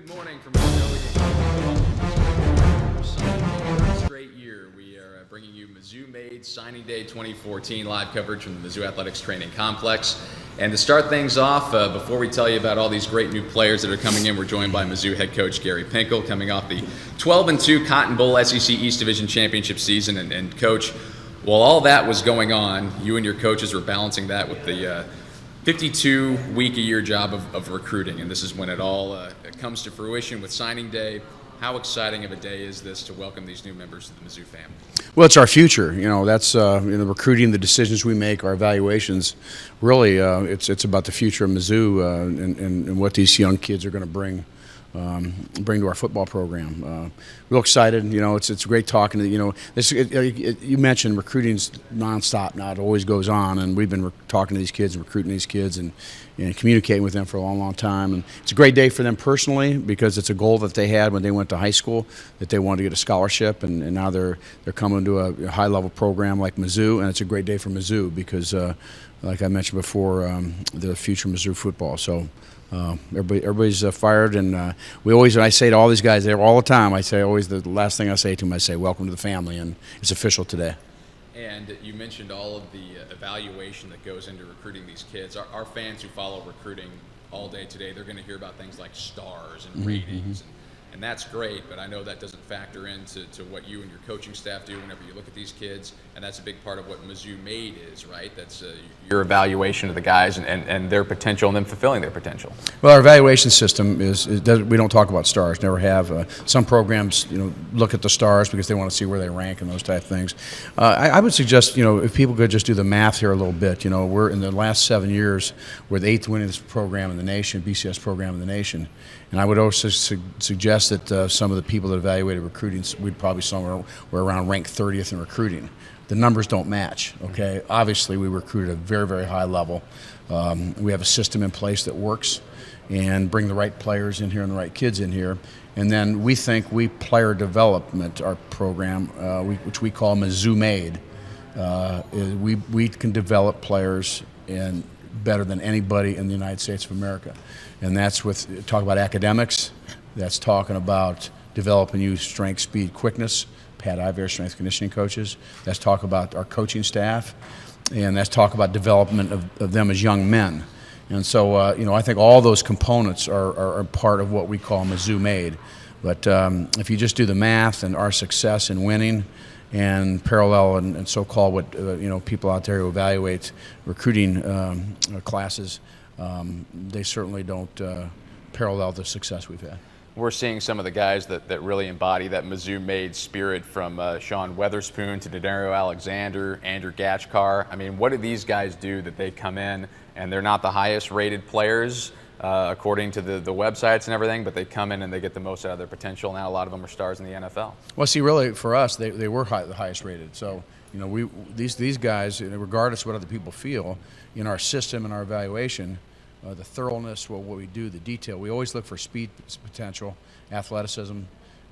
Good morning from Mizzou. Straight year, we are bringing you MizzouMade Signing Day 2014 live coverage from the Mizzou Athletics Training Complex. And to start things off, before we tell you about all these great new players that are coming in, we're joined by Mizzou head coach Gary Pinkel, coming off the 12-2 Cotton Bowl SEC East Division Championship season. And Coach, while all that was going on, you and your coaches were balancing that with the 52-week-a-year job of recruiting, and this is when it all comes to fruition with signing day. How exciting of a day is this to welcome these new members to the Mizzou family? Well, it's our future. You know, that's recruiting, the decisions we make, our evaluations. Really, it's about the future of Mizzou and what these young kids are going to bring to our football program. Real excited. You know, it's great talking to you mentioned recruiting's nonstop now. It always goes on, and we've been talking to these kids and recruiting these kids and communicating with them for a long, long time. And it's a great day for them personally because it's a goal that they had when they went to high school, that they wanted to get a scholarship, and now they're coming to a high-level program like Mizzou, and it's a great day for Mizzou because, like I mentioned before, the future Mizzou football. So. Everybody's fired, and we always, when I say to all these guys there all the time, I say always the last thing I say to them, I say, welcome to the family, and it's official today. And you mentioned all of the evaluation that goes into recruiting these kids. Our fans who follow recruiting all day today, they're going to hear about things like stars and ratings, and that's great, but I know that doesn't factor into what you and your coaching staff do whenever you look at these kids, and that's a big part of what MizzouMade is, right? That's your evaluation of the guys and their potential and them fulfilling their potential. Well, our evaluation system we don't talk about stars, never have. Some programs, look at the stars because they want to see where they rank and those type of things. I would suggest, if people could just do the math here a little bit, we're in the last 7 years, we're the 8th winningest program in the nation, BCS program in the nation. And I would also suggest that some of the people that evaluated recruiting, we'd probably somewhere we're around ranked 30th in recruiting. The numbers don't match, okay? Obviously, we recruit at a very, very high level. We have a system in place that works and bring the right players in here and the right kids in here. And then we think player development, our program, which we call MizzouMade, we can develop players better than anybody in the United States of America. And that's talk about academics, that's talking about developing you strength, speed, quickness. Pat Iver, strength conditioning coaches. That's talk about our coaching staff, and that's talk about development of them as young men. And so, I think all those components are part of what we call MizzouMade. But if you just do the math and our success in winning, and parallel and so-called what people out there who evaluate recruiting classes, they certainly don't parallel the success we've had. We're seeing some of the guys that really embody that MizzouMade spirit, from Sean Weatherspoon to Dadario Alexander, Andrew Gatchkar. I mean, what do these guys do that they come in and they're not the highest rated players according to the websites and everything, but they come in and they get the most out of their potential. Now a lot of them are stars in the NFL. Well, see, really for us, they were the highest rated. So, these guys, regardless of what other people feel, in our system and our evaluation, the thoroughness, what we do, the detail. We always look for speed potential, athleticism,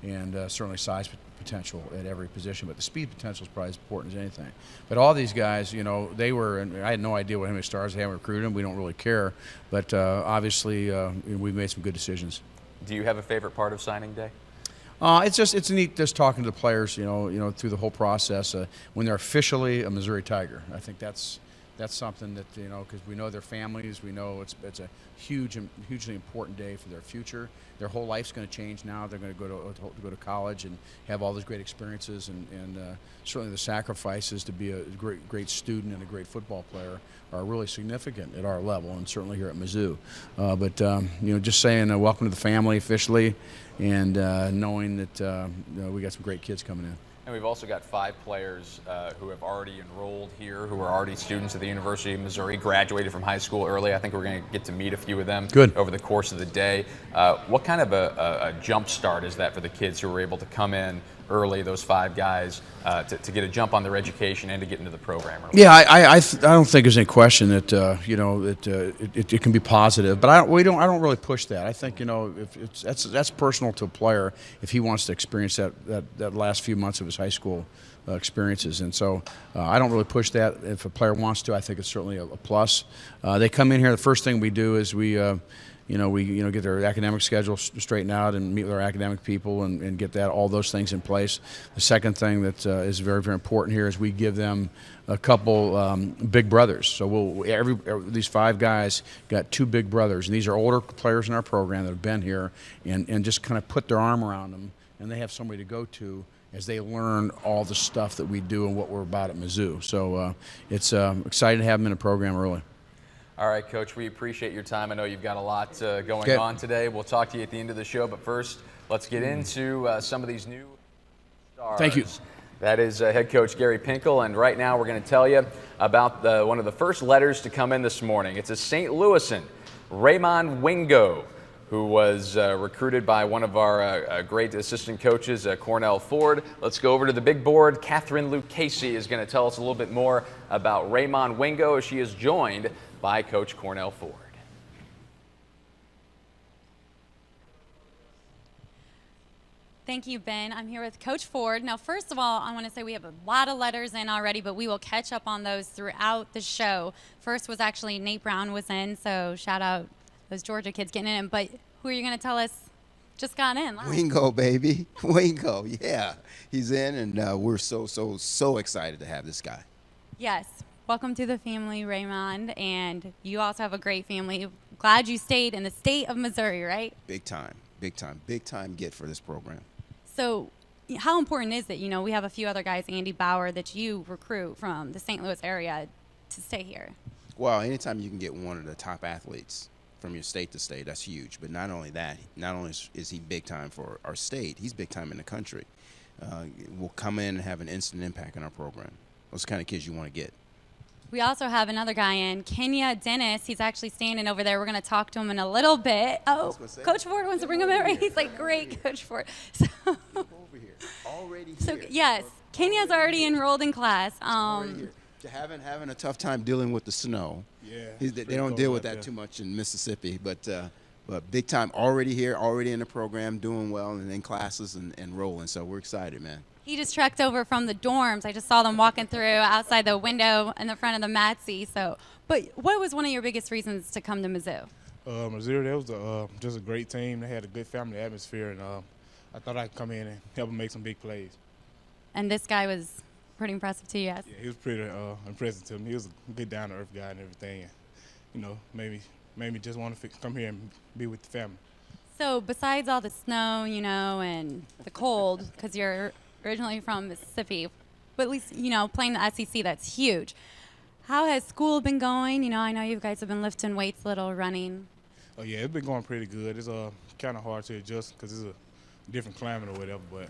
and certainly size potential at every position. But the speed potential is probably as important as anything. But all these guys, they were, and I had no idea how many stars they haven't recruited them. We don't really care. But obviously, we've made some good decisions. Do you have a favorite part of signing day? It's neat just talking to the players, through the whole process when they're officially a Missouri Tiger. I think that's something that, because we know their families, we know it's a hugely important day for their future. Their whole life's going to change now. They're going to go to college and have all those great experiences, and certainly the sacrifices to be a great student and a great football player are really significant at our level, and certainly here at Mizzou. But just saying welcome to the family officially, and knowing that we got some great kids coming in. And we've also got 5 players who have already enrolled here, who are already students at the University of Missouri, graduated from high school early. I think we're going to get to meet a few of them over the course of the day. What kind of a jump start is that for the kids who were able to come in early, those 5 guys, to get a jump on their education and to get into the program early? Yeah, I don't think there's any question that it can be positive, but I don't really push that. I think if that's personal to a player if he wants to experience that last few months of his high school experiences, and so I don't really push that. If a player wants to, I think it's certainly a plus. They come in here. The first thing we do is we we get their academic schedule straightened out and meet with our academic people and get all those things in place. The second thing that is very, very important here is we give them a couple big brothers. So these 5 guys got 2 big brothers, and these are older players in our program that have been here and just kind of put their arm around them, and they have somebody to go to as they learn all the stuff that we do and what we're about at Mizzou. So it's exciting to have them in the program early. All right, Coach, we appreciate your time. I know you've got a lot going on today. We'll talk to you at the end of the show, but first, let's get into some of these new stars. Thank you. That is head coach Gary Pinkel, and right now we're going to tell you about one of the first letters to come in this morning. It's a St. Louisan, Raymond Wingo, who was recruited by one of our great assistant coaches, Cornell Ford. Let's go over to the big board. Catherine Lucchese is going to tell us a little bit more about Raymond Wingo as she is joined by Coach Cornell Ford. Thank you, Ben. I'm here with Coach Ford. Now, first of all, I want to say we have a lot of letters in already, but we will catch up on those throughout the show. First was actually Nate Brown was in, so shout out those Georgia kids getting in. But who are you going to tell us just got in? Wingo, baby. Wingo, yeah. He's in, and we're so excited to have this guy. Yes. Welcome to the family, Raymond, and you also have a great family. Glad you stayed in the state of Missouri, right? Big time get for this program. So how important is it? We have a few other guys, Andy Bauer, that you recruit from the St. Louis area to stay here. Well, anytime you can get one of the top athletes from your state to state, that's huge. But not only that, not only is he big time for our state, he's big time in the country. Will come in and have an instant impact on our program. Those are the kind of kids you want to get. We also have another guy in, Kenya Dennis. He's actually standing over there. We're going to talk to him in a little bit. Oh, Coach Ford wants to bring him over. He's like, great, Coach Ford. So, over here. Already here. So yes, Kenya's already enrolled in class. Having a tough time dealing with the snow. Yeah. They don't deal with that too much in Mississippi, but big time already here, already in the program, doing well and in classes and rolling. So we're excited, man. He just trekked over from the dorms. I just saw them walking through outside the window in the front of the Matsy. But what was one of your biggest reasons to come to Mizzou? Mizzou, that was just a great team. They had a good family atmosphere, and I thought I could come in and help them make some big plays. And this guy was pretty impressive to you, yes? Yeah, he was pretty impressive to me. He was a good down-to-earth guy and everything. And, made me just want to come here and be with the family. So besides all the snow, and the cold, because you're originally from Mississippi, but at least, playing the SEC, that's huge. How has school been going? I know you guys have been lifting weights a little, running. Oh, yeah, it's been going pretty good. It's kind of hard to adjust because it's a different climate or whatever, but,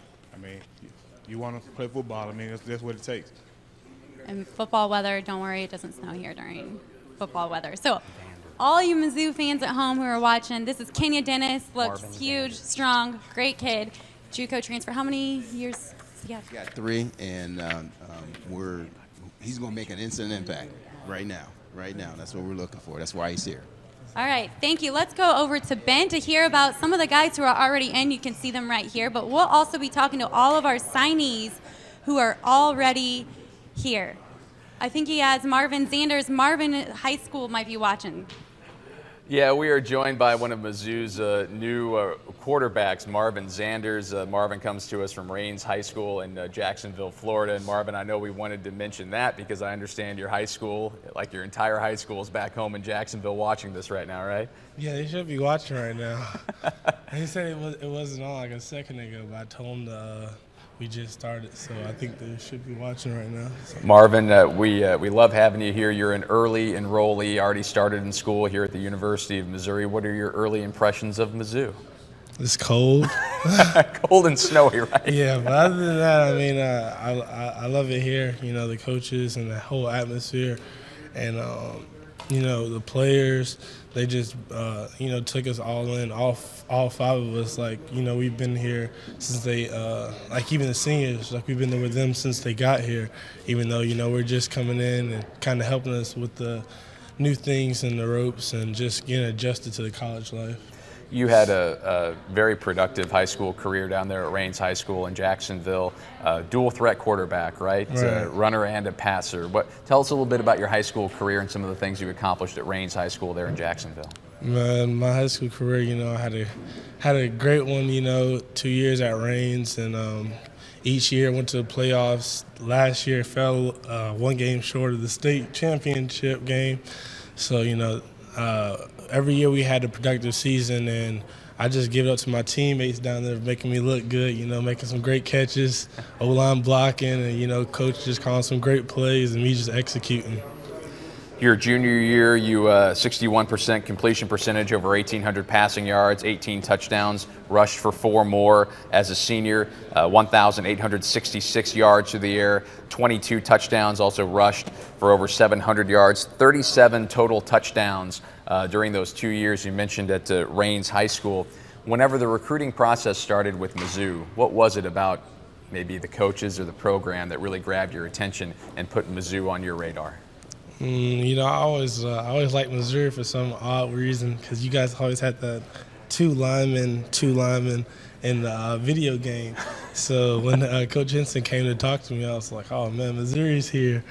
you want to play football, that's what it takes. And football weather, don't worry, it doesn't snow here during football weather. So all you Mizzou fans at home who are watching, this is Kenya Dennis. Looks huge, strong, great kid. JUCO transfer. How many years? He's got 3, and he's going to make an instant impact right now. Right now, that's what we're looking for. That's why he's here. All right, thank you. Let's go over to Ben to hear about some of the guys who are already in. You can see them right here, but we'll also be talking to all of our signees who are already here. I think he has Marvin Zanders. Marvin High School might be watching. Yeah, we are joined by one of Mizzou's new quarterbacks, Marvin Zanders. Marvin comes to us from Raines High School in Jacksonville, Florida. And Marvin, I know we wanted to mention that because I understand your high school, like your entire high school, is back home in Jacksonville watching this right now, right? Yeah, they should be watching right now. He said it wasn't on like a second ago, but I told him we just started, so I think they should be watching right now. So. Marvin, we love having you here. You're an early enrollee, already started in school here at the University of Missouri. What are your early impressions of Mizzou? It's cold. Cold and snowy, right? Yeah, but other than that, I love it here. The coaches and the whole atmosphere, and the players. They just took us all in, all 5 of us. We've been here since they even the seniors, we've been there with them since they got here. Even though we're just coming in and kind of helping us with the new things and the ropes and just getting adjusted to the college life. You had a very productive high school career down there at Raines High School in Jacksonville. Dual threat quarterback, right? Runner and a passer. Tell us a little bit about your high school career and some of the things you accomplished at Raines High School there in Jacksonville. My high school career, I had a great one. 2 years at Reigns, and each year went to the playoffs. Last year fell one game short of the state championship game. So every year we had a productive season, and I just give it up to my teammates down there making me look good. Making some great catches, O-line blocking, and coach just calling some great plays, and me just executing. Your junior year, you 61% completion percentage, over 1,800 passing yards, 18 touchdowns, rushed for 4 more. As a senior, 1,866 yards through the air, 22 touchdowns, also rushed for over 700 yards, 37 total touchdowns during those 2 years you mentioned at Reigns High School. Whenever the recruiting process started with Mizzou, what was it about maybe the coaches or the program that really grabbed your attention and put Mizzou on your radar? I always liked Missouri for some odd reason, because you guys always had the two linemen in the video game. So when Coach Henson came to talk to me, I was like, oh man, Missouri's here.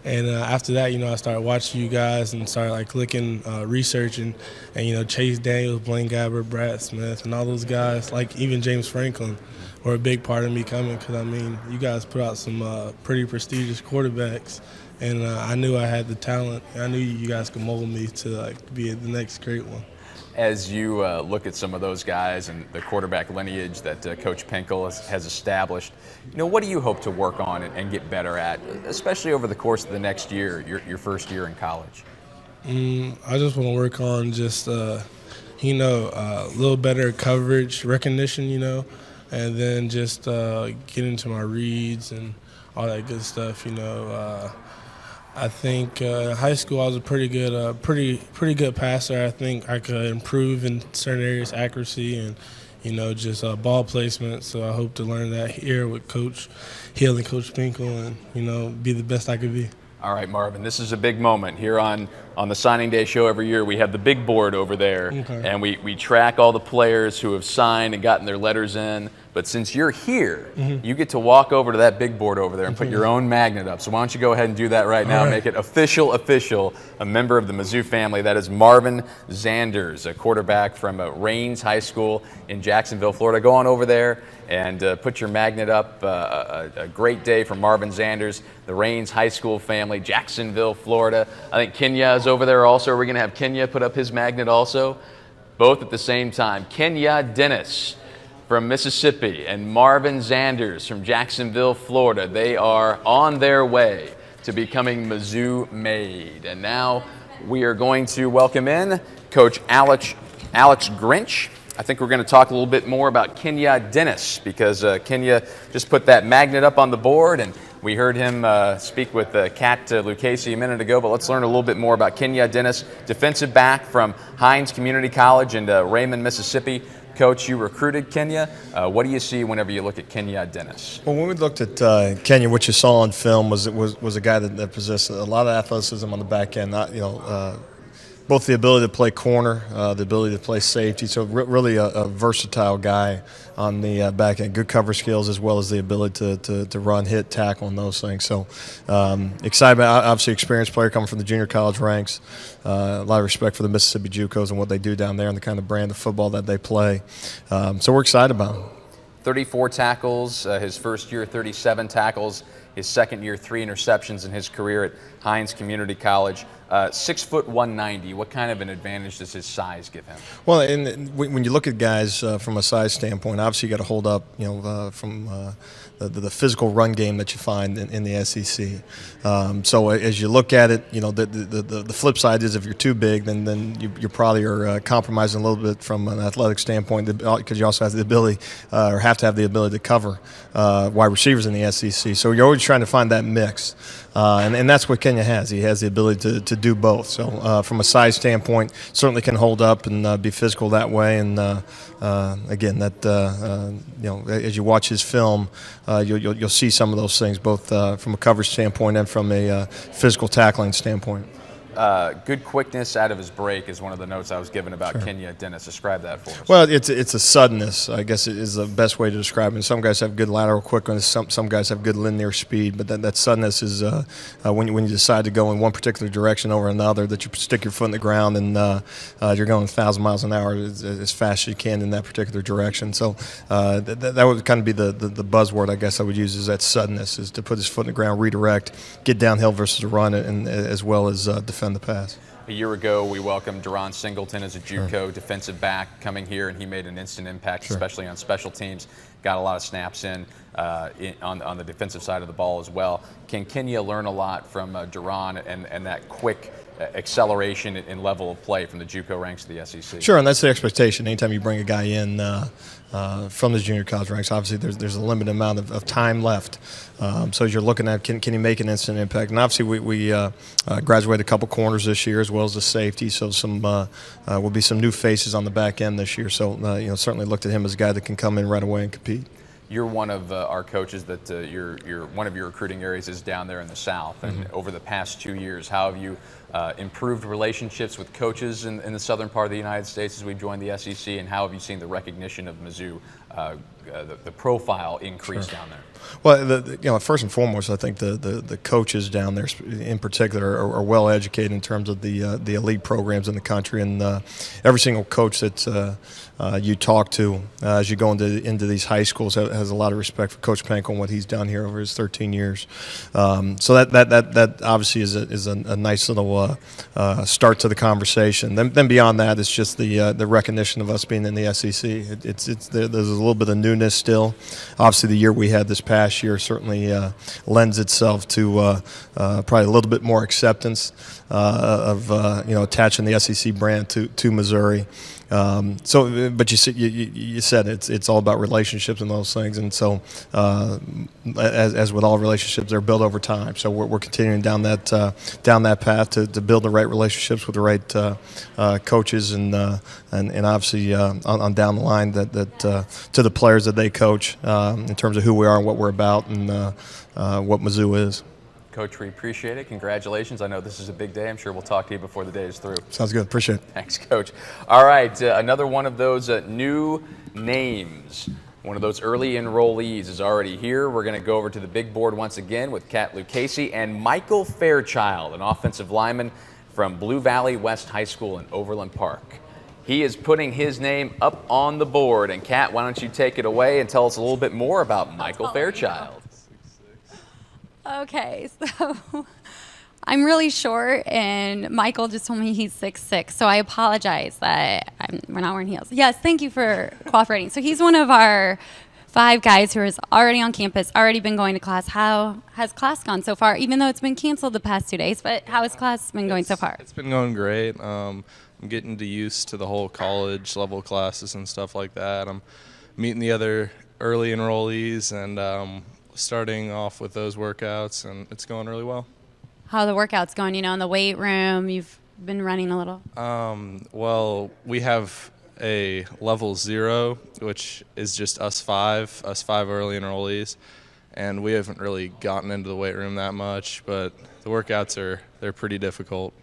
And after that, I started watching you guys and started looking, researching, and Chase Daniels, Blaine Gabbert, Brad Smith, and all those guys, even James Franklin, were a big part of me coming, because you guys put out some pretty prestigious quarterbacks. And I knew I had the talent. I knew you guys could mold me to be the next great one. As you look at some of those guys and the quarterback lineage that Coach Pinkel has established, what do you hope to work on and get better at, especially over the course of the next year, your first year in college? I just want to work on just, a little better coverage recognition, and then just get into my reads and all that good stuff, I think high school I was a pretty good passer. I think I could improve in certain areas, accuracy and just ball placement. So I hope to learn that here with Coach Hill and Coach Pinkel, and be the best I could be. All right, Marvin, this is a big moment here on the signing day show every year. We have the big board over there, and we track all the players who have signed and gotten their letters in. But since you're here, you get to walk over to that big board over there and put your own magnet up. So why don't you go ahead and do that right now, make it official, a member of the Mizzou family. That is Marvin Zanders, a quarterback from Reigns High School in Jacksonville, Florida. Go on over there and put your magnet up. A great day for Marvin Zanders, the Reigns High School family, Jacksonville, Florida. I think Kenya is over there also. Are we going to have Kenya put up his magnet also? Both at the same time. Kenya Dennis from Mississippi and Marvin Zanders from Jacksonville, Florida. They are on their way to becoming MizzouMade. And now we are going to welcome in Coach Alex Grinch. I think we're going to talk a little bit more about Kenya Dennis, because Kenya just put that magnet up on the board, and we heard him speak with Kat Lucchese a minute ago. But let's learn a little bit more about Kenya Dennis, defensive back from Hines Community College in Raymond, Mississippi. Coach, you recruited Kenya. What do you see whenever you look at Kenya Dennis? Well, when we looked at Kenya, what you saw on film was a guy that possessed a lot of athleticism on the back end. Both the ability to play corner, the ability to play safety. So really a versatile guy on the back end. Good cover skills, as well as the ability to run, hit, tackle, and those things. So excited about, obviously, experienced player coming from the junior college ranks. A lot of respect for the Mississippi JUCOs and what they do down there and the kind of brand of football that they play. So we're excited about him. 34 tackles his first year, 37 tackles his second year, 3 interceptions in his career at Hines Community College. 6 foot 190. What kind of an advantage does his size give him? Well, and when you look at guys from a size standpoint, obviously you got to hold up, from the physical run game that you find in the SEC. So as you look at it, the flip side is if you're too big, then you probably are compromising a little bit from an athletic standpoint, because you also have the ability or have to have the ability to cover wide receivers in the SEC. So you're always trying to find that mix. And that's what Kenya has. He has the ability to do both. So from a size standpoint, certainly can hold up and be physical that way. And again, that as you watch his film, you'll see some of those things, both from a coverage standpoint and from a physical tackling standpoint. good quickness out of his break is one of the notes I was given about Kenya. Dennis, describe that for us. Well, it's a suddenness, I guess, is the best way to describe it. Some guys have good lateral quickness, some guys have good linear speed, but that suddenness is when you decide to go in one particular direction over another, that you stick your foot in the ground and you're going 1,000 miles an hour as fast as you can in that particular direction. So that would kind of be the buzzword, I guess I would use, is that suddenness, is to put his foot in the ground, redirect, get downhill versus a run, and as well as defend the pass. A year ago, we welcomed Duron Singleton as a JUCO defensive back coming here, and he made an instant impact, especially on special teams. Got a lot of snaps in on the defensive side of the ball as well. Can Kenya learn a lot from Duron and that quick acceleration in level of play from the JUCO ranks of the SEC? Sure, and that's the expectation. Anytime you bring a guy in from the junior college ranks, obviously there's a limited amount of time left. So as you're looking at, can he make an instant impact? And obviously we graduated a couple corners this year as well as a safety, so will be some new faces on the back end this year. So certainly looked at him as a guy that can come in right away and compete. You're one of our coaches that one of your recruiting areas is down there in the South. And over the past 2 years, how have you improved relationships with coaches in the southern part of the United States as we joined the SEC, and how have you seen the recognition of Mizzou, the profile increase down there? Well, first and foremost, I think the coaches down there in particular are well educated in terms of the elite programs in the country, and every single coach that you talk to as you go into these high schools has a lot of respect for Coach Panko and what he's done here over his 13 years. So that obviously is a nice little start to the conversation. Then beyond that, it's just the recognition of us being in the SEC. There's a little bit of newness still. Obviously, the year we had this past year certainly lends itself to probably a little bit more acceptance of attaching the SEC brand to Missouri. But you said it's all about relationships and those things, and so as with all relationships, they're built over time. So we're continuing down that path to build the right relationships with the right coaches, and obviously on down the line that to the players that they coach in terms of who we are and what we're about and what Mizzou is. Coach, we appreciate it. Congratulations. I know this is a big day. I'm sure we'll talk to you before the day is through. Sounds good. Appreciate it. Thanks, Coach. All right, another one of those new names. One of those early enrollees is already here. We're going to go over to the big board once again with Kat Lucchese and Michael Fairchild, an offensive lineman from Blue Valley West High School in Overland Park. He is putting his name up on the board. And Kat, why don't you take it away and tell us a little bit more about Michael Fairchild. Okay, so I'm really short, and Michael just told me he's 6'6", so I apologize that we're not wearing heels. Yes, thank you for cooperating. So he's one of our 5 guys who is already on campus, already been going to class. How has class gone so far, even though it's been canceled the past 2 days, but how has class been going so far? It's been going great. I'm getting used to the whole college level classes and stuff like that. I'm meeting the other early enrollees and starting off with those workouts, and it's going really well. How are the workouts going? In the weight room, you've been running a little? Well, we have a level 0, which is just us five early enrollees, and we haven't really gotten into the weight room that much, but the workouts they're pretty difficult.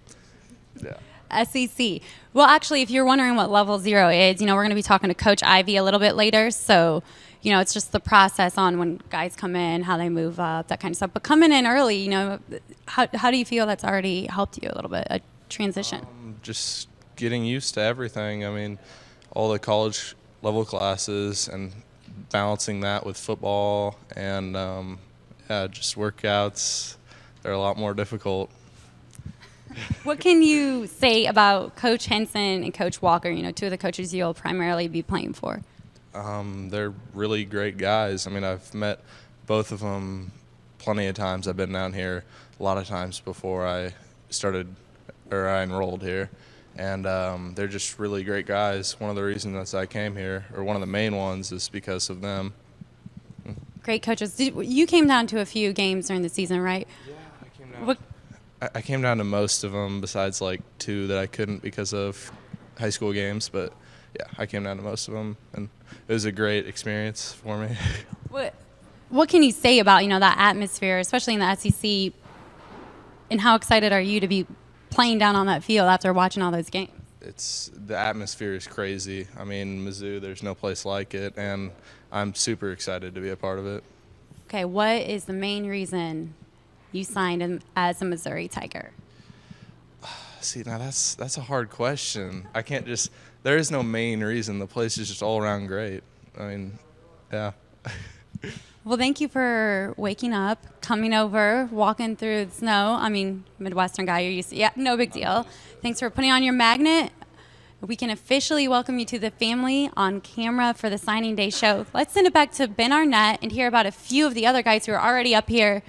Yeah. SEC. Well, actually, if you're wondering what level 0 is, we're going to be talking to Coach Ivy a little bit later, so it's just the process on when guys come in, how they move up, that kind of stuff. But coming in early, how do you feel that's already helped you a little bit, a transition? Just getting used to everything. I mean, all the college level classes and balancing that with football and, just workouts. They're a lot more difficult. What can you say about Coach Henson and Coach Walker, 2 of the coaches you'll primarily be playing for? They're really great guys. I mean, I've met both of them plenty of times. I've been down here a lot of times before I enrolled here, and they're just really great guys. One of the reasons I came here, or one of the main ones, is because of them. Great coaches. You came down to a few games during the season, right? Yeah, I came down to most of them, besides 2 that I couldn't because of high school games, but yeah, I came down to most of them, and it was a great experience for me. What can you say about that atmosphere, especially in the SEC, and how excited are you to be playing down on that field after watching all those games? The atmosphere is crazy. I mean, Mizzou, there's no place like it, and I'm super excited to be a part of it. Okay, what is the main reason you signed as a Missouri Tiger? See, now that's a hard question. I can't just. There is no main reason. The place is just all around great. I mean, yeah. Well, thank you for waking up, coming over, walking through the snow. I mean, Midwestern guy, you're used to, yeah, no big deal. Thanks for putting on your magnet. We can officially welcome you to the family on camera for the signing day show. Let's send it back to Ben Arnett and hear about a few of the other guys who are already up here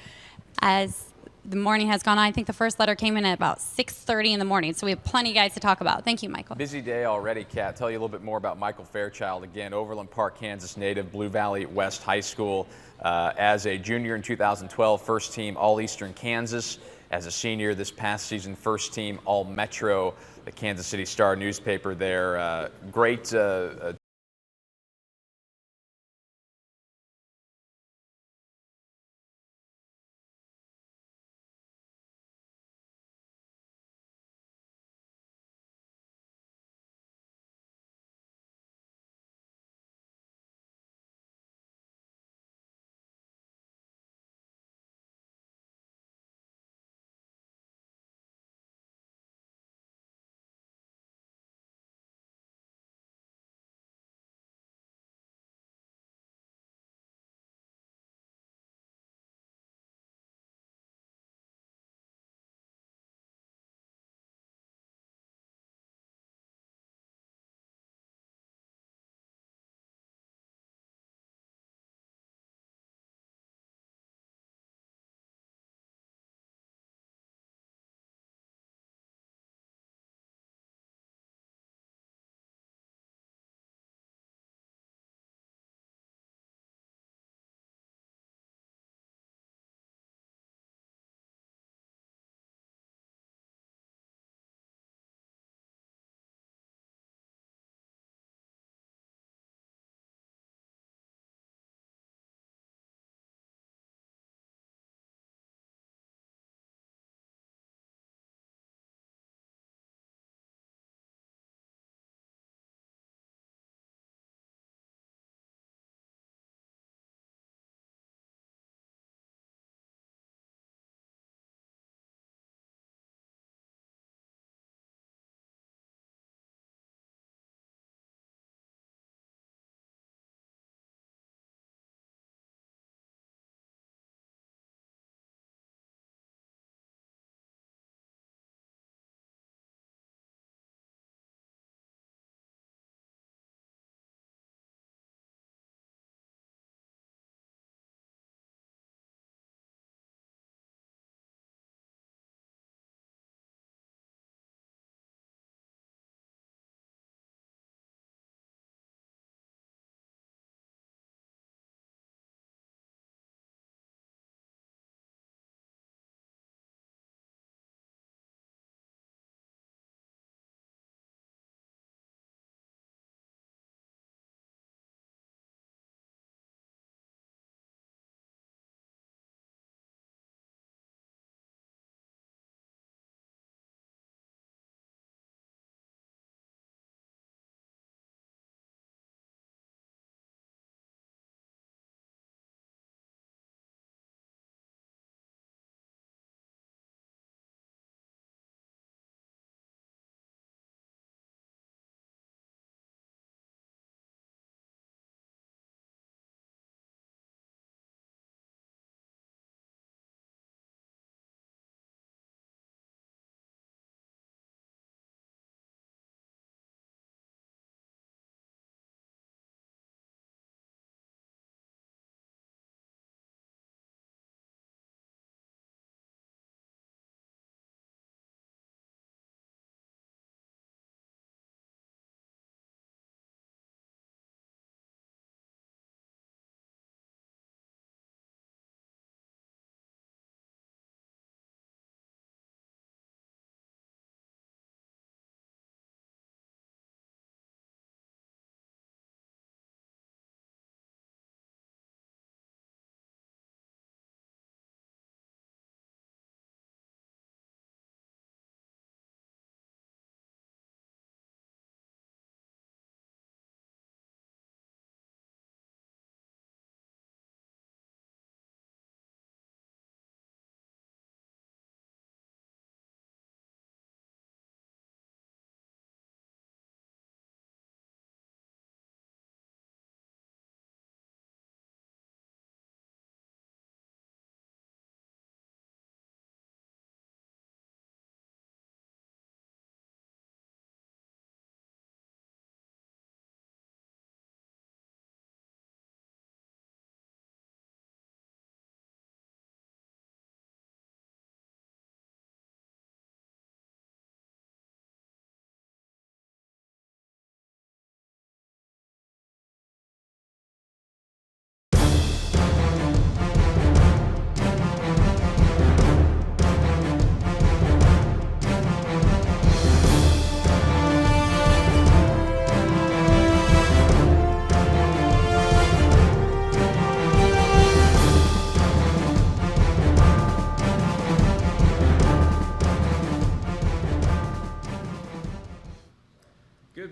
as the morning has gone on. I think the first letter came in at about 6:30 in the morning, so we have plenty of guys to talk about. Thank you, Michael. Busy day already, Kat. Tell you a little bit more about Michael Fairchild. Again, Overland Park, Kansas native, Blue Valley West High School. As a junior in 2012, first team All-Eastern Kansas. As a senior this past season, first team All-Metro, the Kansas City Star newspaper there. Great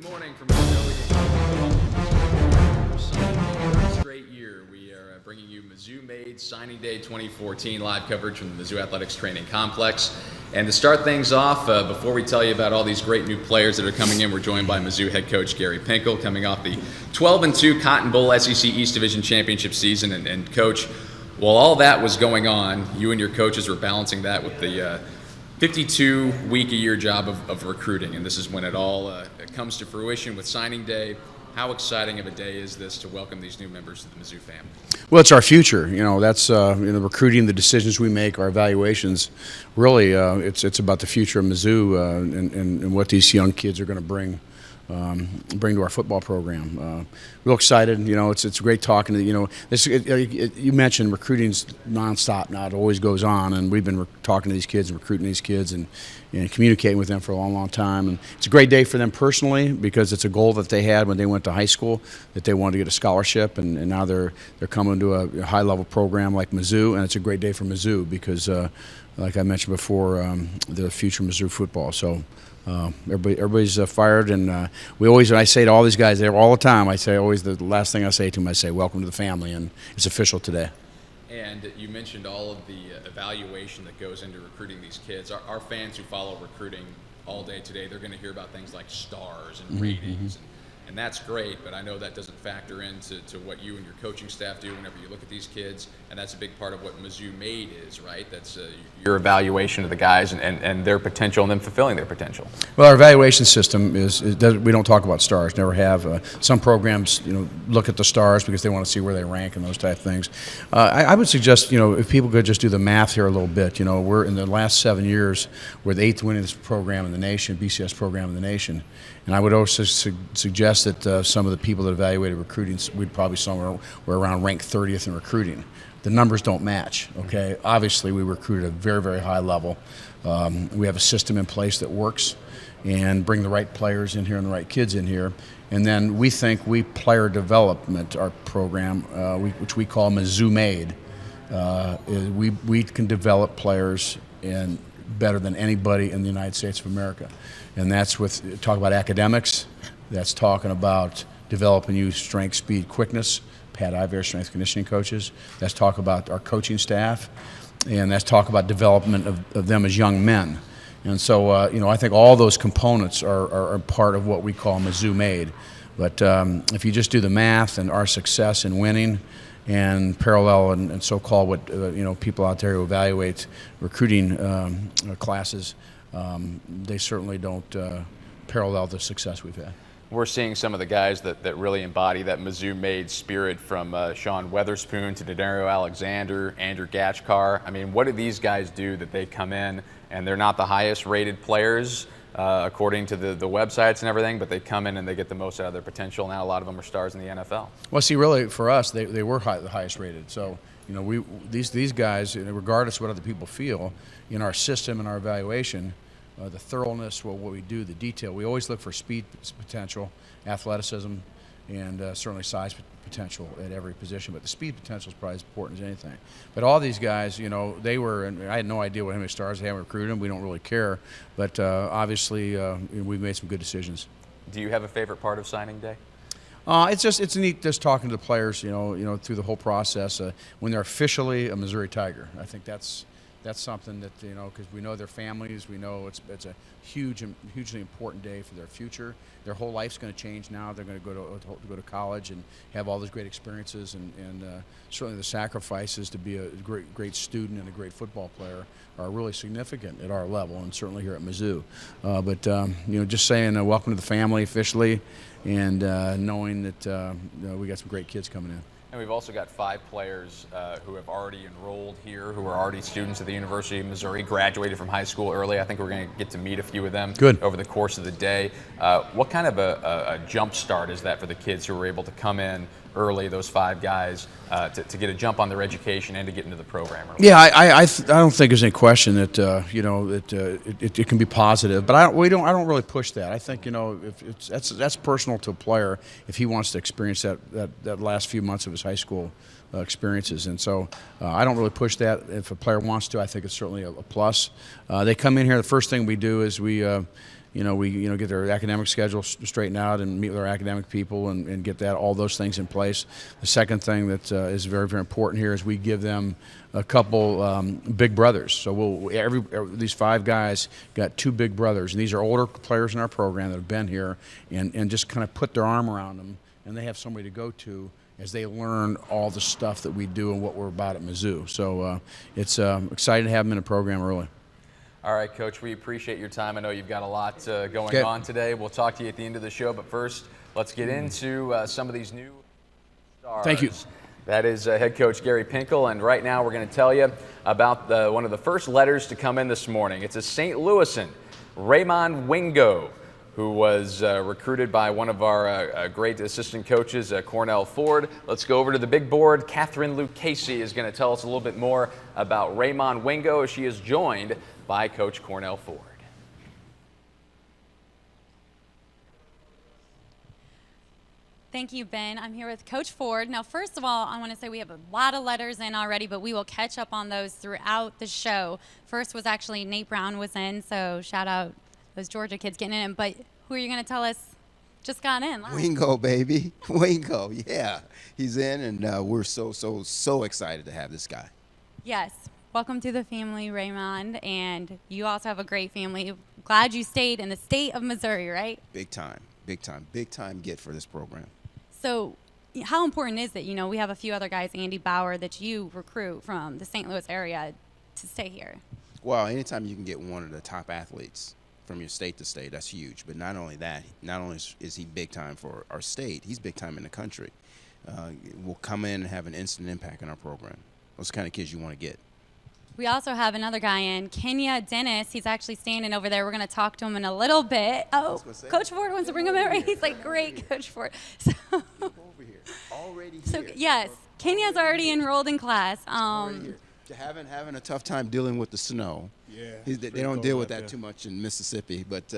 Good morning from Mizzou. Straight year, we are bringing you MizzouMade Signing Day 2014 live coverage from the Mizzou Athletics Training Complex. And to start things off, before we tell you about all these great new players that are coming in, we're joined by Mizzou head coach Gary Pinkel, coming off the 12-2 Cotton Bowl SEC East Division Championship season. And Coach, while all that was going on, you and your coaches were balancing that with the 52-week-a-year job of recruiting, and this is when it all comes to fruition with signing day. How exciting of a day is this to welcome these new members to the Mizzou family? Well, it's our future. That's recruiting, the decisions we make, our evaluations. Really, it's about the future of Mizzou and what these young kids are going to bring to our football program. Real excited. It's great talking to you mentioned recruiting's nonstop now. It always goes on, and we've been talking to these kids and recruiting these kids and communicating with them for a long, long time. And it's a great day for them personally because it's a goal that they had when they went to high school, that they wanted to get a scholarship, and now they're coming to a high-level program like Mizzou, and it's a great day for Mizzou because, like I mentioned before, the future Mizzou football. So. Everybody's fired, and we always, when I say to all these guys there all the time, I say always the last thing I say to them, I say, welcome to the family, and it's official today. And you mentioned all of the evaluation that goes into recruiting these kids. Our fans who follow recruiting all day today, they're going to hear about things like stars and ratings, and that's great, but I know that doesn't factor into what you and your coaching staff do whenever you look at these kids, and that's a big part of what MizzouMade is, right? That's your evaluation of the guys and their potential and them fulfilling their potential. Well, our evaluation system we don't talk about stars, never have. Some programs, look at the stars because they want to see where they rank and those type of things. I would suggest, if people could just do the math here a little bit, we're in the last 7 years, we're the 8th winningest program in the nation, BCS program in the nation. And I would also suggest that some of the people that evaluated recruiting, we'd probably somewhere we're around ranked 30th in recruiting. The numbers don't match, okay? Obviously, we recruit at a very, very high level. We have a system in place that works and bring the right players in here and the right kids in here. And then we think player development, our program, which we call MizzouMade, we can develop players better than anybody in the United States of America. And that's talk about academics, that's talking about developing you strength, speed, quickness. Pat Iver, strength conditioning coaches. That's talk about our coaching staff, and that's talk about development of them as young men. And so, I think all those components are part of what we call MizzouMade. But if you just do the math and our success in winning and parallel and so-called what people out there who evaluate recruiting classes, they certainly don't parallel the success we've had. We're seeing some of the guys that really embody that MizzouMade spirit, from Sean Weatherspoon to Denario Alexander, Andrew Gatchkar. I mean, what do these guys do that they come in and they're not the highest rated players according to the websites and everything, but they come in and they get the most out of their potential. Now a lot of them are stars in the NFL. Well, see, really for us, they were the highest rated. So, these guys, regardless of what other people feel, in our system and our evaluation, the thoroughness, what we do, the detail. We always look for speed potential, athleticism, and certainly size potential at every position. But the speed potential is probably as important as anything. But all these guys, they were, and I had no idea how many stars they haven't recruited them. We don't really care. But obviously, we've made some good decisions. Do you have a favorite part of signing day? It's neat just talking to the players, through the whole process when they're officially a Missouri Tiger. I think that's something that, because we know their families, we know it's a hugely important day for their future. Their whole life's going to change now. They're going to go to college and have all those great experiences, and certainly the sacrifices to be a great student and a great football player are really significant at our level, and certainly here at Mizzou. But just saying welcome to the family officially, and knowing that we got some great kids coming in. And we've also got 5 players who have already enrolled here, who are already students at the University of Missouri, graduated from high school early. I think we're going to get to meet a few of them over the course of the day. What kind of a jump start is that for the kids who were able to come in early, those 5 guys, to get a jump on their education and to get into the program early? Yeah, I don't think there's any question that it can be positive, but I don't really push that. I think if that's personal to a player if he wants to experience that last few months of his high school experiences, and so I don't really push that. If a player wants to, I think it's certainly a plus. They come in here. The first thing we do is we we get their academic schedule straightened out and meet with our academic people and get all those things in place. The second thing that is very, very important here is we give them a couple big brothers. So these 5 guys got 2 big brothers, and these are older players in our program that have been here and just kind of put their arm around them, and they have somebody to go to as they learn all the stuff that we do and what we're about at Mizzou. So it's exciting to have them in the program early. All right, Coach, we appreciate your time. I know you've got a lot going on today. We'll talk to you at the end of the show, but first, let's get into some of these new stars. Thank you. That is head coach Gary Pinkel, and right now we're going to tell you about one of the first letters to come in this morning. It's a St. Louisan, Raymond Wingo, who was recruited by one of our great assistant coaches, Cornell Ford. Let's go over to the big board. Catherine Lucchese is going to tell us a little bit more about Raymond Wingo as she is joined by Coach Cornell Ford. Thank you, Ben. I'm here with Coach Ford. Now, first of all, I want to say we have a lot of letters in already, but we will catch up on those throughout the show. First was actually Nate Brown was in, so shout out those Georgia kids getting in. But who are you going to tell us just got in? Wingo, baby. Wingo, yeah. He's in, and we're so excited to have this guy. Yes. Welcome to the family, Raymond. And you also have a great family. Glad you stayed in the state of Missouri, right? Big time get for this program. So how important is it? We have a few other guys, Andy Bauer, that you recruit from the St. Louis area to stay here. Well, anytime you can get one of the top athletes from your state to state, that's huge. But not only that, not only is he big time for our state, he's big time in the country. Will come in and have an instant impact on our program. Those kind of kids you want to get. We also have another guy in, Kenya Dennis. He's actually standing over there. We're going to talk to him in a little bit. Oh, Coach Ford wants to bring him over. He's like, great, Coach Ford. So, over here. Already here. So yes, Kenya's already enrolled in class. Having a tough time dealing with the snow. Yeah. They don't deal with that too much in Mississippi, but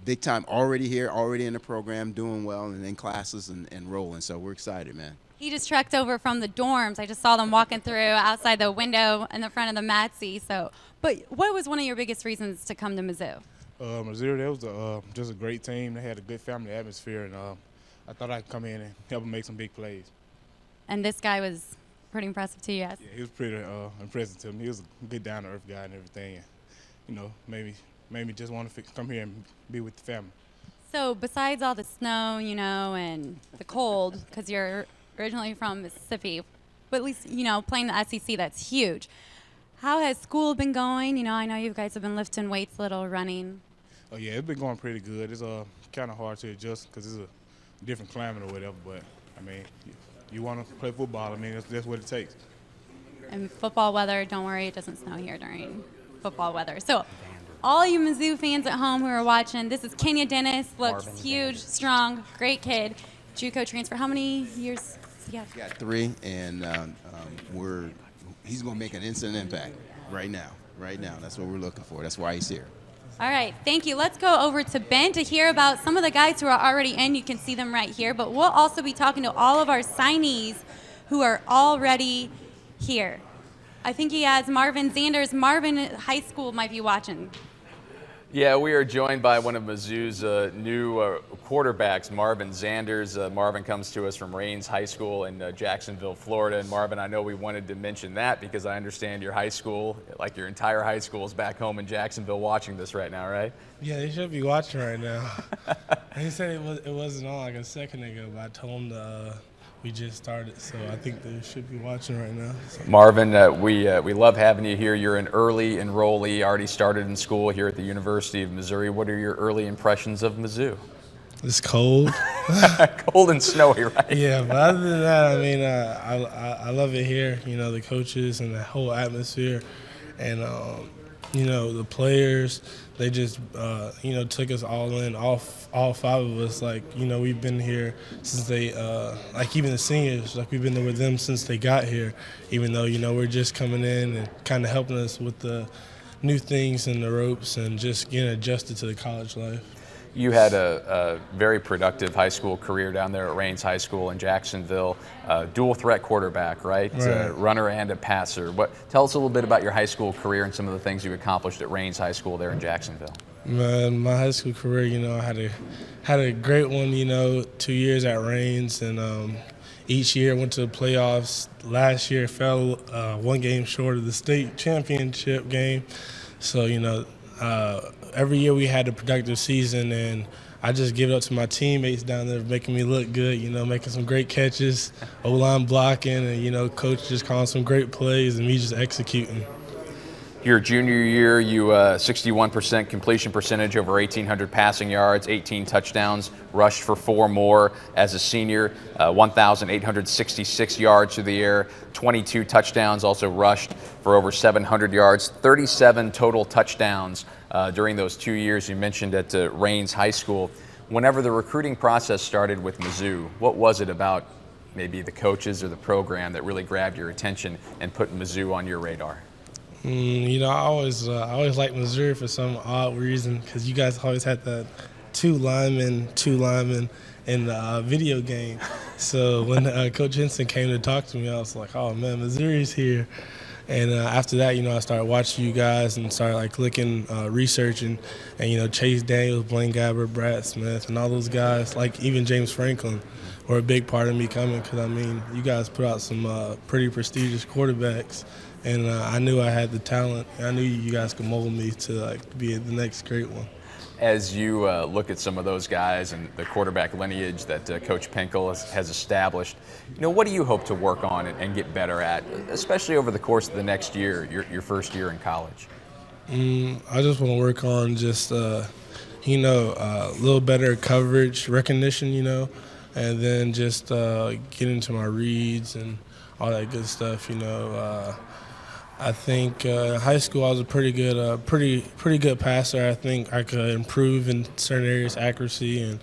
big time already here, already in the program, doing well and in classes and rolling. So we're excited, man. He just trekked over from the dorms. I just saw them walking through outside the window in the front of the Matsy. So, but what was one of your biggest reasons to come to Mizzou? Mizzou, that was just a great team. They had a good family atmosphere, and I thought I could come in and help them make some big plays. And this guy was pretty impressive to you, yes? Yeah, he was pretty impressive to me. He was a good down-to-earth guy and everything. And, made me just want to come here and be with the family. So besides all the snow, and the cold, because you're originally from Mississippi, but at least, playing the SEC, that's huge. How has school been going? I know you guys have been lifting weights a little, running. Oh, yeah, it's been going pretty good. It's kind of hard to adjust because it's a different climate or whatever, but, you want to play football, that's what it takes. And football weather, don't worry, it doesn't snow here during football weather. So all you Mizzou fans at home who are watching, this is Kenya Dennis. Looks huge, strong, great kid. JUCO transfer. How many years does he have? He's got 3, and he's going to make an instant impact right now. Right now. That's what we're looking for. That's why he's here. All right, thank you. Let's go over to Ben to hear about some of the guys who are already in. You can see them right here, but we'll also be talking to all of our signees who are already here. I think he has Marvin Zanders. Marvin High School might be watching. Yeah, we are joined by one of Mizzou's new quarterbacks, Marvin Zanders. Marvin comes to us from Raines High School in Jacksonville, Florida. And Marvin, I know we wanted to mention that because I understand your high school, like your entire high school, is back home in Jacksonville watching this right now, right? Yeah, they should be watching right now. He said it wasn't on like a second ago, but I told him we just started, so I think they should be watching right now. So. Marvin, we love having you here. You're an early enrollee, already started in school here at the University of Missouri. What are your early impressions of Mizzou? It's cold. Cold and snowy, right? Yeah, but other than that, I love it here. The coaches and the whole atmosphere, and the players. They just took us all in, all 5 of us. We've been here since they even the seniors, we've been there with them since they got here. Even though we're just coming in and kind of helping us with the new things and the ropes and just getting adjusted to the college life. You had a very productive high school career down there at Raines High School in Jacksonville. Dual threat quarterback, right? Runner and a passer. Tell us a little bit about your high school career and some of the things you accomplished at Raines High School there in Jacksonville. My high school career, I had a great one. 2 years at Reigns, and each year went to the playoffs. Last year fell one game short of the state championship game. So every year we had a productive season, and I just give it up to my teammates down there making me look good. Making some great catches, O-line blocking, and coach just calling some great plays, and me just executing. Your junior year, you 61% completion percentage, over 1,800 passing yards, 18 touchdowns, rushed for 4 more. As a senior, 1,866 yards through the air, 22 touchdowns, also rushed for over 700 yards, 37 total touchdowns during those 2 years you mentioned at Reigns High School. Whenever the recruiting process started with Mizzou, what was it about maybe the coaches or the program that really grabbed your attention and put Mizzou on your radar? I always liked Missouri for some odd reason, because you guys always had the two linemen in the video game. So when Coach Henson came to talk to me, I was like, oh man, Missouri's here. And after that, I started watching you guys and started looking, researching, and Chase Daniels, Blaine Gabbert, Brad Smith, and all those guys, even James Franklin, were a big part of me coming, because you guys put out some pretty prestigious quarterbacks. And I knew I had the talent. I knew you guys could mold me to be the next great one. As you look at some of those guys and the quarterback lineage that Coach Pinkel has established, what do you hope to work on and get better at, especially over the course of the next year, your first year in college? I just want to work on just, a little better coverage recognition, and then just get into my reads and all that good stuff, I think high school I was a pretty good passer. I think I could improve in certain areas, accuracy and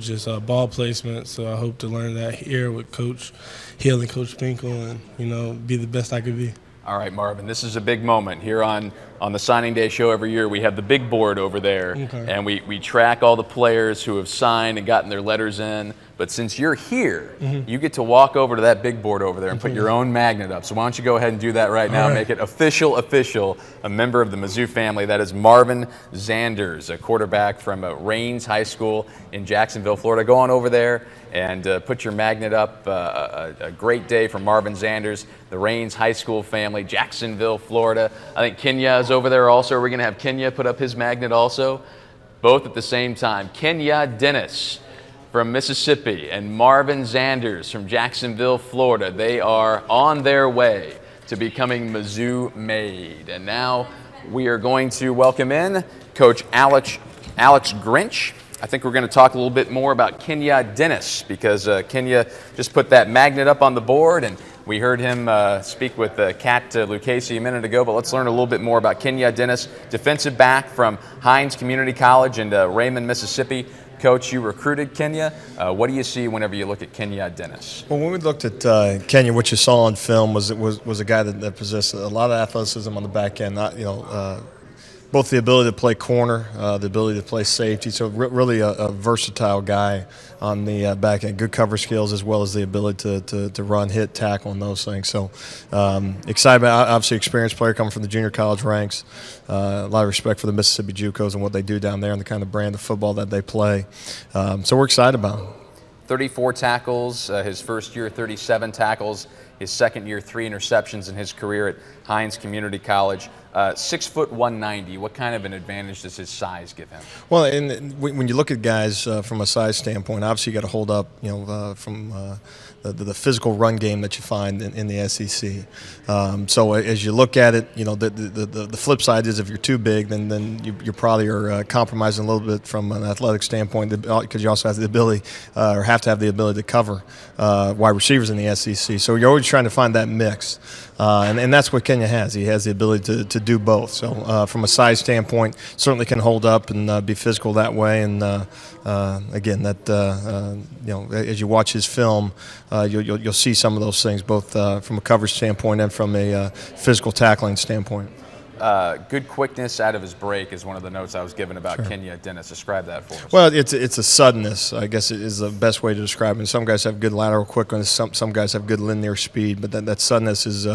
just ball placement. So I hope to learn that here with Coach Hill and Coach Pinkel, and be the best I could be. All right, Marvin, this is a big moment here on the signing day show every year. We have the big board over there, and we track all the players who have signed and gotten their letters in. But since you're here, you get to walk over to that big board over there and put your own magnet up. So why don't you go ahead and do that right now, make it official, a member of the Mizzou family. That is Marvin Zanders, a quarterback from Reigns High School in Jacksonville, Florida. Go on over there and put your magnet up. A great day for Marvin Zanders, the Reigns High School family, Jacksonville, Florida. I think Kenya is over there also. Are we going to have Kenya put up his magnet also? Both at the same time. Kenya Dennis from Mississippi and Marvin Zanders from Jacksonville, Florida. They are on their way to becoming MizzouMade. And now we are going to welcome in Coach Alex Grinch. I think we're going to talk a little bit more about Kenya Dennis, because Kenya just put that magnet up on the board, and we heard him speak with Kat Lucchese a minute ago. But let's learn a little bit more about Kenya Dennis, defensive back from Hines Community College in Raymond, Mississippi. Coach, you recruited Kenya. What do you see whenever you look at Kenya Dennis? Well, when we looked at Kenya, what you saw on film was a guy that possessed a lot of athleticism on the back end. Both the ability to play corner, the ability to play safety. So really a versatile guy on the back end. Good cover skills, as well as the ability to run, hit, tackle, and those things. So excited about, obviously, experienced player coming from the junior college ranks. A lot of respect for the Mississippi JUCOs and what they do down there and the kind of brand of football that they play. So we're excited about him. 34 tackles his first year, 37 tackles his second year, 3 interceptions in his career at Hines Community College. 6 foot 190. What kind of an advantage does his size give him? Well, and when you look at guys from a size standpoint, obviously you got to hold up, from the physical run game that you find in the SEC. So as you look at it, the flip side is if you're too big, then you probably are compromising a little bit from an athletic standpoint, because you also have the ability or have to have the ability to cover wide receivers in the SEC. So you're always trying to find that mix. And that's what Kenya has. He has the ability to do both. So from a size standpoint, certainly can hold up and be physical that way. And again, as you watch his film, you'll see some of those things, both from a coverage standpoint and from a physical tackling standpoint. good quickness out of his break is one of the notes I was given about Kenya. Dennis, describe that for us. Well, it's a suddenness, I guess, is the best way to describe it. Some guys have good lateral quickness, some guys have good linear speed, but that suddenness is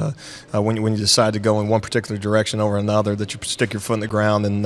when you decide to go in one particular direction over another, that you stick your foot in the ground and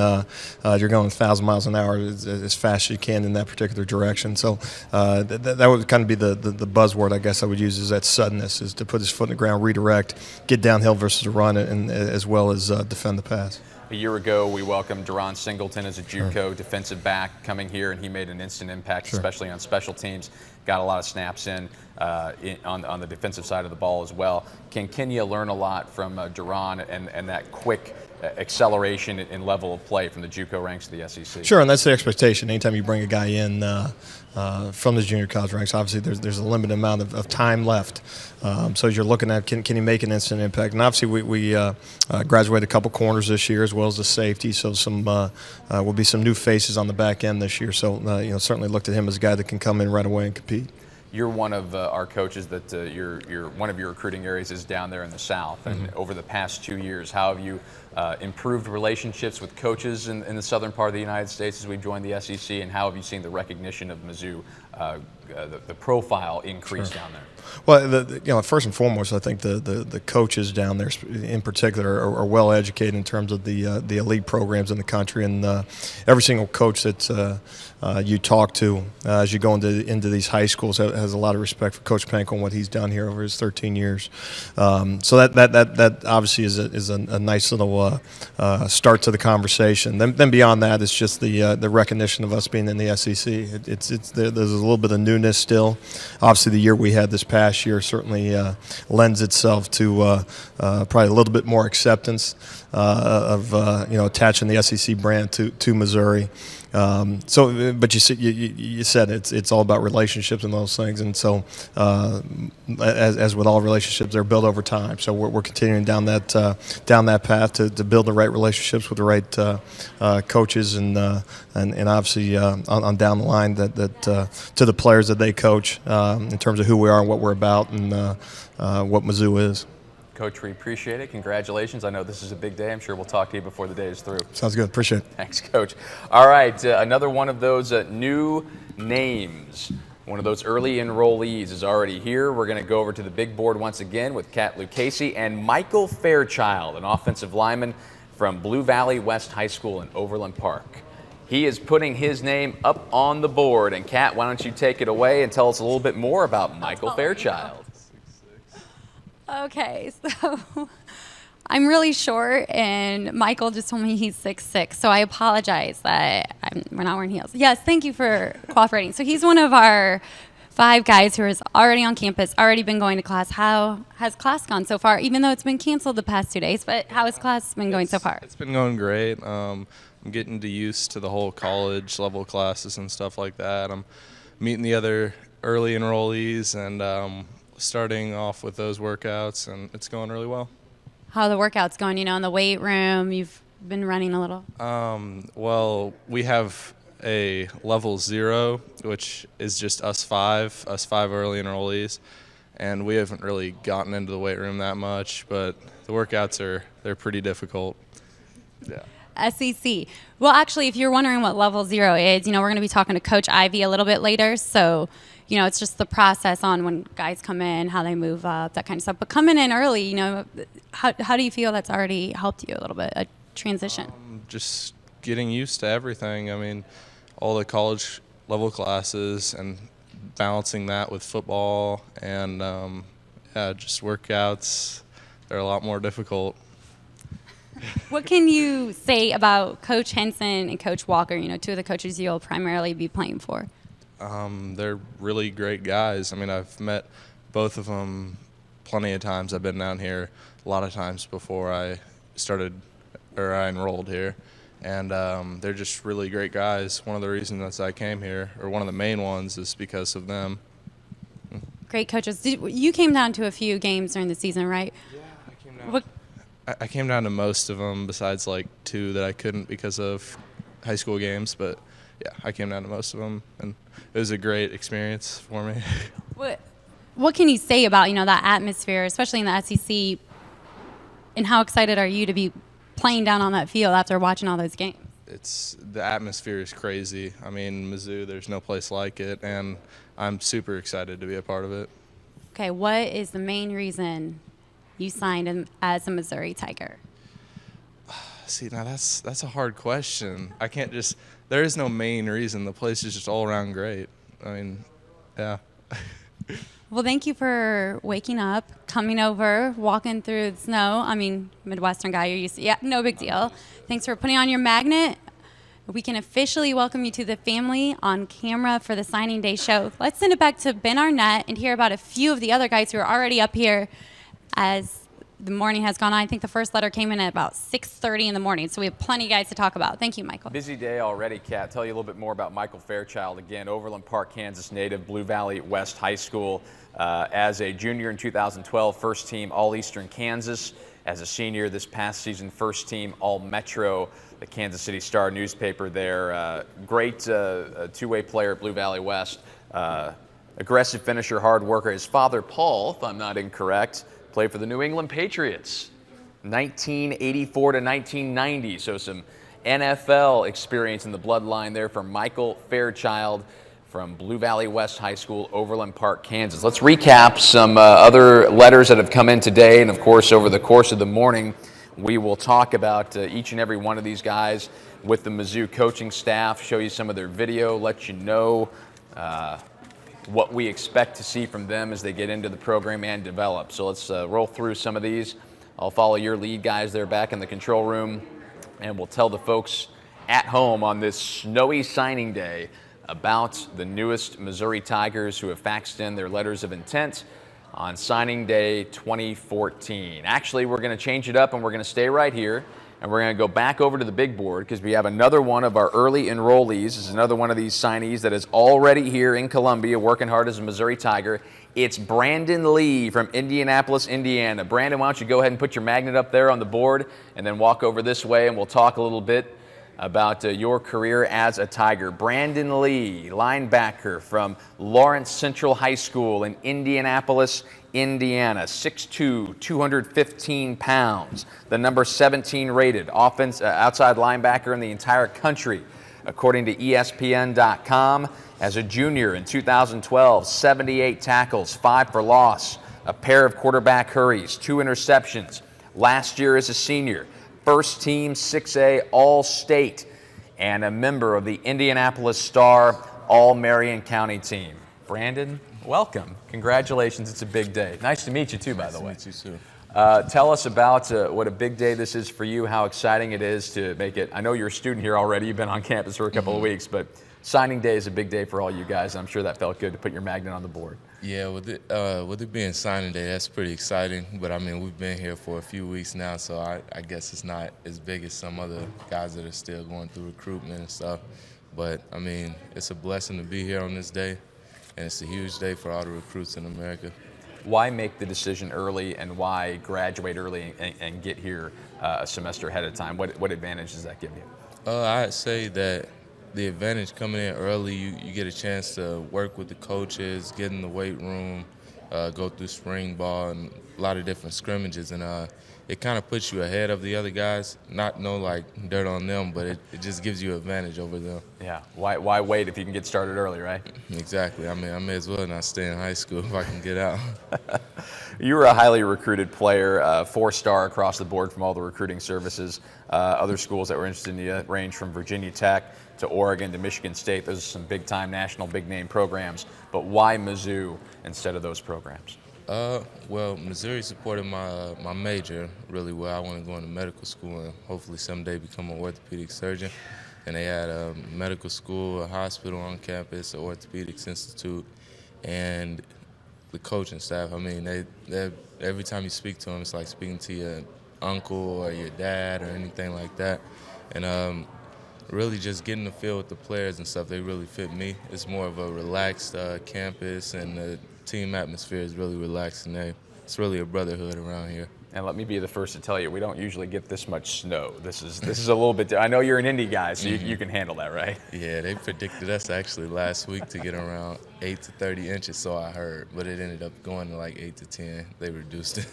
you're going 1,000 miles an hour as fast as you can in that particular direction. So that would kind of be the buzzword, I guess I would use, is that suddenness, is to put his foot in the ground, redirect, get downhill versus a run, and as well as defend the pass. A year ago, we welcomed Duron Singleton as a JUCO defensive back coming here, and he made an instant impact, especially on special teams. Got a lot of snaps in on the defensive side of the ball as well. Can Kenya learn a lot from Duron and that quick acceleration in level of play from the JUCO ranks of the SEC? Sure, and that's the expectation. Anytime you bring a guy in from the junior college ranks, obviously there's a limited amount of time left. So as you're looking at, can he make an instant impact? And obviously we graduated a couple corners this year as well as a safety, so will be some new faces on the back end this year. So certainly looked at him as a guy that can come in right away and compete. You're one of our coaches that one of your recruiting areas is down there in the South. And over the past 2 years, how have you improved relationships with coaches in the southern part of the United States as we joined the SEC, and how have you seen the recognition of Mizzou, the profile increase down there? Well, first and foremost, I think the coaches down there in particular are well educated in terms of the elite programs in the country, and every single coach that you talk to as you go into these high schools has a lot of respect for Coach Panko and what he's done here over his 13 years. So that obviously is a nice little start to the conversation. Then beyond that, it's just the recognition of us being in the SEC. There's a little bit of newness still. Obviously, the year we had this past year certainly lends itself to probably a little bit more acceptance of attaching the SEC brand to Missouri. But you said it's all about relationships and those things, and so as with all relationships, they're built over time. So we're continuing down that path to build the right relationships with the right coaches, and obviously on down the line that to the players that they coach in terms of who we are and what we're about and what Mizzou is. Coach, we appreciate it. Congratulations. I know this is a big day. I'm sure we'll talk to you before the day is through. Sounds good. Appreciate it. Thanks, Coach. All right, another one of those new names. One of those early enrollees is already here. We're going to go over to the big board once again with Kat Lucchese and Michael Fairchild, an offensive lineman from Blue Valley West High School in Overland Park. He is putting his name up on the board. And Kat, why don't you take it away and tell us a little bit more about Michael Fairchild. Okay, so I'm really short, and Michael just told me he's 6'6", so I apologize that we're not wearing heels. Yes, thank you for cooperating. So he's one of our 5 guys who is already on campus, already been going to class. How has class gone so far, even though it's been canceled the past 2 days, but how has class been going so far? It's been going great. I'm getting used to the whole college level classes and stuff like that. I'm meeting the other early enrollees and starting off with those workouts, and it's going really well. How are the workouts going? In the weight room, you've been running a little? Well, we have a level 0, which is just us five early enrollees, and we haven't really gotten into the weight room that much, but the workouts they're pretty difficult. Yeah. SEC. Well, actually, if you're wondering what level 0 is, we're going to be talking to Coach Ivy a little bit later, so it's just the process on when guys come in, how they move up, that kind of stuff. But coming in early, how do you feel that's already helped you a little bit, a transition? Just getting used to everything. I mean, all the college level classes and balancing that with football and, just workouts. They're a lot more difficult. What can you say about Coach Henson and Coach Walker, 2 of the coaches you'll primarily be playing for? They're really great guys. I mean, I've met both of them plenty of times. I've been down here a lot of times before I enrolled here, and they're just really great guys. One of the reasons I came here, or one of the main ones, is because of them. Great coaches. You came down to a few games during the season, right? Yeah, I came down to most of them, besides 2 that I couldn't because of high school games, but yeah, I came down to most of them, and it was a great experience for me. What can you say about that atmosphere, especially in the SEC, and how excited are you to be playing down on that field after watching all those games? The atmosphere is crazy. I mean, Mizzou, there's no place like it, and I'm super excited to be a part of it. Okay, what is the main reason you signed as a Missouri Tiger? See, now that's a hard question. I can't just. There is no main reason. The place is just all around great. I mean, yeah. Well, thank you for waking up, coming over, walking through the snow. I mean, Midwestern guy, you're used to, yeah, no big deal. Thanks for putting on your magnet. We can officially welcome you to the family on camera for the signing day show. Let's send it back to Ben Arnett and hear about a few of the other guys who are already up here as the morning has gone on. I think the first letter came in at about 6:30 in the morning, so we have plenty of guys to talk about. Thank you, Michael. Busy day already, Kat. Tell you a little bit more about Michael Fairchild. Again, Overland Park, Kansas native, Blue Valley West High School. As a junior in 2012, first team All-Eastern Kansas. As a senior this past season, first team All-Metro, the Kansas City Star newspaper there. Great two-way player at Blue Valley West. Aggressive finisher, hard worker. His father, Paul, if I'm not incorrect, played for the New England Patriots, 1984 to 1990. So some NFL experience in the bloodline there for Michael Fairchild from Blue Valley West High School, Overland Park, Kansas. Let's recap some other letters that have come in today. And, of course, over the course of the morning, we will talk about each and every one of these guys with the Mizzou coaching staff, show you some of their video, let you know what we expect to see from them as they get into the program and develop. So let's roll through some of these. I'll follow your lead, guys. They're back in the control room, and we'll tell the folks at home on this snowy signing day about the newest Missouri Tigers who have faxed in their letters of intent on signing day 2014. Actually, we're going to change it up, and we're going to stay right here. And we're going to go back over to the big board because we have another one of our early enrollees. This is another one of these signees that is already here in Columbia working hard as a Missouri Tiger. It's Brandon Lee from Indianapolis, Indiana. Brandon, why don't you go ahead and put your magnet up there on the board and then walk over this way and we'll talk a little bit about your career as a Tiger. Brandon Lee, linebacker from Lawrence Central High School in Indianapolis, Indiana, 6'2", 215 pounds, the number 17 rated outside linebacker in the entire country, according to ESPN.com. As a junior in 2012, 78 tackles, 5 for loss, a pair of quarterback hurries, 2 interceptions. Last year as a senior, first team 6A All-State, and a member of the Indianapolis Star All-Marion County team. Brandon, welcome. Congratulations. It's a big day. Nice to meet you, too, by the way. Nice to meet you, too. Tell us about what a big day this is for you, how exciting it is to make it. I know you're a student here already. You've been on campus for a couple of weeks, but signing day is a big day for all you guys. I'm sure that felt good to put your magnet on the board. Yeah, with it being signing day, that's pretty exciting. But, I mean, we've been here for a few weeks now, so I guess it's not as big as some other guys that are still going through recruitment and stuff. But, I mean, it's a blessing to be here on this day, and it's a huge day for all the recruits in America. Why make the decision early and why graduate early and get here a semester ahead of time? What advantage does that give you? I'd say that the advantage coming in early, you get a chance to work with the coaches, get in the weight room, go through spring ball and a lot of different scrimmages, and it kind of puts you ahead of the other guys. Not like dirt on them, but it just gives you advantage over them. Yeah. Why wait if you can get started early, right? Exactly. I mean, I may as well not stay in high school if I can get out. You were a highly recruited player, 4-star across the board from all the recruiting services. Other schools that were interested in you range from Virginia Tech to Oregon to Michigan State. Those are some big-time national, big-name programs. But why Mizzou instead of those programs? Well, Missouri supported my major really well. I want to go into medical school and hopefully someday become an orthopedic surgeon. And they had a medical school, a hospital on campus, an orthopedics institute, and the coaching staff. I mean, they every time you speak to them, it's like speaking to your uncle or your dad or anything like that. And really just getting the feel with the players and stuff, they really fit me. It's more of a relaxed campus, and the team atmosphere is really relaxed, and it's really a brotherhood around here. And let me be the first to tell you, we don't usually get this much snow. This is a little bit. I know you're an Indy guy, so you can handle that, right? Yeah, they predicted us actually last week to get around 8 to 30 inches, so I heard, but it ended up going to like 8 to 10. They reduced it.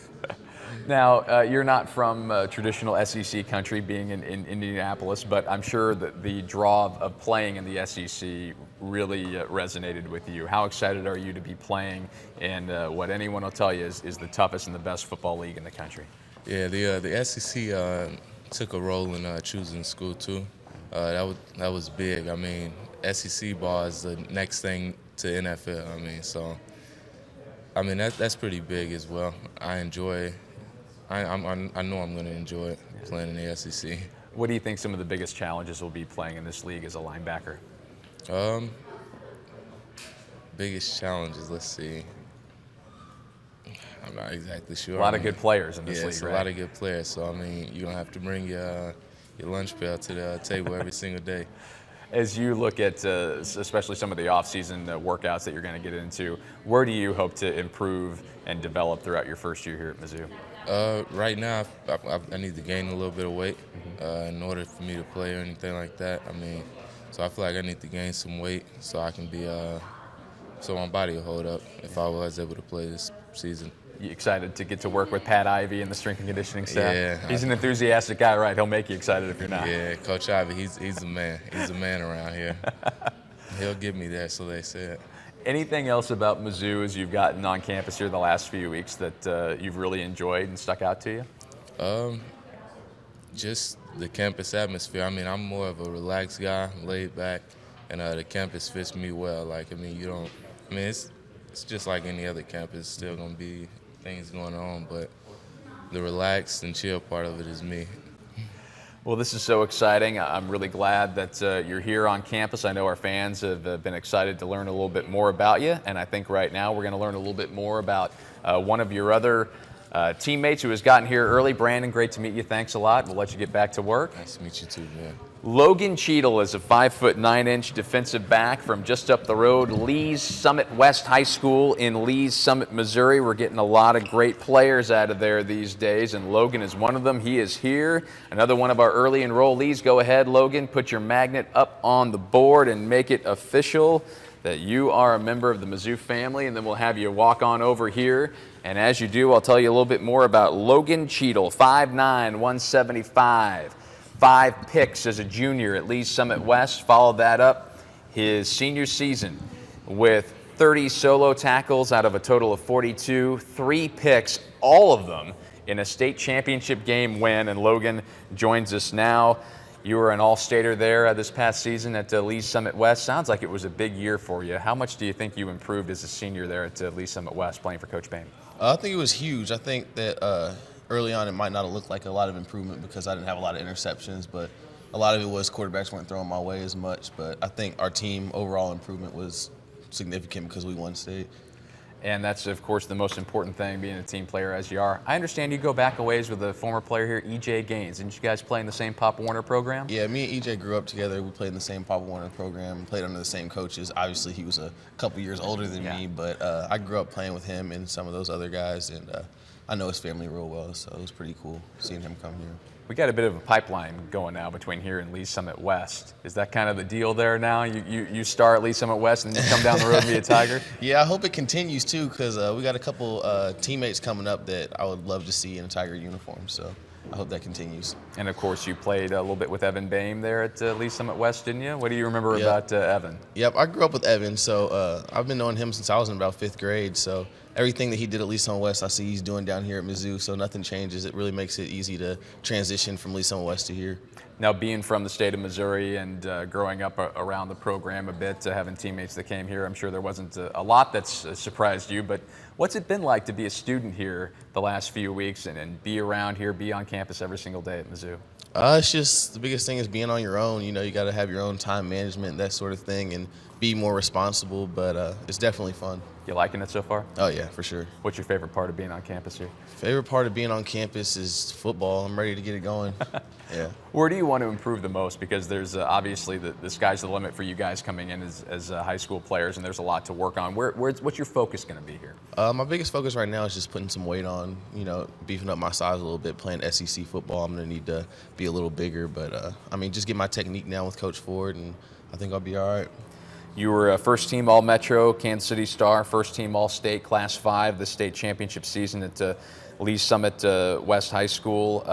Now, you're not from traditional SEC country, being in Indianapolis, but I'm sure that the draw of playing in the SEC really resonated with you. How excited are you to be playing in what anyone will tell you is the toughest and the best football league in the country? Yeah, the SEC took a role in choosing school too. That was big. I mean, SEC ball is the next thing to NFL. I mean, so that's pretty big as well. I enjoy. I know I'm going to enjoy it playing in the SEC. What do you think some of the biggest challenges will be playing in this league as a linebacker? Biggest challenges, let's see. I'm not exactly sure. A lot of good players in this league, right? A lot of good players. So, I mean, you're going to have to bring your lunch pail to the table every single day. As you look at especially some of the off-season workouts that you're going to get into, where do you hope to improve and develop throughout your first year here at Mizzou? Right now, I need to gain a little bit of weight in order for me to play or anything like that. I mean, so I feel like I need to gain some weight so I can be so my body will hold up if I was able to play this season. You excited to get to work with Pat Ivey and the strength and conditioning staff? Yeah. He's an enthusiastic guy, right? He'll make you excited if you're not. Yeah, Coach Ivey, he's a man. He's a man around here. He'll get me there, so they said. Anything else about Mizzou as you've gotten on campus here the last few weeks that you've really enjoyed and stuck out to you? Just the campus atmosphere. I mean, I'm more of a relaxed guy, laid back, and the campus fits me well. Like, I mean, it's just like any other campus. Still gonna be things going on, but the relaxed and chill part of it is me. Well, this is so exciting. I'm really glad that you're here on campus. I know our fans have been excited to learn a little bit more about you, and I think right now we're going to learn a little bit more about one of your other teammates who has gotten here early. Brandon, great to meet you. Thanks a lot. We'll let you get back to work. Nice to meet you too, man. Logan Cheadle is a 5'9" defensive back from just up the road, Lee's Summit West High School in Lee's Summit, Missouri. We're getting a lot of great players out of there these days, and Logan is one of them. He is here. Another one of our early enrollees. Go ahead, Logan, put your magnet up on the board and make it official that you are a member of the Mizzou family, and then we'll have you walk on over here. And as you do, I'll tell you a little bit more about Logan Cheadle, 5'9", 175. 5 picks as a junior at Lee's Summit West. Followed that up his senior season with 30 solo tackles out of a total of 42, 3 picks, all of them in a state championship game win. And Logan joins us now. You were an all-stater there this past season at Lee's Summit West. Sounds like it was a big year for you. How much do you think you improved as a senior there at Lee's Summit West playing for Coach Payne? I think it was huge. I think that early on it might not have looked like a lot of improvement because I didn't have a lot of interceptions, but a lot of it was quarterbacks weren't throwing my way as much. But I think our team overall improvement was significant because we won state. And that's, of course, the most important thing, being a team player as you are. I understand you go back a ways with a former player here, E.J. Gaines. Didn't you guys play in the same Pop Warner program? Yeah, me and E.J. grew up together. We played in the same Pop Warner program, played under the same coaches. Obviously, he was a couple years older than me, but I grew up playing with him and some of those other guys, and I know his family real well, so it was pretty cool seeing him come here. We got a bit of a pipeline going now between here and Lee's Summit West. Is that kind of the deal there now? You start at Lee's Summit West and then you come down the road and be a Tiger? Yeah, I hope it continues too, because we got a couple teammates coming up that I would love to see in a Tiger uniform. So I hope that continues. And of course, you played a little bit with Evan Boehm there at Lee's Summit West, didn't you? What do you remember about Evan? Yep, I grew up with Evan, so I've been knowing him since I was in about 5th grade. So everything that he did at Lee's Summit West, I see he's doing down here at Mizzou. So nothing changes. It really makes it easy to transition from Lee's Summit West to here. Now, being from the state of Missouri and growing up around the program a bit, having teammates that came here, I'm sure there wasn't a lot that's surprised you, but what's it been like to be a student here the last few weeks and be around here, be on campus every single day at Mizzou? It's just the biggest thing is being on your own. You know, you got to have your own time management, that sort of thing, and be more responsible, but it's definitely fun. You liking it so far? Oh, yeah, for sure. What's your favorite part of being on campus here? Favorite part of being on campus is football. I'm ready to get it going. Yeah. Where do you want to improve the most? Because there's obviously the sky's the limit for you guys coming in as high school players, and there's a lot to work on. What's your focus going to be here? My biggest focus right now is just putting some weight on, you know, beefing up my size a little bit, playing SEC football. I'm going to need to be a little bigger, but, I mean, just get my technique down with Coach Ford, and I think I'll be all right. You were a first-team All-Metro, Kansas City Star, first-team All-State, Class 5, the state championship season at Lee Summit West High School.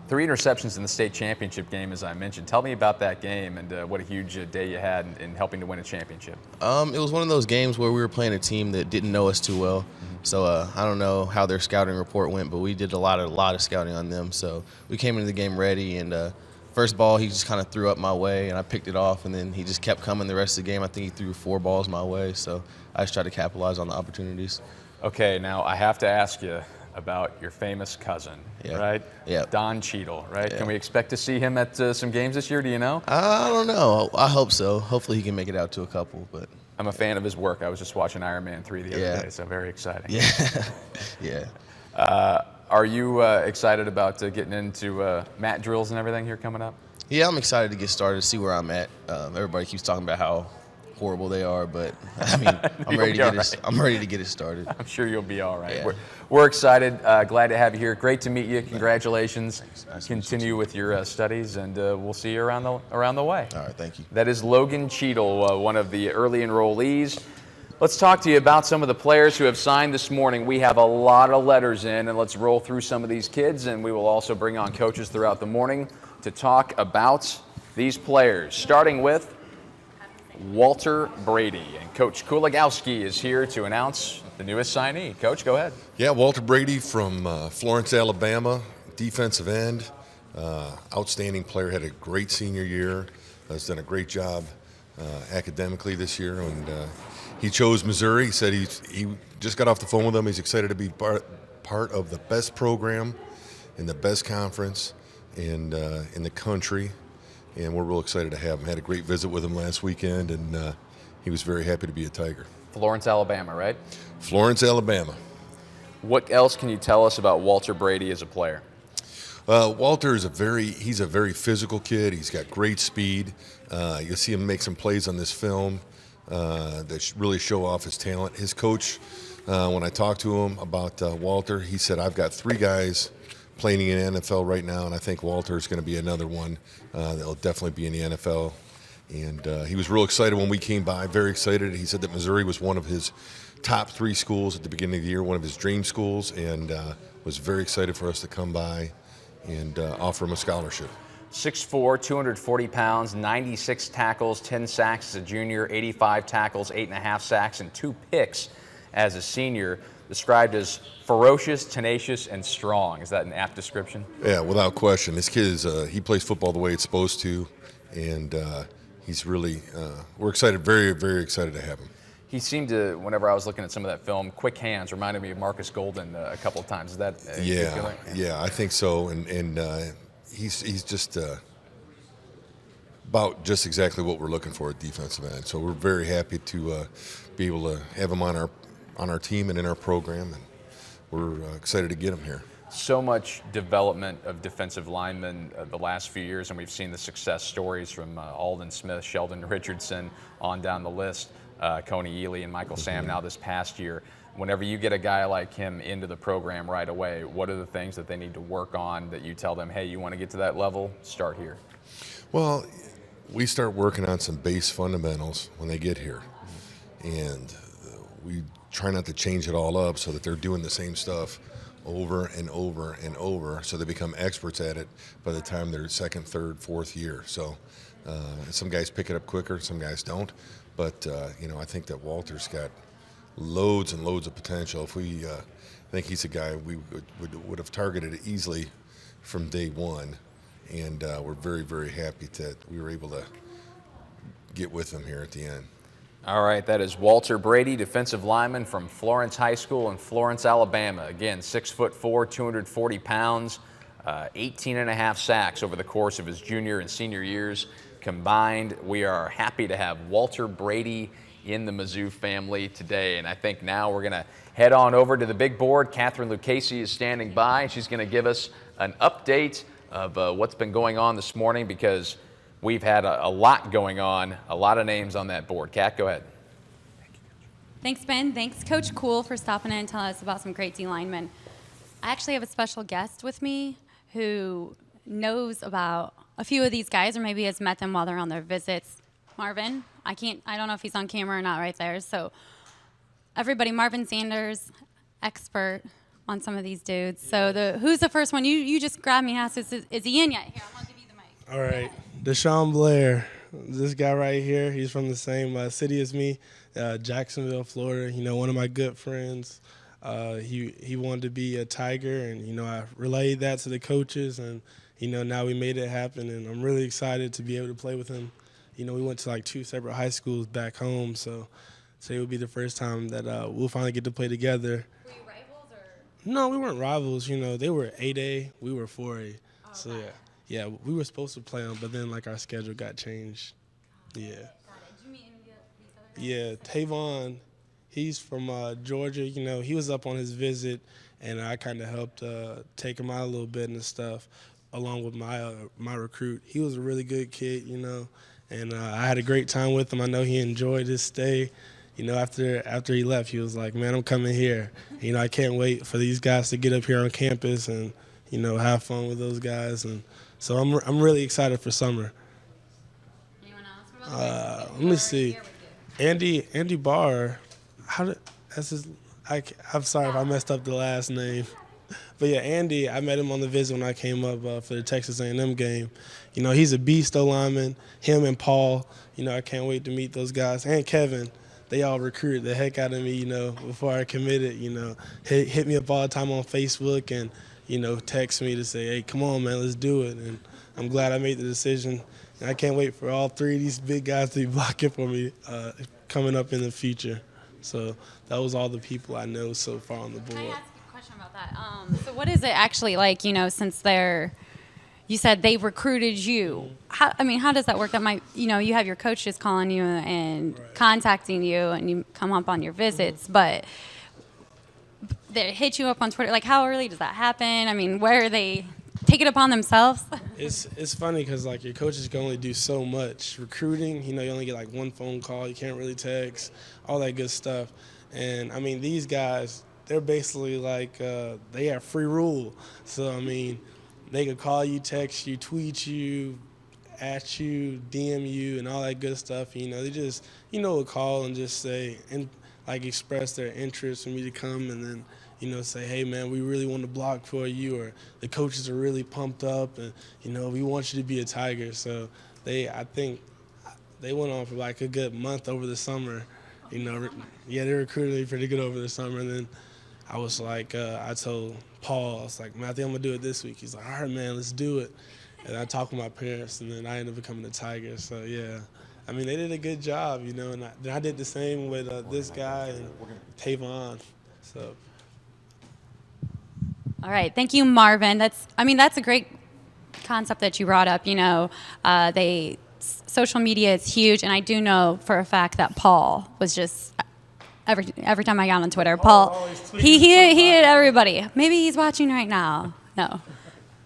3 interceptions in the state championship game, as I mentioned. Tell me about that game and what a huge day you had in helping to win a championship. It was one of those games where we were playing a team that didn't know us too well. So I don't know how their scouting report went, but we did a lot of scouting on them. So we came into the game ready, and first ball he just kind of threw up my way, and I picked it off, and then he just kept coming the rest of the game. I think he threw 4 balls my way, so I just tried to capitalize on the opportunities. Okay, now I have to ask you about your famous cousin, right? Yeah. Don Cheadle, right? Yeah. Can we expect to see him at some games this year? Do you know? I don't know. I hope so. Hopefully he can make it out to a couple, but I'm a fan of his work. I was just watching Iron Man 3 the other day, so very exciting. yeah. yeah. Are you excited about getting into mat drills and everything here coming up? Yeah, I'm excited to get started, see where I'm at. Everybody keeps talking about how horrible they are, but I mean, I'm ready to get it started. I'm sure you'll be all right. Yeah. We're excited. Glad to have you here. Great to meet you. Congratulations. Nice Continue with your studies, and we'll see you around the way. All right, thank you. That is Logan Cheadle, one of the early enrollees. Let's talk to you about some of the players who have signed this morning. We have a lot of letters in, and let's roll through some of these kids, and we will also bring on coaches throughout the morning to talk about these players, starting with Walter Brady. And Coach Kuligowski is here to announce the newest signee. Coach, go ahead. Yeah, Walter Brady from Florence, Alabama, defensive end. Outstanding player, had a great senior year, has done a great job academically this year, and he chose Missouri. He said he just got off the phone with them. He's excited to be part of the best program in the best conference and in the country, and we're real excited to have him. Had a great visit with him last weekend, and he was very happy to be a Tiger. Florence, Alabama, right? Florence, Alabama. What else can you tell us about Walter Brady as a player? Walter is he's a very physical kid. He's got great speed. You'll see him make some plays on this film that really show off his talent. His coach, when I talked to him about Walter, he said, I've got 3 guys playing in the NFL right now, and I think Walter is going to be another one that'll definitely be in the NFL. And he was real excited when we came by, very excited. He said that Missouri was one of his top 3 schools at the beginning of the year, one of his dream schools, and was very excited for us to come by and offer him a scholarship. 6'4", 240 pounds, 96 tackles, 10 sacks as a junior, 85 tackles, 8.5 sacks, and 2 picks as a senior. Described as ferocious, tenacious, and strong. Is that an apt description? Yeah, without question. This kid he plays football the way it's supposed to, and he's really, we're excited, very, very excited to have him. He seemed to, whenever I was looking at some of that film, quick hands, reminded me of Marcus Golden a couple of times. Is that a good feeling? Yeah, I think so, and he's just about just exactly what we're looking for at defensive end. So we're very happy to be able to have him on our team and in our program, and we're excited to get him here. So much development of defensive linemen the last few years, and we've seen the success stories from Alden Smith, Sheldon Richardson, on down the list, Coney Ely and Michael Sam now this past year. Whenever you get a guy like him into the program right away, what are the things that they need to work on that you tell them, hey, you want to get to that level, start here? Well, we start working on some base fundamentals when they get here, and we try not to change it all up so that they're doing the same stuff over and over and over, so they become experts at it by the time they're 2nd, 3rd, 4th year. So some guys pick it up quicker, some guys don't. But I think that Walter's got loads and loads of potential. If we I think he's a guy we would have targeted easily from day one, and we're very, very happy that we were able to get with him here at the end. All right, that is Walter Brady, defensive lineman from Florence High School in Florence, Alabama. Again, 6'4", 240 pounds, 18.5 sacks over the course of his junior and senior years combined. We are happy to have Walter Brady in the Mizzou family today, and I think now we're going to head on over to the big board. Catherine Lucchese is standing by. She's going to give us an update of what's been going on this morning, because we've had a lot going on, a lot of names on that board. Kat, go ahead. Thanks, Ben. Thanks, Coach Cool, for stopping in and telling us about some great D linemen. I actually have a special guest with me who knows about a few of these guys, or maybe has met them while they're on their visits. Marvin, I don't know if he's on camera or not right there. So everybody, Marvin Sanders, expert on some of these dudes. So who's the first one? You just grabbed me and asked, is he in yet? Here, I'm going to give you the mic. All right, Deshaun Blair. This guy right here, he's from the same city as me, Jacksonville, Florida. One of my good friends. He wanted to be a Tiger, and I relayed that to the coaches, and now we made it happen, and I'm really excited to be able to play with him. We went to like 2 separate high schools back home, so it would be the first time that we'll finally get to play together. Were you rivals or? No, we weren't rivals. They were 8A, we were 4A. Oh, So yeah, we were supposed to play them, but then like our schedule got changed. Yeah. Got it. Did you meet any of these other guys? Yeah, Tavon, he's from Georgia. He was up on his visit, and I kind of helped take him out a little bit and stuff, along with my recruit. He was a really good kid, and I had a great time with him. I know he enjoyed his stay. After he left, he was like, "Man, I'm coming here. I can't wait for these guys to get up here on campus and have fun with those guys." And so I'm really excited for summer. Anyone else? What about the Let me see. Andy Barr. I'm sorry if I messed up the last name. But yeah, Andy, I met him on the visit when I came up for the Texas A&M game. He's a beast lineman. Him and Paul, I can't wait to meet those guys. And Kevin, they all recruited the heck out of me, before I committed. Hit me up all the time on Facebook and, text me to say, "Hey, come on, man, let's do it." And I'm glad I made the decision. And I can't wait for all 3 of these big guys to be blocking for me coming up in the future. So that was all the people I know so far on the board. Can I ask a question about that? So what is it actually like, since you said they recruited you? How does that work? That might, you have your coaches calling you and contacting you, and you come up on your visits, but they hit you up on Twitter. Like, how early does that happen? Where they take it upon themselves? It's funny because like your coaches can only do so much. Recruiting, you only get like 1 phone call. You can't really text, all that good stuff. And these guys, they're basically like they have free rule. So they could call you, text you, tweet you, at you, DM you, and all that good stuff. They just would call and just say and like express their interest for me to come, and then say, "Hey, man, we really want to block for you," or the coaches are really pumped up, and, we want you to be a Tiger. So I think they went on for like a good month over the summer. Yeah, they recruited me pretty good over the summer. And then I was like, I told Paul, I was like, "Man, I think I'm going to do it this week." He's like, "All right, man, let's do it." And I talked with my parents, and then I ended up becoming a Tiger. So, yeah. They did a good job, and then I did the same with this guy and Tavon. So. All right. Thank you, Marvin. That's a great concept that you brought up. Social media is huge, and I do know for a fact that Paul was just every time I got on Twitter, Paul he hit everybody. Maybe he's watching right now. No.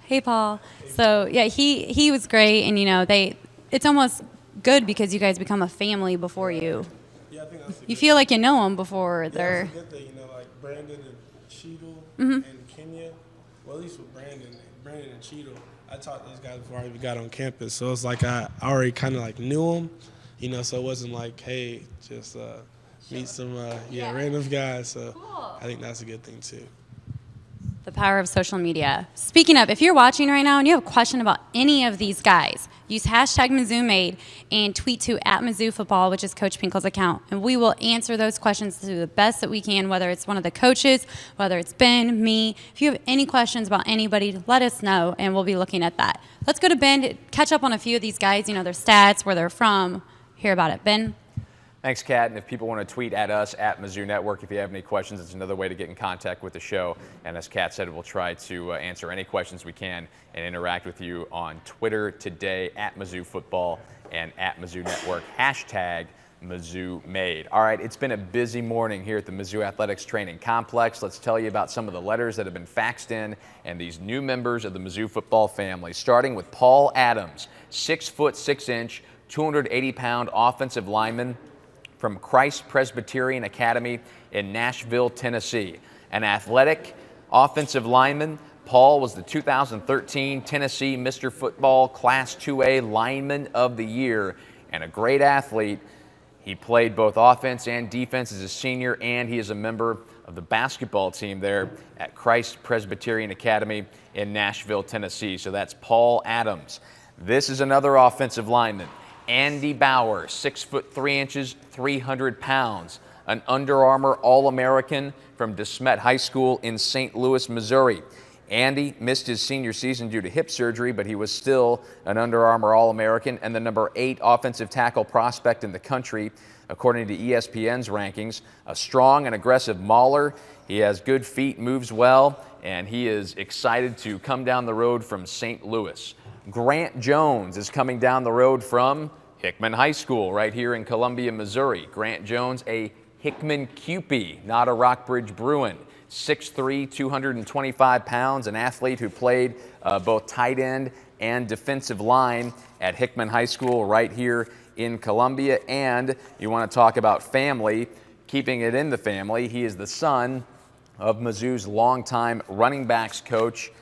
Hey, Paul. So yeah, he was great, and it's almost good because you guys become a family before you. Yeah, I think that's you feel like you know them before they're. That's a good thing, like Brandon and Cheadle and Kenya. Well, at least with Brandon and Cheadle, I taught those guys before I even got on campus. So it's like I already kind of like knew them, so it wasn't like, hey, just meet some random guys. So cool. I think that's a good thing too. The power of social media. Speaking of, if you're watching right now and you have a question about any of these guys, use hashtag MizzouMade and tweet to @MizzouFootball, which is Coach Pinkel's account. And we will answer those questions to the best that we can, whether it's one of the coaches, whether it's Ben, me. If you have any questions about anybody, let us know, and we'll be looking at that. Let's go to Ben to catch up on a few of these guys, their stats, where they're from, hear about it. Ben? Thanks, Kat. And if people want to tweet at us, @Mizzou Network, if you have any questions, it's another way to get in contact with the show. And as Kat said, we'll try to answer any questions we can and interact with you on Twitter today, @MizzouFootball and @Mizzou Network, hashtag MizzouMade. All right, it's been a busy morning here at the Mizzou Athletics Training Complex. Let's tell you about some of the letters that have been faxed in and these new members of the Mizzou football family, starting with Paul Adams, 6 foot 6 inch, 280-pound offensive lineman from Christ Presbyterian Academy in Nashville, Tennessee. An athletic offensive lineman, Paul was the 2013 Tennessee Mr. Football Class 2A Lineman of the Year, and a great athlete. He played both offense and defense as a senior, and he is a member of the basketball team there at Christ Presbyterian Academy in Nashville, Tennessee. So that's Paul Adams. This is another offensive lineman, Andy Bauer, 6'3", 300 pounds, an Under Armour All-American from DeSmet High School in St. Louis, Missouri. Andy missed his senior season due to hip surgery, but he was still an Under Armour All-American and the number 8 offensive tackle prospect in the country, according to ESPN's rankings. A strong and aggressive mauler. He has good feet, moves well, and he is excited to come down the road from St. Louis. Grant Jones is coming down the road from Hickman High School right here in Columbia, Missouri. Grant Jones, a Hickman Cupie, not a Rockbridge Bruin. 6'3", 225 pounds, an athlete who played both tight end and defensive line at Hickman High School right here in Columbia. And you want to talk about family, keeping it in the family. He is the son of Mizzou's longtime running backs coach,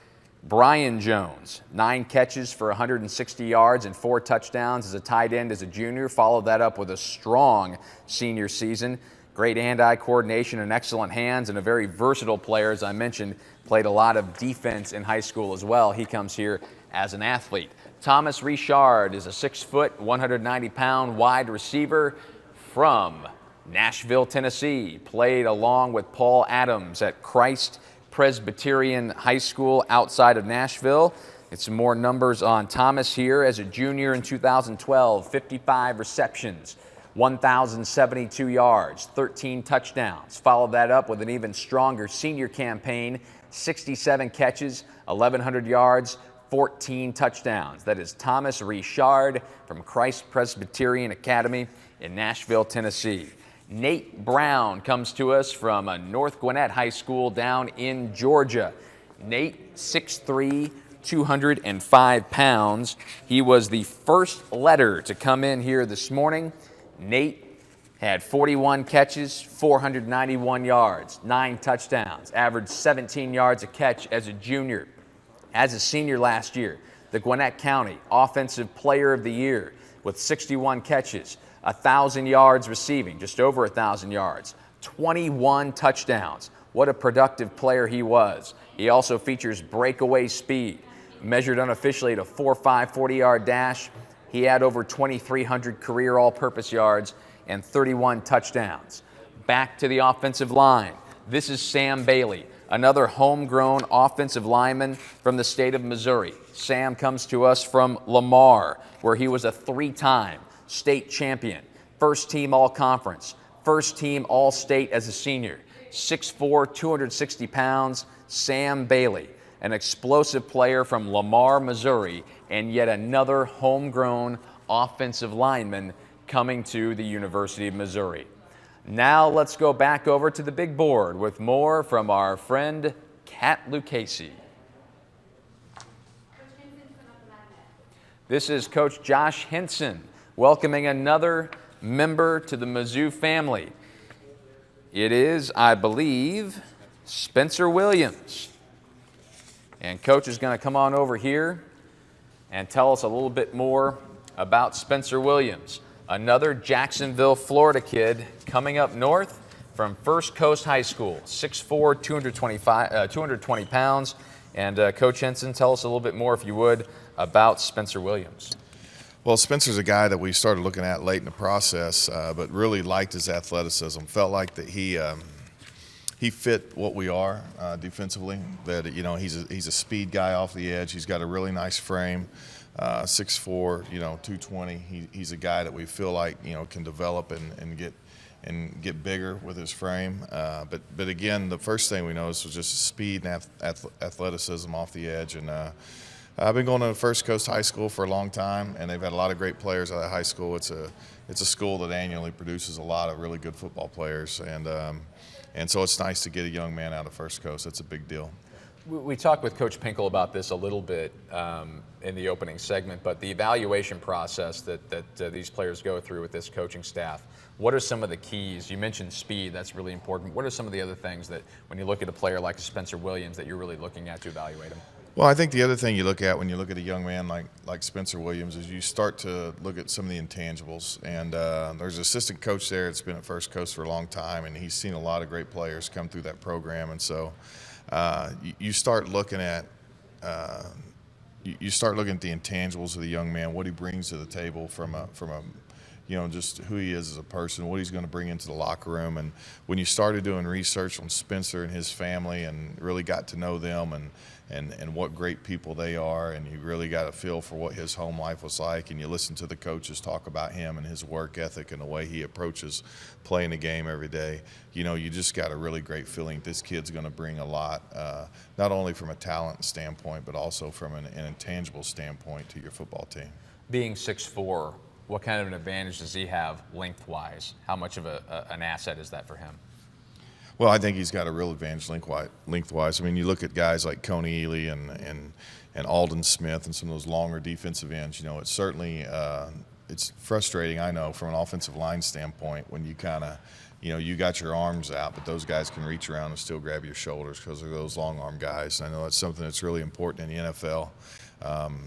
Brian Jones. 9 catches for 160 yards and 4 touchdowns as a tight end as a junior. Followed that up with a strong senior season. Great hand-eye coordination and excellent hands, and a very versatile player, as I mentioned, played a lot of defense in high school as well. He comes here as an athlete. Thomas Richard is a 6', 190-pound wide receiver from Nashville, Tennessee. Played along with Paul Adams at Christ Presbyterian High School outside of Nashville. Get some more numbers on Thomas here. As a junior in 2012, 55 receptions, 1,072 yards, 13 touchdowns. Followed that up with an even stronger senior campaign, 67 catches, 1,100 yards, 14 touchdowns. That is Thomas Richard from Christ Presbyterian Academy in Nashville, Tennessee. Nate Brown comes to us from North Gwinnett High School down in Georgia. Nate, 6'3", 205 pounds. He was the first letter to come in here this morning. Nate had 41 catches, 491 yards, 9 touchdowns, averaged 17 yards a catch as a junior. As a senior last year, the Gwinnett County Offensive Player of the Year with 61 catches, 1,000 yards receiving, just over 1,000 yards, 21 touchdowns. What a productive player he was. He also features breakaway speed, measured unofficially at a 4.5 40-yard dash. He had over 2,300 career all-purpose yards and 31 touchdowns. Back to the offensive line. This is Sam Bailey, another homegrown offensive lineman from the state of Missouri. Sam comes to us from Lamar, where he was a 3-time state champion, first-team all-conference, first-team all-state as a senior. 6'4", 260 pounds, Sam Bailey, an explosive player from Lamar, Missouri, and yet another homegrown offensive lineman coming to the University of Missouri. Now let's go back over to the big board with more from our friend Kat Lucchese. This is Coach Josh Henson welcoming another member to the Mizzou family. It is, I believe, Spencer Williams. And Coach is going to come on over here and tell us a little bit more about Spencer Williams, another Jacksonville, Florida kid coming up north from First Coast High School, 6'4", 220 pounds. And Coach Henson, tell us a little bit more, if you would, about Spencer Williams. Well, Spencer's a guy that we started looking at late in the process, but really liked his athleticism. Felt like that he fit what we are defensively. That he's a speed guy off the edge. He's got a really nice frame, 6'4", 220. He's a guy that we feel like can develop and get bigger with his frame. But again, the first thing we noticed was just speed and athleticism off the edge. And I've been going to First Coast High School for a long time, and they've had a lot of great players out of high school. It's a school that annually produces a lot of really good football players, and so it's nice to get a young man out of First Coast. That's a big deal. We talked with Coach Pinkel about this a little bit in the opening segment, but the evaluation process that these players go through with this coaching staff, what are some of the keys? You mentioned speed, that's really important. What are some of the other things that when you look at a player like Spencer Williams that you're really looking at to evaluate him? Well, I think the other thing you look at when you look at a young man like Spencer Williams is you start to look at some of the intangibles. And there's an assistant coach there that's been at First Coast for a long time, and he's seen a lot of great players come through that program. And so you start looking at you start looking at the intangibles of the young man, what he brings to the table from a just who he is as a person, what he's going to bring into the locker room. And when you started doing research on Spencer and his family and really got to know them and what great people they are, and you really got a feel for what his home life was like, and you listen to the coaches talk about him and his work ethic and the way he approaches playing the game every day, you just got a really great feeling this kid's going to bring a lot, not only from a talent standpoint, but also from an intangible standpoint to your football team. Being 6'4", what kind of an advantage does he have lengthwise? How much of an asset is that for him? Well, I think he's got a real advantage lengthwise. I mean, you look at guys like Coney Ely and Alden Smith and some of those longer defensive ends. It's certainly it's frustrating, I know, from an offensive line standpoint when you kind of, you got your arms out, but those guys can reach around and still grab your shoulders because they're those long arm guys. And I know that's something that's really important in the NFL.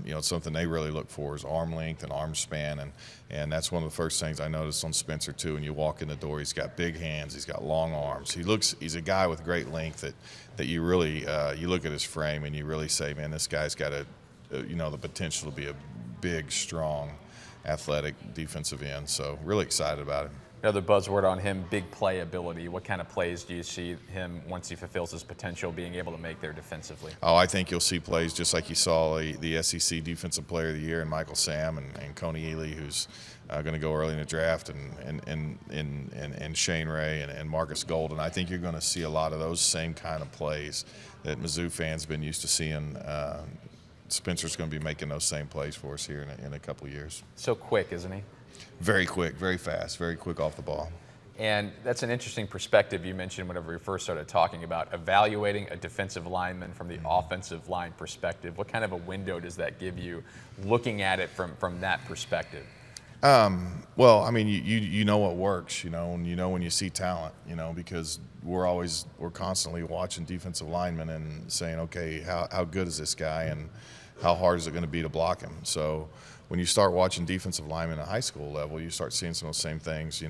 It's something they really look for is arm length and arm span, and that's one of the first things I noticed on Spencer too. When you walk in the door, he's got big hands, he's got long arms. He's a guy with great length that you really you look at his frame and you really say, man, this guy's got the potential to be a big, strong, athletic defensive end. So really excited about him. Another buzzword on him, big play ability. What kind of plays do you see him, once he fulfills his potential, being able to make there defensively? Oh, I think you'll see plays just like you saw the SEC Defensive Player of the Year in Michael Sam and Coney Ely, who's going to go early in the draft, and Shane Ray and Marcus Golden. I think you're going to see a lot of those same kind of plays that Mizzou fans have been used to seeing. Spencer's going to be making those same plays for us here in a couple of years. So quick, isn't he? Very quick, very fast, very quick off the ball. And that's an interesting perspective you mentioned whenever we first started talking about evaluating a defensive lineman from the offensive line perspective. What kind of a window does that give you looking at it from that perspective? Well, I mean, you know what works, and when you see talent, because we're constantly watching defensive linemen and saying, okay, how good is this guy and how hard is it going to be to block him? So when you start watching defensive linemen at high school level, you start seeing some of those same things,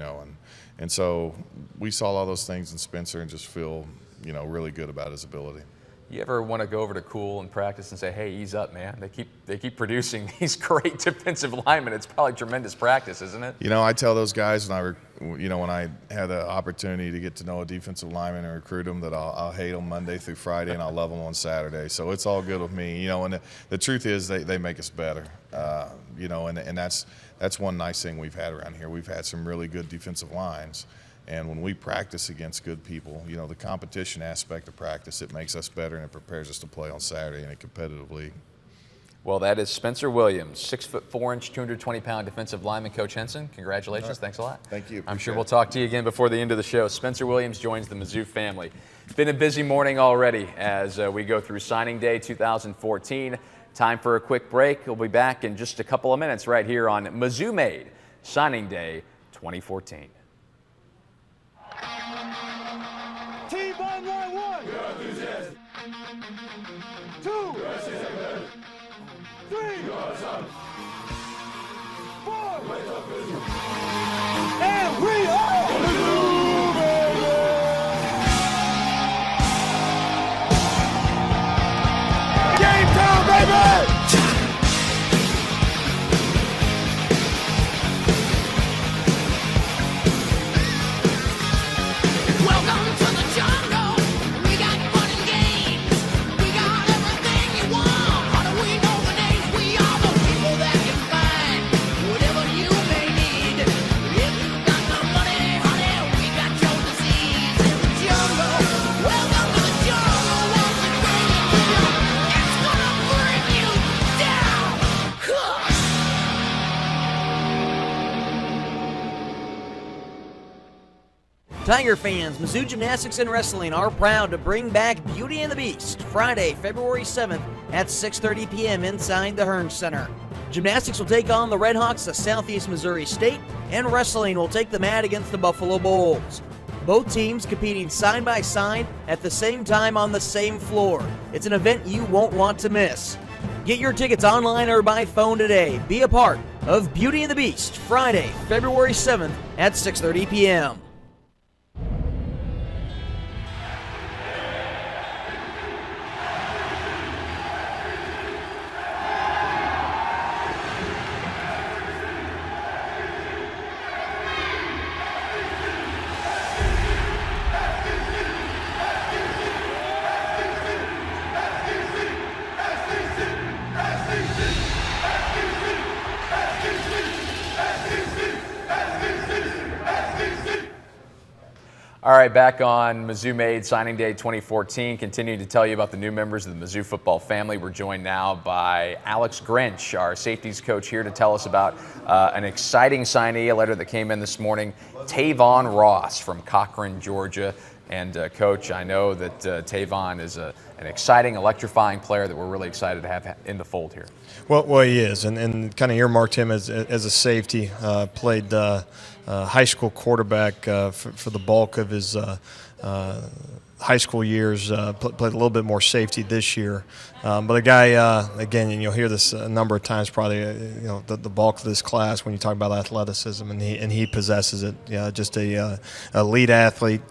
and so we saw all those things in Spencer and just feel, really good about his ability. You ever want to go over to Cool and practice and say, hey, ease up, man? They keep producing these great defensive linemen. It's probably tremendous practice, isn't it? I tell those guys when I had the opportunity to get to know a defensive lineman and recruit them that I'll hate them Monday through Friday and I'll love them on Saturday. So it's all good with me, and the truth is they make us better, and that's one nice thing we've had around here. We've had some really good defensive lines. And when we practice against good people, the competition aspect of practice, it makes us better and it prepares us to play on Saturday in a competitive league. Well, that is Spencer Williams, 6'4", 220-pound defensive lineman. Coach Henson, congratulations. Right. Thanks a lot. Thank you. I'm sure we'll talk to you again before the end of the show. Spencer Williams joins the Mizzou family. It's been a busy morning already as we go through signing day 2014. Time for a quick break. We'll be back in just a couple of minutes right here on MizzouMade signing day 2014. Team on line one. We are enthusiastic. 2. We are excited. 3. We are some. 4. And we are Game time, baby! Tiger fans, Mizzou Gymnastics and Wrestling are proud to bring back Beauty and the Beast Friday, February 7th at 6:30 p.m. inside the Hearn Center. Gymnastics will take on the Red Hawks of Southeast Missouri State, and wrestling will take the mat against the Buffalo Bulls. Both teams competing side by side at the same time on the same floor. It's an event you won't want to miss. Get your tickets online or by phone today. Be a part of Beauty and the Beast, Friday, February 7th at 6:30 p.m. All right, back on MizzouMade Signing Day 2014, continuing to tell you about the new members of the Mizzou football family. We're joined now by Alex Grinch, our safeties coach, here to tell us about an exciting signee, a letter that came in this morning, Tavon Ross from Cochran, Georgia. And Coach, I know that Tavon is an exciting, electrifying player that we're really excited to have in the fold here. Well, he is, and kind of earmarked him as a safety. Played high school quarterback for the bulk of his high school years. Played a little bit more safety this year. But a guy, again, and you'll hear this a number of times probably, the bulk of this class when you talk about athleticism, and he possesses it. Just a elite athlete,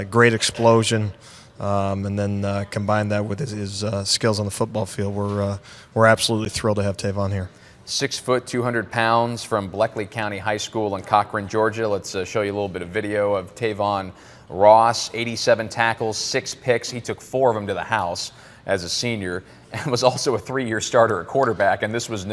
great explosion. And then combine that with his skills on the football field. We're absolutely thrilled to have Tavon here. 6 foot, 200 pounds from Bleckley County High School in Cochran, Georgia. Let's show you a little bit of video of Tavon Ross. 87 tackles, 6 picks. He took 4 of them to the house as a senior, and was also a 3-year starter at quarterback. And this was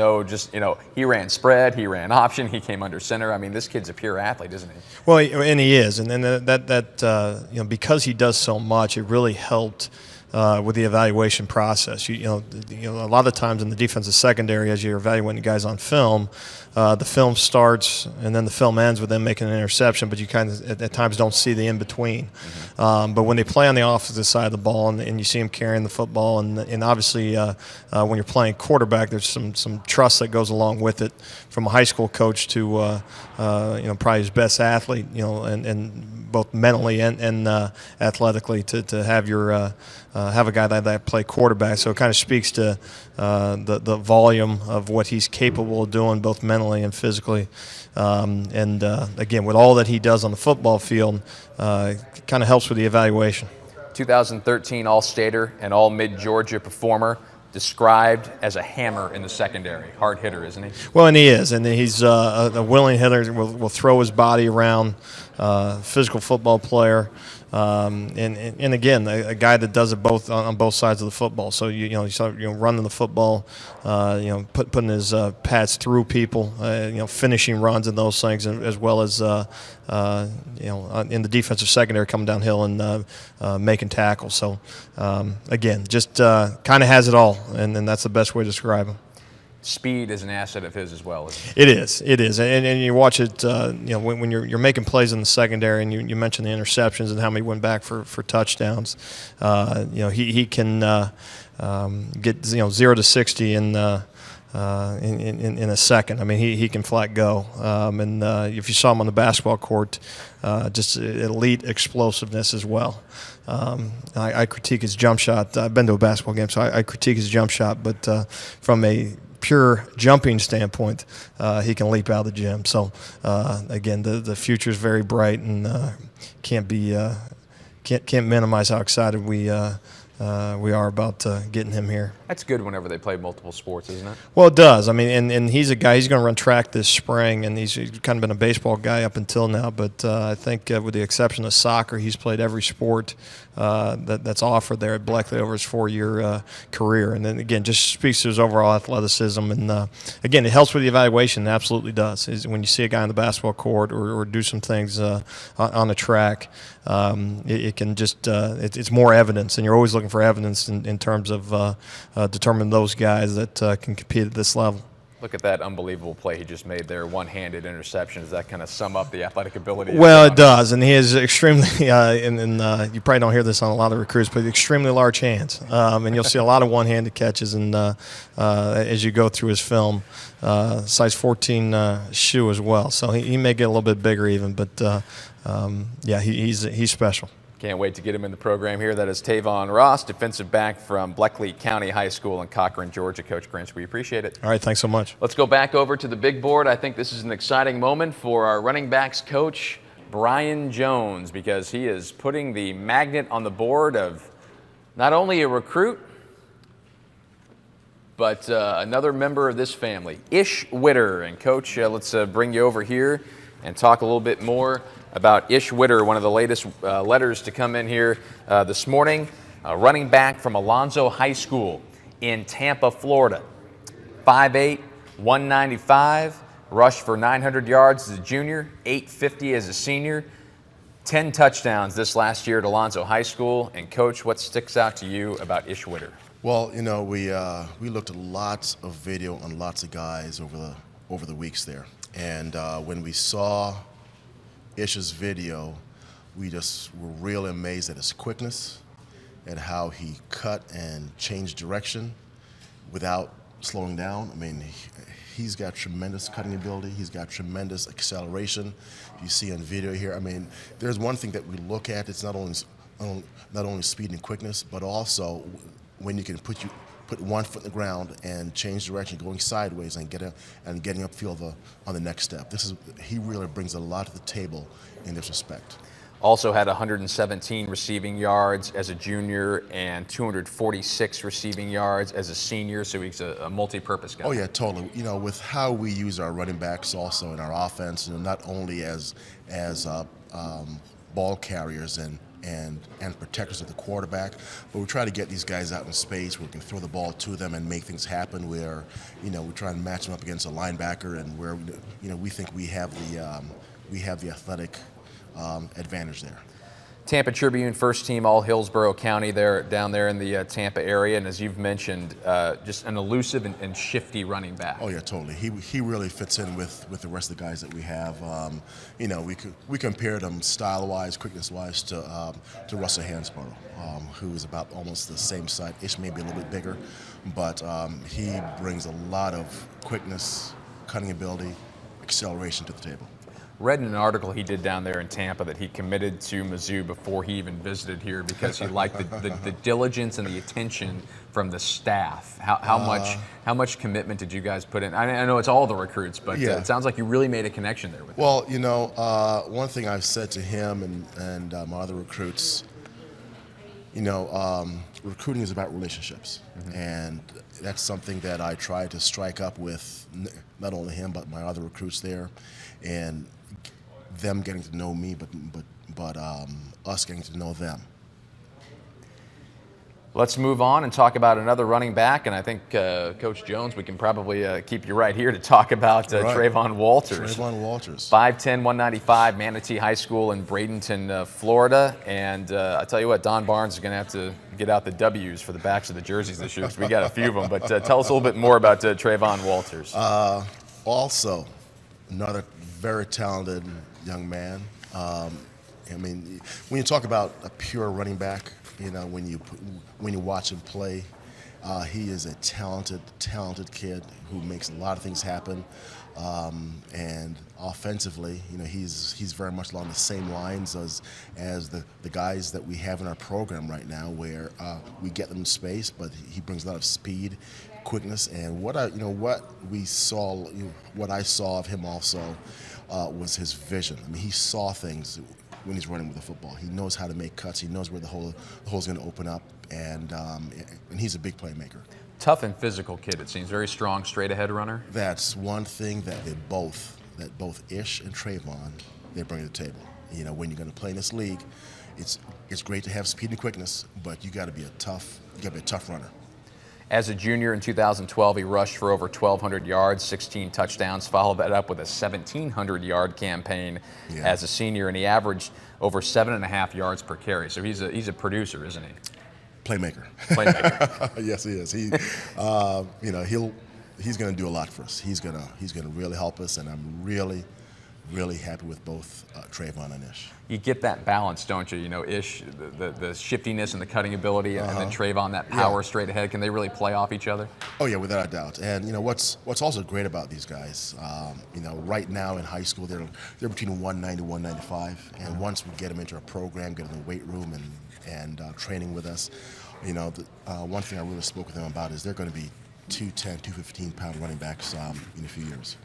he ran spread, he ran option, he came under center. I mean, this kid's a pure athlete, isn't he? Well, and he is, and then that because he does so much, it really helped with the evaluation process. A lot of times in the defensive secondary, as you're evaluating guys on film, the film starts and then the film ends with them making an interception, but you kind of at times don't see the in between. But when they play on the offensive side of the ball and you see them carrying the football, and obviously when you're playing quarterback, there's some trust that goes along with it, from a high school coach to probably his best athlete, and both mentally and athletically to have your have a guy that play quarterback. So it kind of speaks to the volume of what he's capable of doing, both mentally and physically. Again, with all that he does on the football field, kind of helps with the evaluation. 2013 All-Stater and All-Mid-Georgia performer, described as a hammer in the secondary. Hard hitter, isn't he? Well, and he is, and he's a willing hitter. Will throw his body around. Physical football player, and again, a guy that does it both on both sides of the football. So you start running the football, putting his pads through people, finishing runs and those things, as well as in the defensive secondary, coming downhill and making tackles. So again, just kind of has it all, and that's the best way to describe him. Speed is an asset of his as well, isn't it? It is, and you watch it. When you're making plays in the secondary, and you mentioned the interceptions and how many went back for touchdowns. He can get 0 to 60 in a second. I mean, he can flat go. And if you saw him on the basketball court, just elite explosiveness as well. I critique his jump shot. I've been to a basketball game, so I critique his jump shot, but from a pure jumping standpoint, he can leap out of the gym. So again, the future is very bright, and can't minimize how excited we are about getting him here. That's good whenever they play multiple sports, isn't it? Well, it does. I mean, and he's a guy, he's going to run track this spring, and he's kind of been a baseball guy up until now, but I think with the exception of soccer, he's played every sport that's offered there at Bleckley over his 4-year career. And then, again, just speaks to his overall athleticism. And, again, it helps with the evaluation. It absolutely does. When you see a guy on the basketball court or do some things on the track, it can just it's more evidence, and you're always looking for evidence in terms of determining those guys that can compete at this level. Look at that unbelievable play he just made there, one-handed interception. Does that kind of sum up the athletic ability? Well, it does, and he is extremely, and you probably don't hear this on a lot of recruits, but extremely large hands. And you'll see a lot of one-handed catches and as you go through his film. Size 14 shoe as well, so he may get a little bit bigger even, but yeah, he's special. Can't wait to get him in the program here. That is Tavon Ross, defensive back from Bleckley County High School in Cochran, Georgia. Coach Grinch, we appreciate it. All right, thanks so much. Let's go back over to the big board. I think this is an exciting moment for our running backs coach, Brian Jones, because he is putting the magnet on the board of not only a recruit, but another member of this family, Ish Witter. And Coach, let's bring you over here and talk a little bit more about Ish Witter, one of the latest letters to come in here this morning. Running back from Alonzo High School in Tampa, Florida. 5'8", 195, rushed for 900 yards as a junior, 850 as a senior, 10 touchdowns this last year at Alonzo High School. And Coach, what sticks out to you about Ish Witter? Well, you know, we looked at lots of video on lots of guys over the weeks there, and when we saw Ish's video, we just were really amazed at his quickness, at how he cut and changed direction without slowing down. I mean, he's got tremendous cutting ability. He's got tremendous acceleration. You see on video here. I mean, there's one thing that we look at. It's not only speed and quickness, but also when you can put one foot in the ground and change direction, going sideways and getting upfield on the next step. He really brings a lot to the table in this respect. Also had 117 receiving yards as a junior and 246 receiving yards as a senior, so he's a multi-purpose guy. Oh yeah, totally. You know, with how we use our running backs also in our offense, you know, not only as ball carriers and protectors of the quarterback, but we try to get these guys out in space where we can throw the ball to them and make things happen, where, you know, we try and match them up against a linebacker, and where, you know, we think we have the athletic advantage there. Tampa Tribune, first team all Hillsborough County down there in the Tampa area, and as you've mentioned, just an elusive and shifty running back. Oh yeah, totally. He really fits in with the rest of the guys that we have. You know, we compared him style-wise, quickness-wise to Russell Hansborough, who is about almost the same size. Ish maybe a little bit bigger, but he brings a lot of quickness, cutting ability, acceleration to the table. Read in an article he did down there in Tampa that he committed to Mizzou before he even visited here because he liked the diligence and the attention from the staff. How much commitment did you guys put in? I know it's all the recruits, but yeah. It sounds like you really made a connection there with him. Well, you know, one thing I've said to him and my other recruits, you know, recruiting is about relationships, and that's something that I try to strike up with not only him but my other recruits there, and them getting to know me, but us getting to know them. Let's move on and talk about another running back, and I think, Coach Jones, we can probably keep you right here to talk about Trayvon Walters. Trayvon Walters. 5'10", 195, Manatee High School in Bradenton, Florida. And I tell you what, Don Barnes is going to have to get out the W's for the backs of the jerseys this year because we got a few of them. But tell us a little bit more about Trayvon Walters. Also, another very talented young man. I mean, when you talk about a pure running back, you know, when you watch him play, he is a talented kid who makes a lot of things happen. And offensively, you know, he's very much along the same lines as the guys that we have in our program right now, where we get them in space, but he brings a lot of speed, quickness, and what I saw of him also was his vision. I mean, he saw things when he's running with the football. He knows how to make cuts. He knows where the hole's going to open up, and he's a big playmaker. Tough and physical kid, it seems. Very strong, straight-ahead runner. That's one thing that both Ish and Trayvon, they bring to the table. You know, when you're going to play in this league, it's great to have speed and quickness, but you got to be a tough runner. As a junior in 2012, he rushed for over 1,200 yards, 16 touchdowns, followed that up with a 1,700-yard campaign as a senior, and he averaged over 7.5 yards per carry. So he's a producer, isn't he? Playmaker. Yes, he is. You know, he's going to do a lot for us. He's going to really help us, and I'm really, really happy with both Trayvon and Ish. You get that balance, don't you? You know, Ish, the shiftiness and the cutting ability, and then Trayvon, that power straight ahead. Can they really play off each other? Oh yeah, without a doubt. And you know what's also great about these guys, you know, right now in high school they're between 190 195, and once we get them into a program, get them in the weight room and training with us, you know, one thing I really spoke with them about is they're going to be 210, 215-pound running backs in a few years.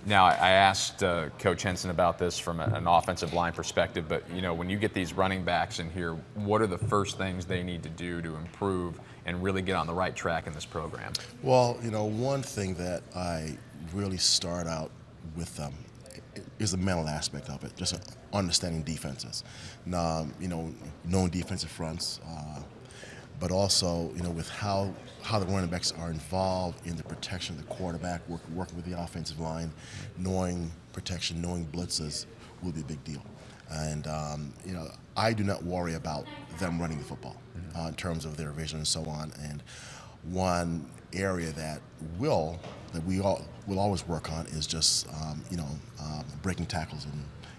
Now, I asked Coach Henson about this from an offensive line perspective, but you know, when you get these running backs in here, what are the first things they need to do to improve and really get on the right track in this program? Well, you know, one thing that I really start out with them is the mental aspect of it, just understanding defenses, you know, knowing defensive fronts, but also, you know, with how the running backs are involved in the protection of the quarterback, working with the offensive line, knowing protection, knowing blitzes will be a big deal. And, you know, I do not worry about them running the football in terms of their vision and so on. And one area that we will always work on is just, you know, breaking tackles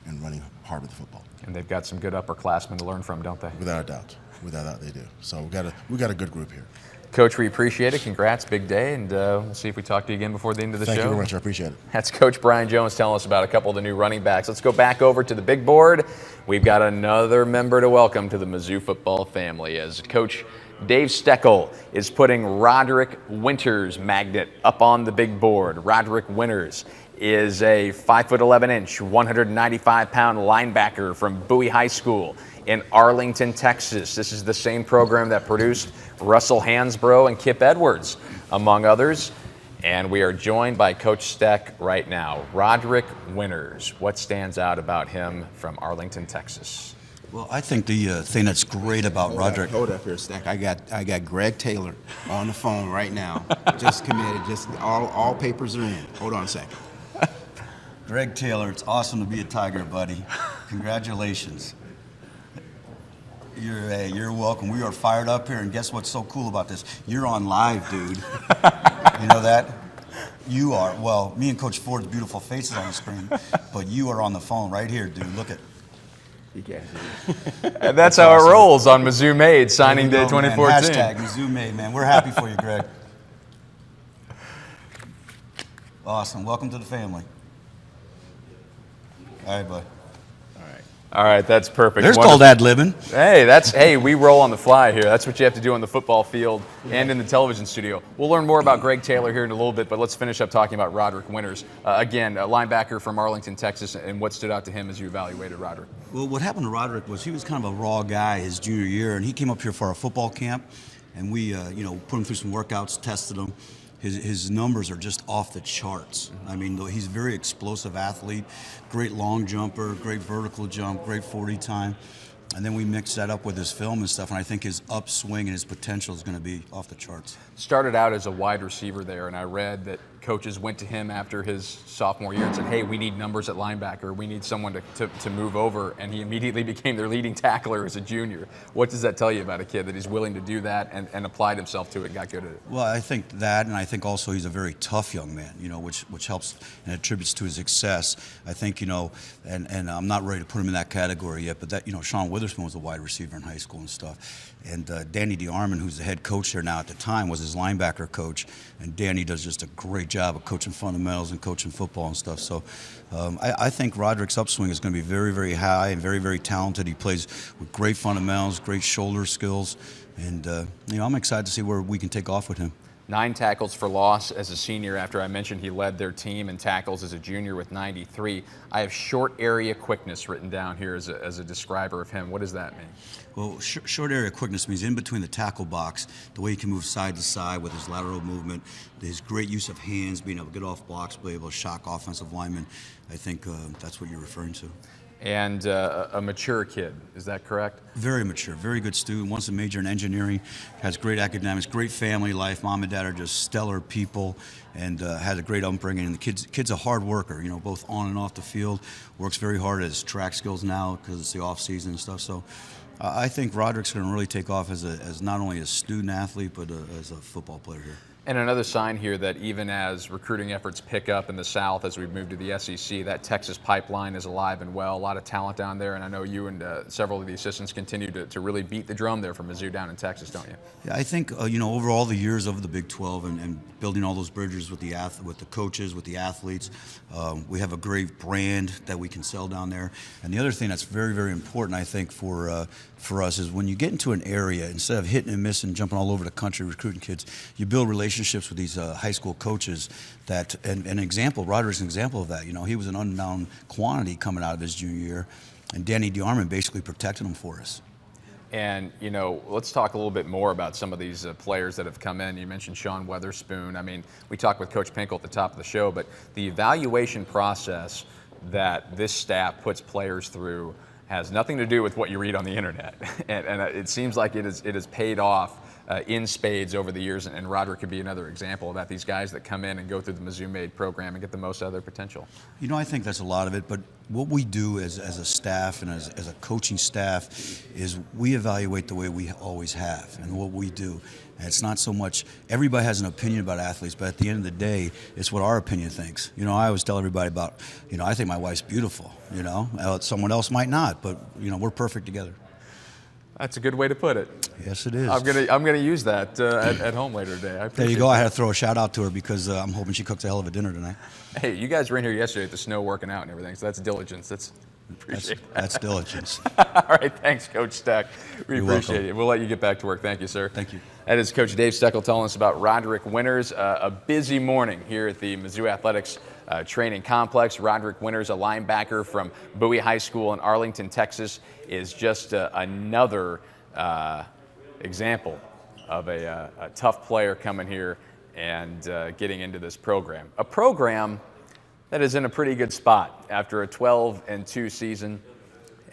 and running hard with the football. And they've got some good upperclassmen to learn from, don't they? Without a doubt. Without a doubt, they do. So we got a good group here. Coach, we appreciate it. Congrats, big day, and we'll see if we talk to you again before the end of the show. Thank you very much. I appreciate it. That's Coach Brian Jones telling us about a couple of the new running backs. Let's go back over to the big board. We've got another member to welcome to the Mizzou football family as Coach Dave Steckel is putting Roderick Winters magnet up on the big board. Roderick Winters is a 5'11", 195-pound linebacker from Bowie High School in Arlington, Texas. This is the same program that produced Russell Hansbrough and Kip Edwards, among others. And we are joined by Coach Steck right now. Roderick Winters, what stands out about him from Arlington, Texas? Well, I think the thing that's great about Roderick. Hold up here, Stack. I got Greg Taylor on the phone right now. Just committed. Just all papers are in. Hold on a second. Greg Taylor, it's awesome to be a Tiger, buddy. Congratulations. You're welcome. We are fired up here, and guess what's so cool about this? You're on live, dude. You know that? You are. Well, me and Coach Ford's beautiful faces on the screen, but you are on the phone right here, dude. Look at. And that's how awesome. It rolls on MizzouMade Signing Day 2014. Man. Hashtag MizzouMade, man. We're happy for you, Greg. Awesome. Welcome to the family. All right, bud. All right, that's perfect. There's called ad-libbing. Hey, we roll on the fly here. That's what you have to do on the football field and in the television studio. We'll learn more about Greg Taylor here in a little bit, but let's finish up talking about Roderick Winters. Again, a linebacker from Arlington, Texas, and what stood out to him as you evaluated Roderick? Well, what happened to Roderick was he was kind of a raw guy his junior year, and he came up here for our football camp, and we, put him through some workouts, tested him. His numbers are just off the charts. I mean, he's a very explosive athlete, great long jumper, great vertical jump, great 40 time. And then we mix that up with his film and stuff, and I think his upswing and his potential is going to be off the charts. Started out as a wide receiver there, and I read that coaches went to him after his sophomore year and said, hey, we need numbers at linebacker. We need someone to move over, and he immediately became their leading tackler as a junior. What does that tell you about a kid that he's willing to do that and applied himself to it and got good at it? Well, I think that, and I think also he's a very tough young man, which helps and attributes to his success. I think, and I'm not ready to put him in that category yet, but that, Sean Witherspoon was a wide receiver in high school and stuff. And Danny DeArmond, who's the head coach there now at the time, was his linebacker coach. And Danny does just a great job of coaching fundamentals and coaching football and stuff. So I think Roderick's upswing is going to be very, very high and very, very talented. He plays with great fundamentals, great shoulder skills. And, I'm excited to see where we can take off with him. 9 tackles for loss as a senior after I mentioned he led their team in tackles as a junior with 93. I have short area quickness written down here as a describer of him. What does that mean? Well, short area quickness means in between the tackle box, the way he can move side to side with his lateral movement, his great use of hands, being able to get off blocks, be able to shock offensive linemen. I think that's what you're referring to. And a mature kid, is that correct? Very mature, very good student, wants to major in engineering, has great academics, great family life. Mom and dad are just stellar people and has a great upbringing. And the kid's a hard worker, both on and off the field, works very hard at his track skills now because it's the off season and stuff. So I think Roderick's going to really take off as not only a student athlete, but as a football player here. And another sign here that even as recruiting efforts pick up in the South as we move to the SEC, that Texas pipeline is alive and well. A lot of talent down there, and I know you and several of the assistants continue to really beat the drum there for Mizzou down in Texas, don't you? Yeah, I think over all the years of the Big 12 and building all those bridges with the coaches, with the athletes, we have a great brand that we can sell down there. And the other thing that's very, very important, I think, for us is when you get into an area, instead of hitting and missing, jumping all over the country recruiting kids, you build relationships with these high school coaches. And an example, Roderick's an example of that. He was an unknown quantity coming out of his junior year, and Danny DeArmond basically protected him for us. And, let's talk a little bit more about some of these players that have come in. You mentioned Sean Weatherspoon. I mean, we talked with Coach Pinkel at the top of the show, but the evaluation process that this staff puts players through has nothing to do with what you read on the internet. and it seems like it has paid off in spades over the years, and Roderick could be another example of that. These guys that come in and go through the MizzouMade program and get the most out of their potential. I think that's a lot of it, but what we do as a staff and as a coaching staff is we evaluate the way we always have and what we do. And it's not so much, everybody has an opinion about athletes, but at the end of the day, it's what our opinion thinks. I always tell everybody about, I think my wife's beautiful, someone else might not, but, we're perfect together. That's a good way to put it. Yes, it is. I'm gonna use that at home later today. There you go. I had to throw a shout out to her because I'm hoping she cooks a hell of a dinner tonight. Hey, you guys were in here yesterday at the snow working out and everything, so that's diligence. That's diligence. All right, thanks, Coach Steck. We You're appreciate welcome. it. We'll let you get back to work. Thank you, sir. Thank you. That is Coach Dave Steckel telling us about Roderick Winters. A busy morning here at the Mizzou Athletics training complex. Roderick Winters, a linebacker from Bowie High School in Arlington, Texas, is just another example of a tough player coming here and getting into this program. A program that is in a pretty good spot after a 12-2 season,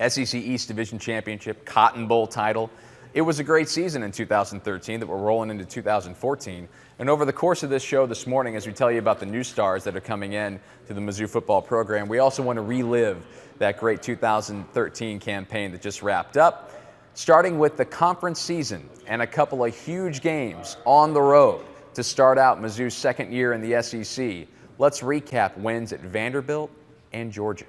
SEC East Division Championship, Cotton Bowl title. It was a great season in 2013 that we're rolling into 2014. And over the course of this show this morning, as we tell you about the new stars that are coming in to the Mizzou football program, we also want to relive that great 2013 campaign that just wrapped up, starting with the conference season and a couple of huge games on the road to start out Mizzou's second year in the SEC. Let's recap wins at Vanderbilt and Georgia.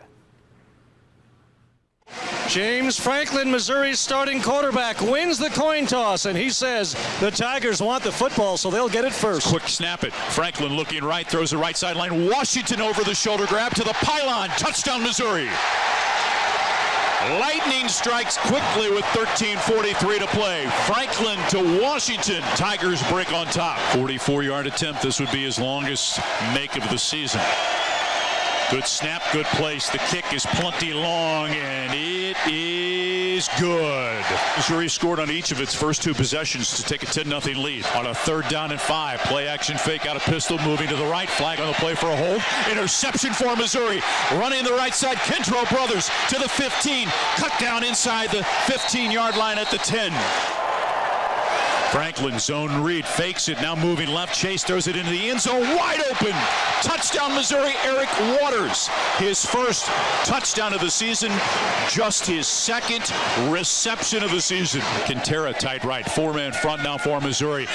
James Franklin, Missouri's starting quarterback, wins the coin toss, and he says the Tigers want the football, so they'll get it first. Quick snap it. Franklin looking right, throws the right sideline. Washington over the shoulder grab to the pylon. Touchdown, Missouri. Lightning strikes quickly with 13:43 to play. Franklin to Washington. Tigers break on top. 44-yard attempt. This would be his longest make of the season. Good snap, good place. The kick is plenty long, and it is good. Missouri scored on each of its first two possessions to take a 10-0 lead. On a 3rd down and 5, play action fake out of pistol, moving to the right, flag on the play for a hold. Interception for Missouri. Running the right side, Kendrow Brothers to the 15. Cut down inside the 15-yard line at the 10. Franklin zone read, fakes it, now moving left. Chase throws it into the end zone, wide open. Touchdown, Missouri. Eric Waters, his first touchdown of the season, just his second reception of the season. Quintera tight right, 4-man front now for Missouri.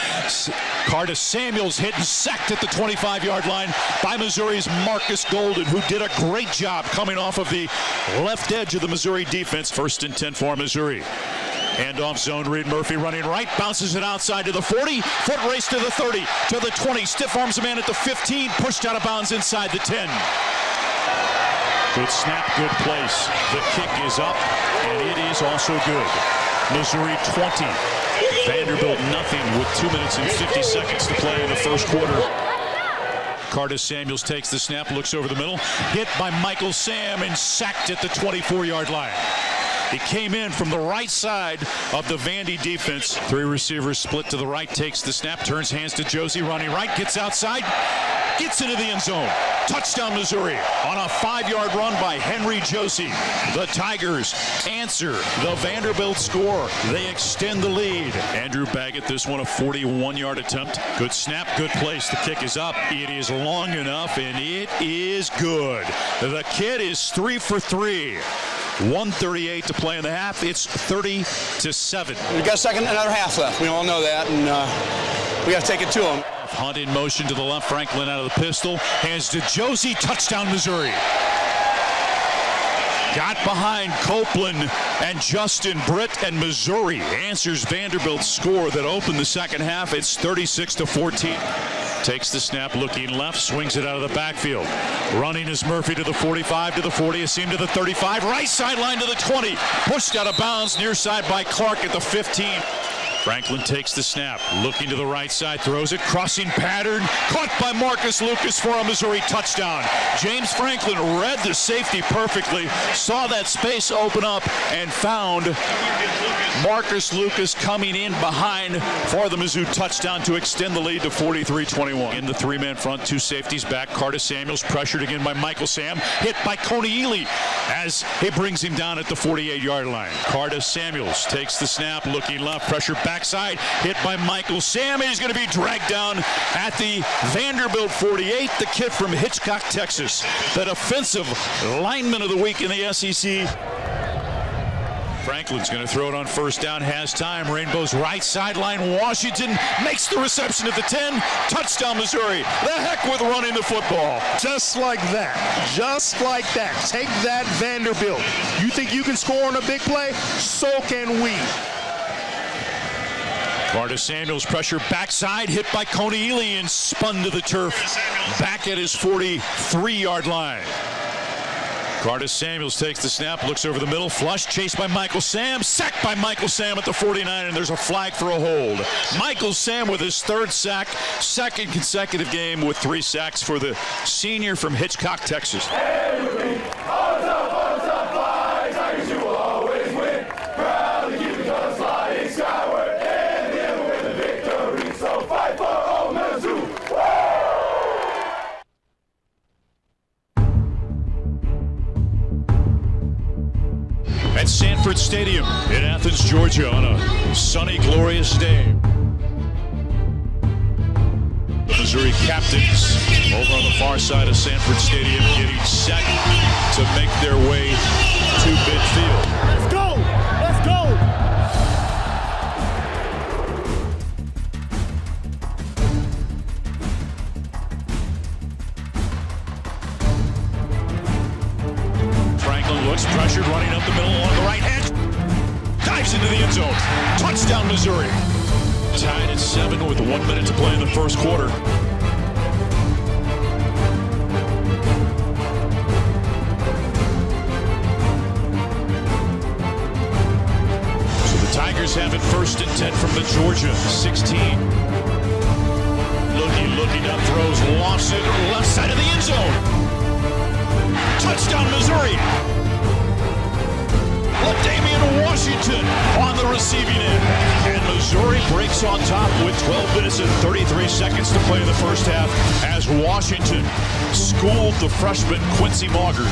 Curtis Samuels hit and sacked at the 25-yard line by Missouri's Marcus Golden, who did a great job coming off of the left edge of the Missouri defense. 1st and 10 for Missouri. Handoff zone read, Murphy running right, bounces it outside to the 40, foot race to the 30, to the 20, stiff arms a man at the 15, pushed out of bounds inside the 10. Good snap, good place. The kick is up, and it is also good. Missouri 20, Vanderbilt nothing with 2 minutes and 50 seconds to play in the first quarter. Curtis Samuels takes the snap, looks over the middle, hit by Michael Sam and sacked at the 24-yard line. He came in from the right side of the Vandy defense. 3 receivers split to the right, takes the snap, turns hands to Josie, running right, gets outside, gets into the end zone. Touchdown, Missouri, on a 5-yard run by Henry Josie. The Tigers answer the Vanderbilt score. They extend the lead. Andrew Baggett, this one a 41-yard attempt. Good snap, good place. The kick is up. It is long enough, and it is good. The kid is 3 for 3. 1:38 to play in the half. It's 30-7. We've got another half left. We all know that, and we got to take it to them. half. Hunt in motion to the left. Franklin out of the pistol. Hands to Josie. Touchdown, Missouri. Got behind Copeland and Justin Britt, and Missouri answers Vanderbilt's score that opened the second half. It's 36-14. Takes the snap, looking left, swings it out of the backfield. Running is Murphy to the 45, to the 40, Asim to the 35, right sideline to the 20. Pushed out of bounds, near side by Clark at the 15. Franklin takes the snap, looking to the right side, throws it, crossing pattern, caught by Marcus Lucas for a Missouri touchdown. James Franklin read the safety perfectly, saw that space open up, and found Marcus Lucas coming in behind for the Mizzou touchdown to extend the lead to 43-21. In the three-man front, two safeties back. Carter Samuels pressured again by Michael Sam, hit by Coney Ely as he brings him down at the 48-yard line. Carter Samuels takes the snap, looking left, pressure backside, hit by Michael Sam, and he's going to be dragged down at the Vanderbilt 48. The kid from Hitchcock, Texas, the defensive lineman of the week in the SEC. Franklin's going to throw it on first down, has time. Rainbow's right sideline. Washington makes the reception at the 10. Touchdown, Missouri. The heck with running the football. Just like that. Just like that. Take that, Vanderbilt. You think you can score on a big play? So can we. Carter Samuels pressure backside, hit by Coney Ely and spun to the turf back at his 43-yard line. Carter Samuels takes the snap, looks over the middle, flush, chased by Michael Sam, sacked by Michael Sam at the 49, and there's a flag for a hold. Michael Sam with his third sack, second consecutive game with 3 sacks for the senior from Hitchcock, Texas. At Sanford Stadium in Athens, Georgia on a sunny, glorious day. The Missouri captains over on the far side of Sanford Stadium getting set to make their way to midfield. Let's go! Let's go! Franklin looks pressured, running up the middle along the right edge. Dives into the end zone. Touchdown, Missouri. Tied at 7 with 1 minute to play in the first quarter. So the Tigers have it 1st and 10 from the Georgia 16. Looking up, throws, lofts it, left side of the end zone. Touchdown, Missouri. Damian Washington on the receiving end. And Missouri breaks on top with 12 minutes and 33 seconds to play in the first half as Washington schooled the freshman Quincy Mauger.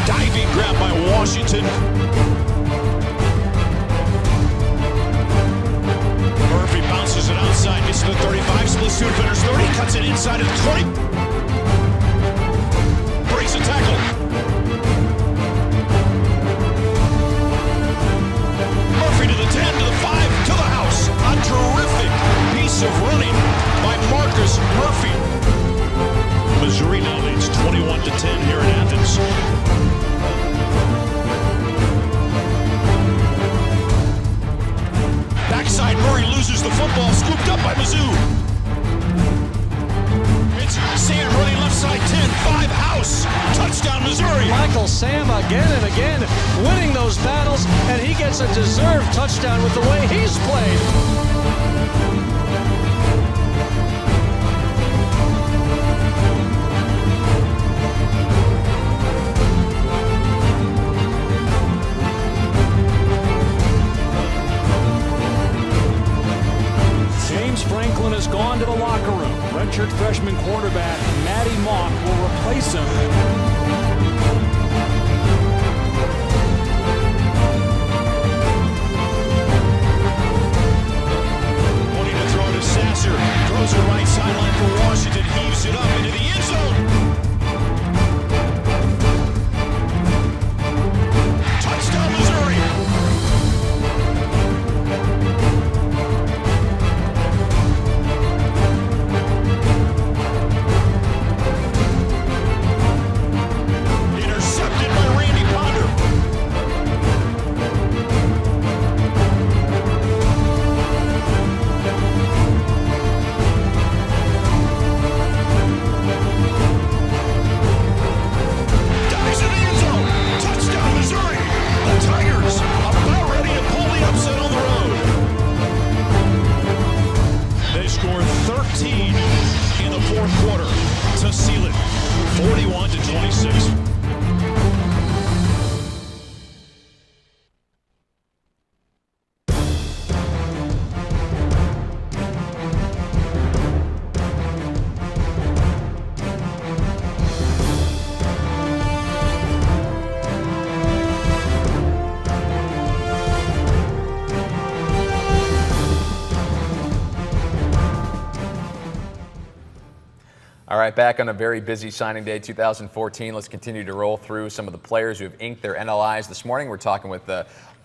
Diving grab by Washington. Murphy bounces it outside, gets to the 35, splits 2 defenders 30, cuts it inside of the 20. Breaks a tackle. Murphy to the 10, to the 5, to the house. A terrific piece of running by Marcus Murphy. Missouri now leads 21-10 here in Athens. Backside, Murray loses the football, scooped up by Mizzou. It's Sam running left side 10, 5, house. Touchdown, Missouri. Michael Sam again and again winning those battles, and he gets a deserved touchdown with the way he's played. Franklin has gone to the locker room. Redshirt freshman quarterback Matty Mock will replace him. Wanting to throw to Sasser. Throws it right sideline for Washington. Heaves it up into the end zone. Touchdown, Missouri. All right, back on a very busy signing day 2014. Let's continue to roll through some of the players who have inked their NLIs this morning. We're talking with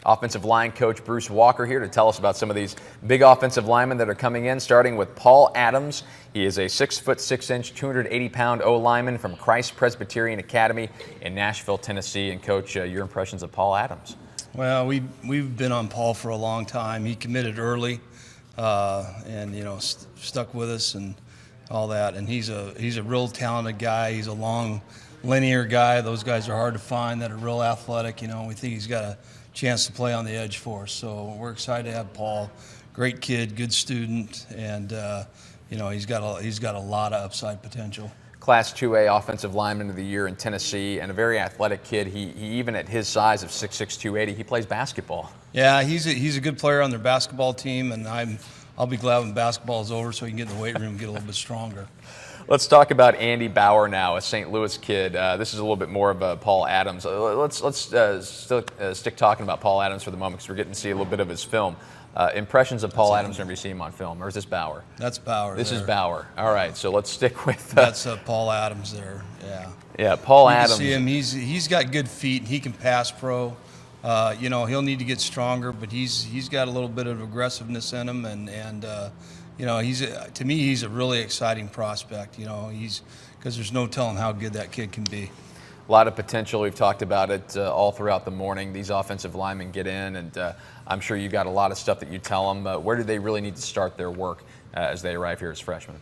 offensive line coach Bruce Walker here to tell us about some of these big offensive linemen that are coming in, starting with Paul Adams. He is a 6'6", 280-pound O-lineman from Christ Presbyterian Academy in Nashville, Tennessee. And Coach, your impressions of Paul Adams? Well, we've been on Paul for a long time. He committed early, and stuck with us and all that. And he's a real talented guy. He's a long, linear guy. Those guys are hard to find that are real athletic. We think he's got a chance to play on the edge for us. So we're excited to have Paul. Great kid, good student, and he's got a lot of upside potential. Class 2A Offensive Lineman of the Year in Tennessee, and a very athletic kid. He even at his size of 6'6", 280, he plays basketball. Yeah, he's a good player on their basketball team, and I'll be glad when basketball is over so he can get in the weight room and get a little bit stronger. Let's talk about Andy Bauer now, a St. Louis kid. This is a little bit more of Paul Adams. Let's stick talking about Paul Adams for the moment because we're getting to see a little bit of his film. Impressions of Paul Adams whenever you see him on film, or is this Bauer? That's Bauer. This is Bauer. All right, so let's stick with. That's Paul Adams there. Yeah. Yeah, Paul you Adams. Can see him. He's got good feet. He can pass pro. He'll need to get stronger, but he's got a little bit of aggressiveness in him, and to me he's a really exciting prospect. Because there's no telling how good that kid can be. A lot of potential. We've talked about it all throughout the morning. These offensive linemen get in, and I'm sure you got a lot of stuff that you tell them. Where do they really need to start their work as they arrive here as freshmen?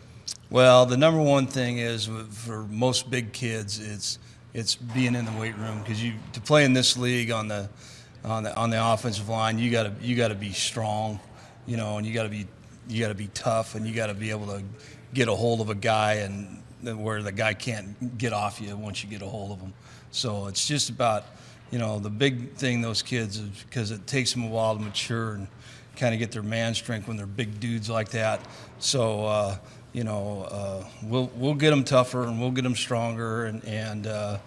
Well, the number one thing is for most big kids, it's being in the weight room, because to play in this league on the offensive line, you got to be strong, and you got to be tough, and you got to be able to get a hold of a guy and where the guy can't get off you once you get a hold of him. So it's just about, the big thing those kids, because it takes them a while to mature and kind of get their man strength when they're big dudes like that. So, we'll get them tougher and we'll get them stronger, and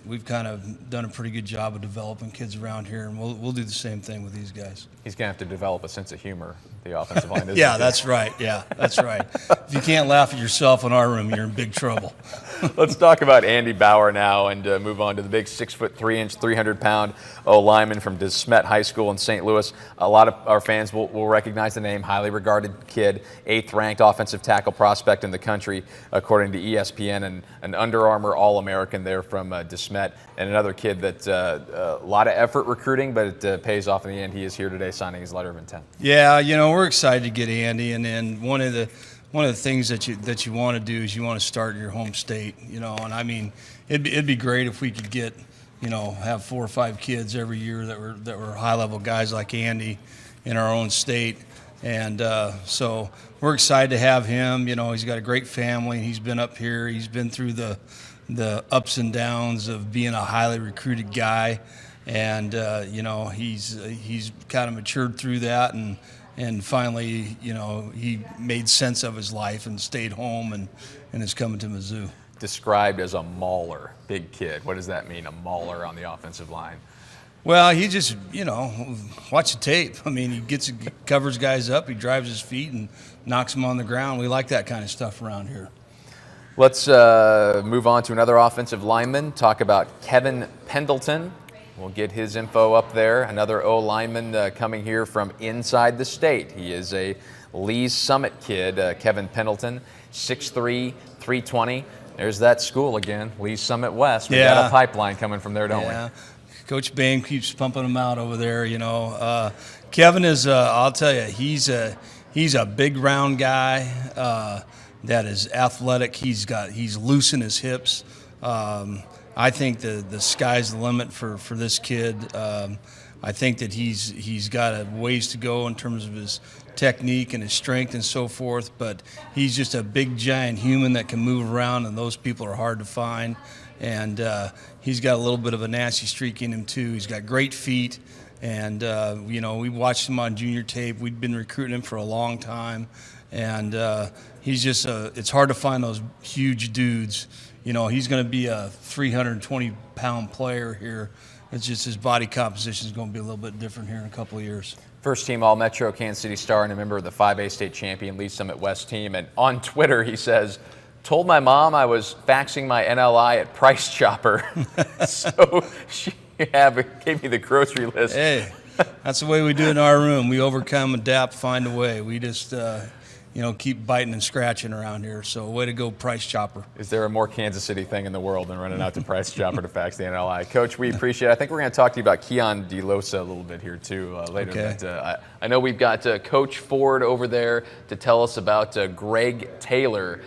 we've kind of done a pretty good job of developing kids around here, and we'll do the same thing with these guys. He's going to have to develop a sense of humor, the offensive line. Yeah, that's right. Yeah, that's right. If you can't laugh at yourself in our room, you're in big trouble. Let's talk about Andy Bauer now and move on to the big 6'3", 300-pound O-lineman from DeSmet High School in St. Louis. A lot of our fans will recognize the name. Highly regarded kid, 8th-ranked offensive tackle prospect in the country, according to ESPN, and an Under Armour All-American there from DeSmet, and another kid that a lot of effort recruiting, but it pays off in the end. He is here today signing his letter of intent. Yeah, we're excited to get Andy, and then one of the things that you want to do is you want to start in your home state, and I mean, it'd be great if we could get, have 4 or 5 kids every year that were high-level guys like Andy in our own state, and so we're excited to have him. He's got a great family. He's been up here. He's been through the ups and downs of being a highly recruited guy, and he's kind of matured through that, and finally, he made sense of his life and stayed home and is coming to Mizzou. Described as a mauler, big kid. What does that mean, a mauler on the offensive line? Well, he just, watch the tape. I mean, he covers guys up, he drives his feet and knocks them on the ground. We like that kind of stuff around here. Let's move on to another offensive lineman, talk about Kevin Pendleton. We'll get his info up there. Another O-lineman coming here from inside the state. He is a Lee's Summit kid, Kevin Pendleton, 6'3", 320. There's that school again, Lee's Summit West. We got a pipeline coming from there, don't we? Coach Bain keeps pumping them out over there, Kevin is, I'll tell you, he's a big round guy that is athletic. He's loose in his hips. I think the sky's the limit for this kid. I think that he's got a ways to go in terms of his technique and his strength and so forth, but he's just a big giant human that can move around, and those people are hard to find. And he's got a little bit of a nasty streak in him too. He's got great feet, and we watched him on junior tape. We'd been recruiting him for a long time, and he's just it's hard to find those huge dudes. He's going to be a 320-pound player here. It's just his body composition is going to be a little bit different here in a couple of years. First-team All-Metro Kansas City Star and a member of the 5A state champion Lee's Summit West team. And on Twitter, he says, Told my mom I was faxing my NLI at Price Chopper, so she gave me the grocery list. Hey, that's the way we do it in our room. We overcome, adapt, find a way. We just, keep biting and scratching around here. So way to go, Price Chopper. Is there a more Kansas City thing in the world than running out to Price Chopper to fax the NLI? Coach, we appreciate it. I think we're going to talk to you about Keon DeLosa a little bit here, too, later. Okay. But, I know we've got Coach Ford over there to tell us about Greg Taylor.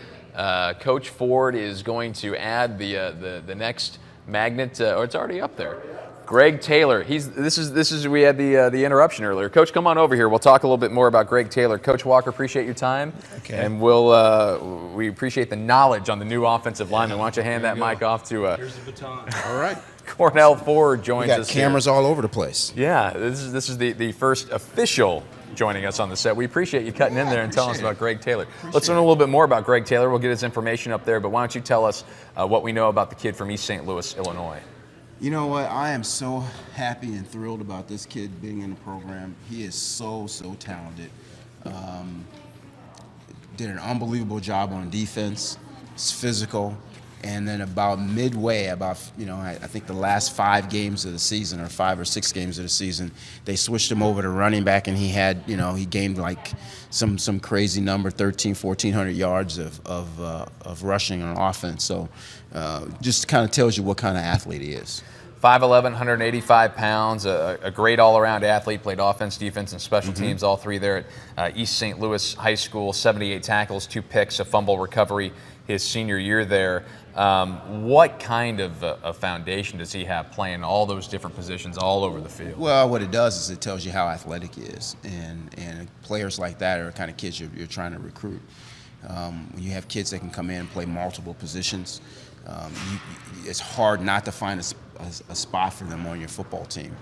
Coach Ford is going to add the next magnet, or it's already up there. Greg Taylor. This is we had the interruption earlier. Coach, come on over here. We'll talk a little bit more about Greg Taylor. Coach Walker, appreciate your time. Okay. And we appreciate the knowledge on the new offensive lineman. Why don't you hand that mic off to Here's the baton. All right. Cornell Ford joins We got us. cameras all over the place. Yeah, this is the first official joining us on the set. We appreciate you cutting in there and telling us about Greg Taylor. Let's learn a little bit more about Greg Taylor. We'll get his information up there, but why don't you tell us what we know about the kid from East St. Louis, Illinois. You know what? I am so happy and thrilled about this kid being in the program. He is so talented. Did an unbelievable job on defense. He's physical. And then about midway, I think the last 5 games of the season, or 5 or 6 games of the season, they switched him over to running back, and he had, he gained like some crazy number, 1,400 yards of rushing on offense. So just kind of tells you what kind of athlete he is. 5'11", 185 pounds, a great all-around athlete, played offense, defense, and special teams, all three there at East St. Louis High School, 78 tackles, 2 picks, a fumble recovery his senior year there. What kind of a foundation does he have playing all those different positions all over the field? Well, what it does is it tells you how athletic he is, and players like that are the kind of kids you're trying to recruit. When you have kids that can come in and play multiple positions, it's hard not to find a spot for them on your football team,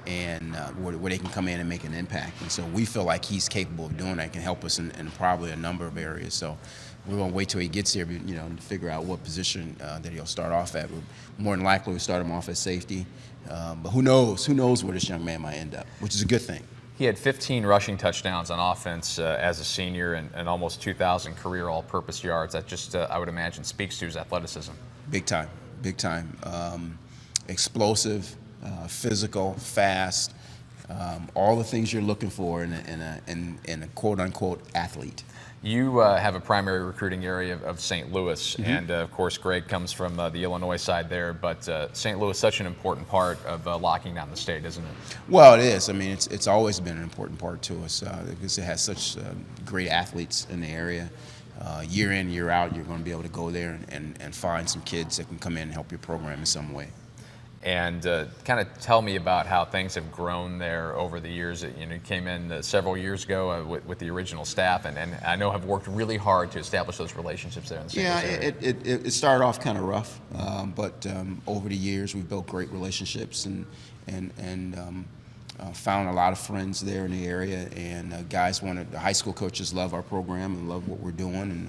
and where they can come in and make an impact. And so we feel like he's capable of doing that, can help us in probably a number of areas. So we're going to wait till he gets here, to figure out what position that he'll start off at. More than likely, we'll start him off at safety. But who knows? Who knows where this young man might end up, which is a good thing. He had 15 rushing touchdowns on offense as a senior and almost 2,000 career all-purpose yards. That just, I would imagine, speaks to his athleticism. Big time. Explosive, physical, fast, all the things you're looking for in a quote-unquote athlete. You have a primary recruiting area of St. Louis, and of course Greg comes from the Illinois side there, but St. Louis is such an important part of locking down the state, isn't it? Well, it is. I mean, it's always been an important part to us because it has such great athletes in the area. Year in, year out, you're going to be able to go there and find some kids that can come in and help your program in some way. And kind of tell me about how things have grown there over the years. You came in several years ago with the original staff, and I know have worked really hard to establish those relationships there in the St. Louis area. It started off kind of rough, but over the years we've built great relationships and found a lot of friends there in the area. And the high school coaches love our program and love what we're doing and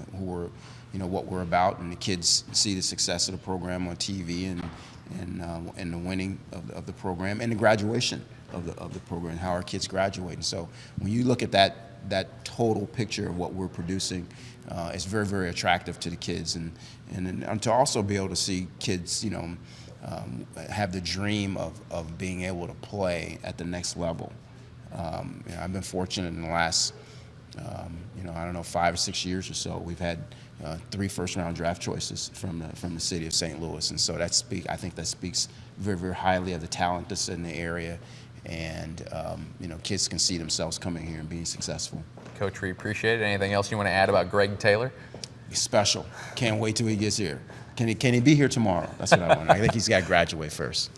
what we're about. And the kids see the success of the program on TV and the winning of the program and the graduation of the program, how our kids graduate. And so when you look at that total picture of what we're producing, it's very, very attractive to the kids, and to also be able to see kids, have the dream of being able to play at the next level. I've been fortunate in the last, 5 or 6 years or so. We've had 3 first-round draft choices from the city of St. Louis, and so I think that speaks very, very highly of the talent that's in the area, and kids can see themselves coming here and being successful. Coach, we appreciate it. Anything else you want to add about Greg Taylor? He's special. Can't wait till he gets here. Can he be here tomorrow? That's what I want. I think he's got to graduate first.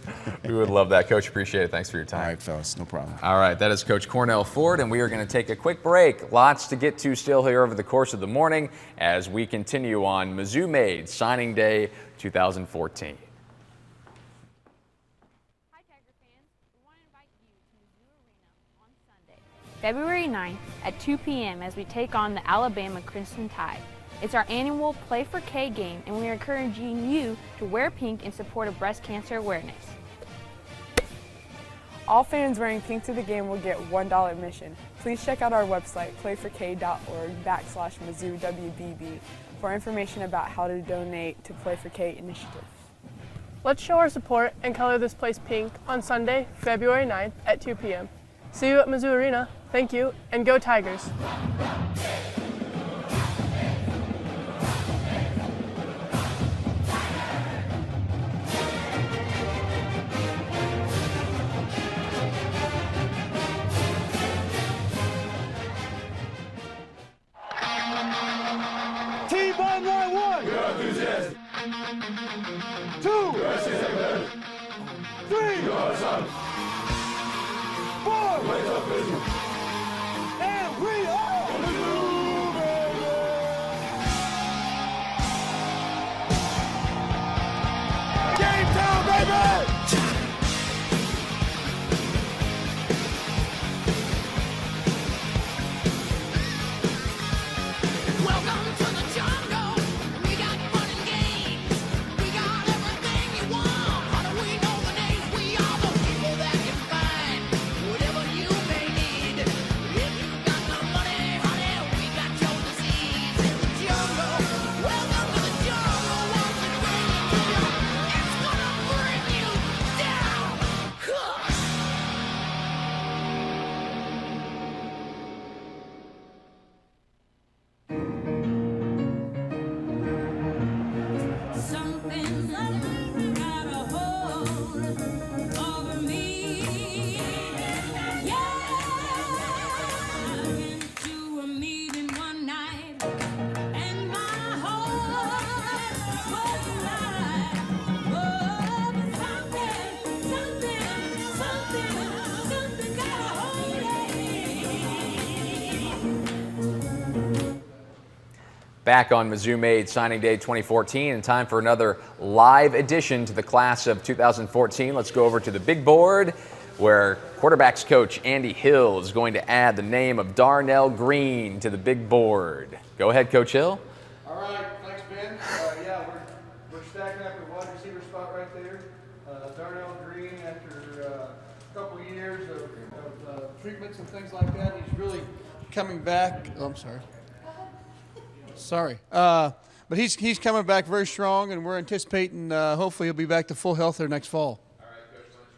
We would love that. Coach, appreciate it. Thanks for your time. All right, fellas. No problem. All right, that is Coach Cornell Ford, and we are going to take a quick break. Lots to get to still here over the course of the morning as we continue on MizzouMade Signing Day 2014. February 9th at 2 p.m. as we take on the Alabama Crimson Tide. It's our annual Play for K game, and we are encouraging you to wear pink in support of breast cancer awareness. All fans wearing pink to the game will get $1 admission. Please check out our website, playfork.org/MizzouWBB for information about how to donate to Play for K initiative. Let's show our support and color this place pink on Sunday, February 9th at 2 p.m. See you at Mizzou Arena. Thank you, and go Tigers. Team on line 1. We are enthusiastic. 2. We are excited. 3. We are some. 4. Wait up, business. And we are Mizzou, baby. Game time, baby. Welcome to the jungle. We got fun and games. We got everything you want. How do we know the names? We are the people that can find whatever you may need. If you got the money, honey, we got your disease in the jungle. Welcome to the jungle. Once again, it's gonna bring you down. Something got a hold over me. Yeah, I've been to a meeting one night, and my heart was alive. Oh, but something got a hold of me. Back on MizzouMade Signing Day 2014, and time for another live addition to the class of 2014. Let's go over to the big board, where quarterbacks coach Andy Hill is going to add the name of Darnell Green to the big board. Go ahead, Coach Hill. All right, thanks, Ben. Yeah, we're stacking up a wide receiver spot right there. Darnell Green, after a couple of years of treatments and things like that, he's really coming back. Oh, I'm sorry. But he's coming back very strong, and we're anticipating hopefully he'll be back to full health there next fall.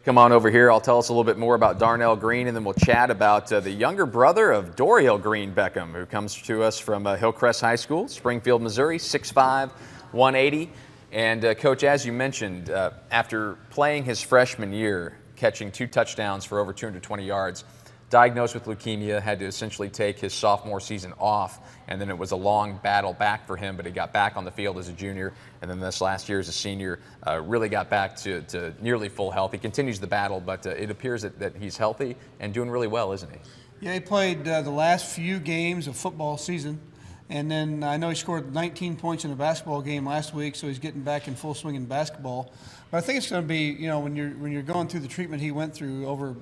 Come on over here. I'll tell us a little bit more about Darnell Green, and then we'll chat about the younger brother of Doriel Green Beckham, who comes to us from Hillcrest High School, Springfield, Missouri, 6'5", 180. And, Coach, as you mentioned, after playing his freshman year, catching 2 touchdowns for over 220 yards, diagnosed with leukemia, had to essentially take his sophomore season off, and then it was a long battle back for him, but he got back on the field as a junior, and then this last year as a senior, really got back to nearly full health. He continues the battle, but it appears that he's healthy and doing really well, isn't he? Yeah, he played the last few games of football season, and then I know he scored 19 points in a basketball game last week, so he's getting back in full swing in basketball. But I think it's going to be, you know, when you're going through the treatment he went through over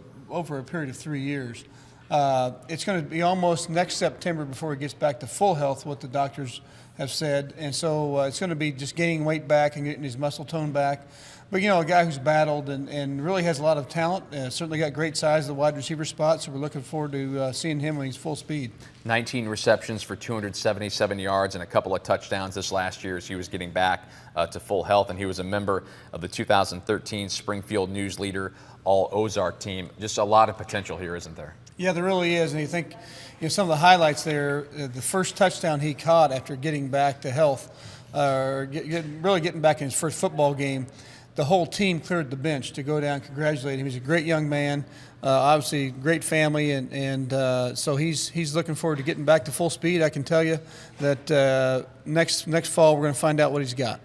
a period of 3 years, it's going to be almost next September before he gets back to full health, what the doctors have said. And so it's going to be just gaining weight back and getting his muscle tone back. But, you know, a guy who's battled and really has a lot of talent, certainly got great size at the wide receiver spot, so we're looking forward to seeing him when he's full speed. 19 receptions for 277 yards and a couple of touchdowns this last year as he was getting back to full health, and he was a member of the 2013 Springfield News Leader All-Ozark team. Just a lot of potential here, isn't there? Yeah, there really is, and you think, you know, some of the highlights there, the first touchdown he caught after getting back to health, really getting back in his first football game, the whole team cleared the bench to go down and congratulate him. He's a great young man, obviously great family, and so he's looking forward to getting back to full speed. I can tell you that next fall we're going to find out what he's got.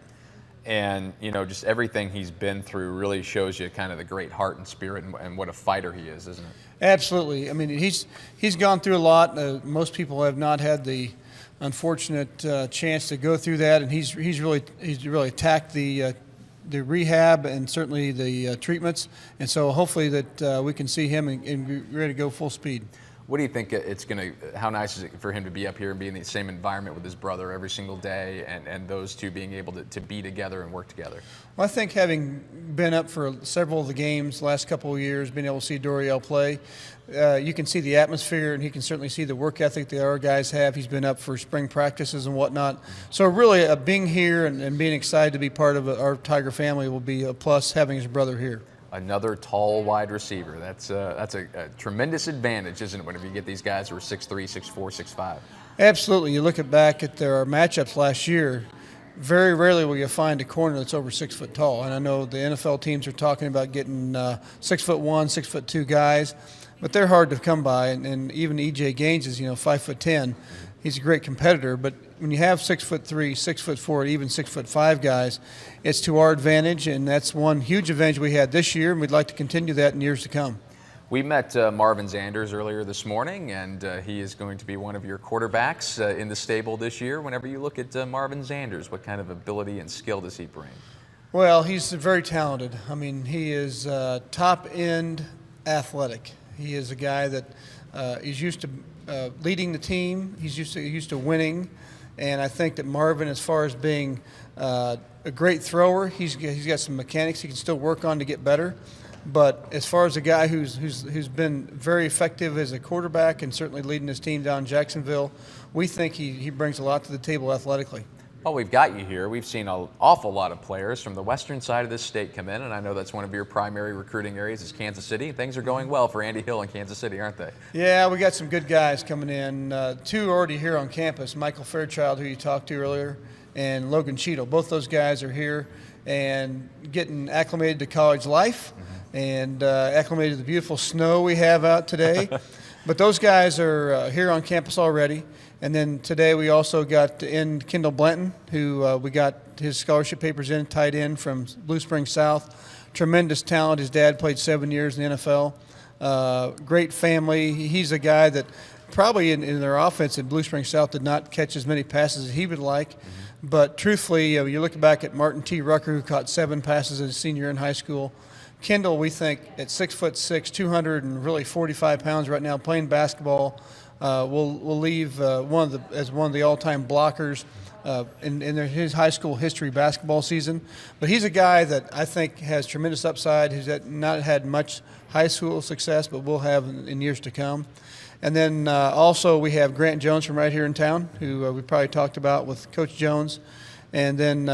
And, you know, just everything he's been through really shows you kind of the great heart and spirit and what a fighter he is, isn't it? Absolutely. I mean, he's gone through a lot. Most people have not had the unfortunate chance to go through that, and he's really attacked the rehab and certainly the treatments, and so hopefully that we can see him and be ready to go full speed. What do you think how nice is it for him to be up here and be in the same environment with his brother every single day, and those two being able to be together and work together? Well, I think having been up for several of the games the last couple of years, being able to see Doriel play, you can see the atmosphere, and he can certainly see the work ethic that our guys have. He's been up for spring practices and whatnot. So really, being here and being excited to be part of our Tiger family will be a plus, having his brother here. Another tall wide receiver. That's a tremendous advantage, isn't it, whenever you get these guys who are 6'3", 6'4", 6'5"? Absolutely. You look back at our matchups last year, very rarely will you find a corner that's over 6 foot tall. And I know the NFL teams are talking about getting 6'1", 6'2" guys, but they're hard to come by. And even E.J. Gaines is 5'10". He's a great competitor, but when you have 6'3", 6'4", even 6'5" guys, it's to our advantage, and that's one huge advantage we had this year, and we'd like to continue that in years to come. We met Marvin Zanders earlier this morning, and he is going to be one of your quarterbacks in the stable this year. Whenever you look at Marvin Zanders, what kind of ability and skill does he bring? Well, he's very talented. I mean, he is top-end athletic. He is a guy that is used to leading the team. He's used to winning, and I think that Marvin, as far as being a great thrower, he's got some mechanics he can still work on to get better. But as far as a guy who's been very effective as a quarterback and certainly leading his team down in Jacksonville, we think he brings a lot to the table athletically. Well, we've got you here. We've seen an awful lot of players from the western side of this state come in, and I know that's one of your primary recruiting areas is Kansas City. Things are going well for Andy Hill in Kansas City, aren't they? Yeah, we got some good guys coming in. Two already here on campus, Michael Fairchild, who you talked to earlier, and Logan Cheadle. Both those guys are here and getting acclimated to college life and acclimated to the beautiful snow we have out today. But those guys are here on campus already. And then today we also got in Kendall Blanton, who we got his scholarship papers in, tight end from Blue Springs South. Tremendous talent. His dad played 7 years in the NFL. Great family. He's a guy that probably in their offense at Blue Springs South did not catch as many passes as he would like. But truthfully, you look back at Martin T. Rucker, who caught 7 passes as a senior in high school. Kendall, we think, at 6'6", 245 pounds right now, playing basketball, will leave as one of the all-time blockers in his high school history basketball season. But he's a guy that I think has tremendous upside. He's not had much high school success, but will have in years to come. And then also we have Grant Jones from right here in town, who we probably talked about with Coach Jones. And then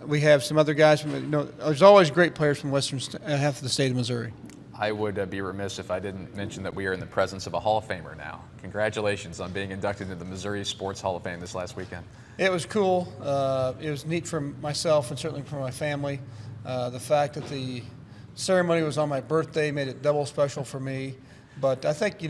we have some other guys from, there's always great players from western half of the state of Missouri. I would be remiss if I didn't mention that we are in the presence of a Hall of Famer now. Congratulations on being inducted into the Missouri Sports Hall of Fame this last weekend. It was cool. It was neat for myself and certainly for my family. The fact that the ceremony was on my birthday made it double special for me. But I think,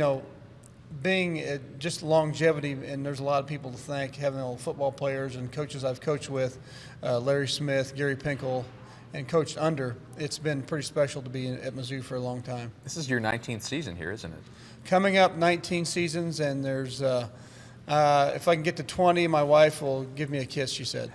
being just longevity, and there's a lot of people to thank, having all the football players and coaches I've coached with, Larry Smith, Gary Pinkel, and coached under, it's been pretty special to be at Mizzou for a long time. This is your 19th season here, isn't it? Coming up 19 seasons, and there's, if I can get to 20, my wife will give me a kiss, she said.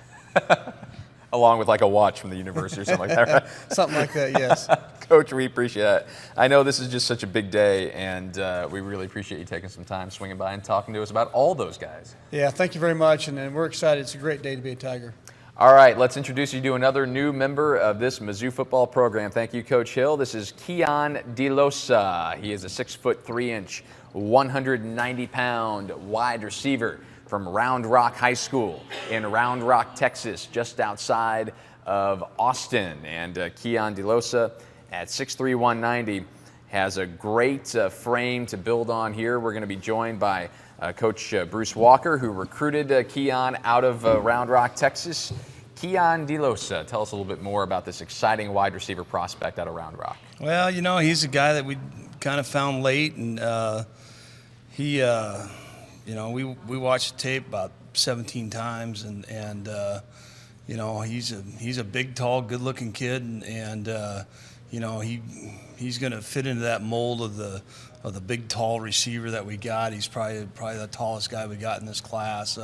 Along with like a watch from the university or something like that, right? Something like that, yes. Coach, we appreciate that. I know this is just such a big day, and we really appreciate you taking some time, swinging by and talking to us about all those guys. Yeah, thank you very much, and we're excited. It's a great day to be a Tiger. All right, let's introduce you to another new member of this Mizzou football program. Thank you, Coach Hill. This is Keon DeLosa. He is a 6'3", 190-pound wide receiver from Round Rock High School in Round Rock, Texas, just outside of Austin. And Keon DeLosa at 6'3", 190 has a great frame to build on here. We're going to be joined by Coach Bruce Walker, who recruited Keon out of Round Rock, Texas. Keon DeLosa, tell us a little bit more about this exciting wide receiver prospect out of Round Rock. Well, he's a guy that we kind of found late, and we watched the tape about 17 times, and he's a big, tall, good-looking kid, and he's going to fit into that mold of the big, tall receiver that we got. He's probably the tallest guy we got in this class.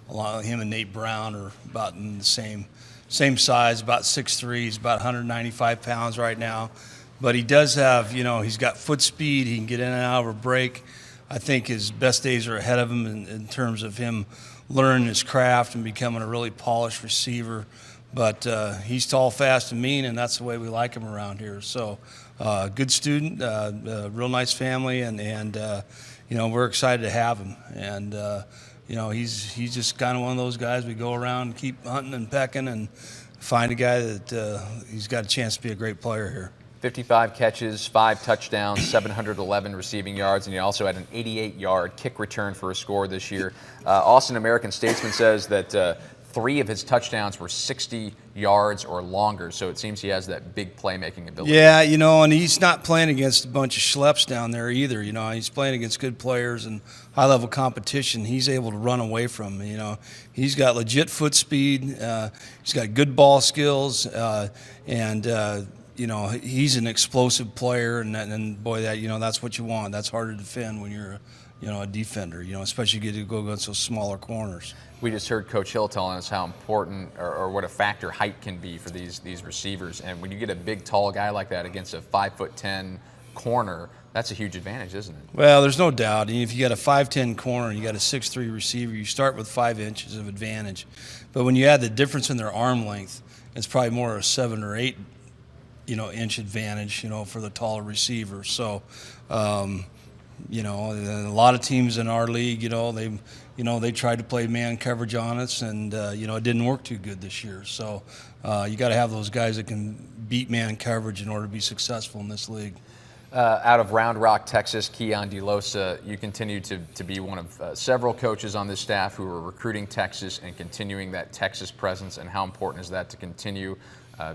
Along with him and Nate Brown are about in the same size, about 6'3". He's about 195 pounds right now. But he does have, he's got foot speed. He can get in and out of a break. I think his best days are ahead of him in terms of him learning his craft and becoming a really polished receiver. But he's tall, fast, and mean, and that's the way we like him around here. So, good student, real nice family, and we're excited to have him. And he's just kind of one of those guys. We go around, keep hunting and pecking, and find a guy that he's got a chance to be a great player here. 55 catches, 5 touchdowns, 711 receiving yards, and he also had an 88-yard kick return for a score this year. Austin American-Statesman says that 3 of his touchdowns were 60 yards or longer, so it seems he has that big playmaking ability. Yeah, and he's not playing against a bunch of schleps down there either. He's playing against good players and high-level competition. He's able to run away from them. He's got legit foot speed. He's got good ball skills, and he's an explosive player, and boy, that's what you want. That's hard to defend when you're a defender, especially get to go against those smaller corners. We just heard Coach Hill telling us how important or what a factor height can be for these receivers. And when you get a big, tall guy like that against a 5'10" corner, that's a huge advantage, isn't it? Well, there's no doubt. If you got a 5'10" corner and you got a 6'3" receiver, you start with 5 inches of advantage. But when you add the difference in their arm length, it's probably more a 7 or 8 inch advantage, for the taller receiver. So, a lot of teams in our league, they tried to play man coverage on us, and it didn't work too good this year. So, you got to have those guys that can beat man coverage in order to be successful in this league. Out of Round Rock, Texas, Keon DeLosa, you continue to be one of several coaches on this staff who are recruiting Texas and continuing that Texas presence. And how important is that to continue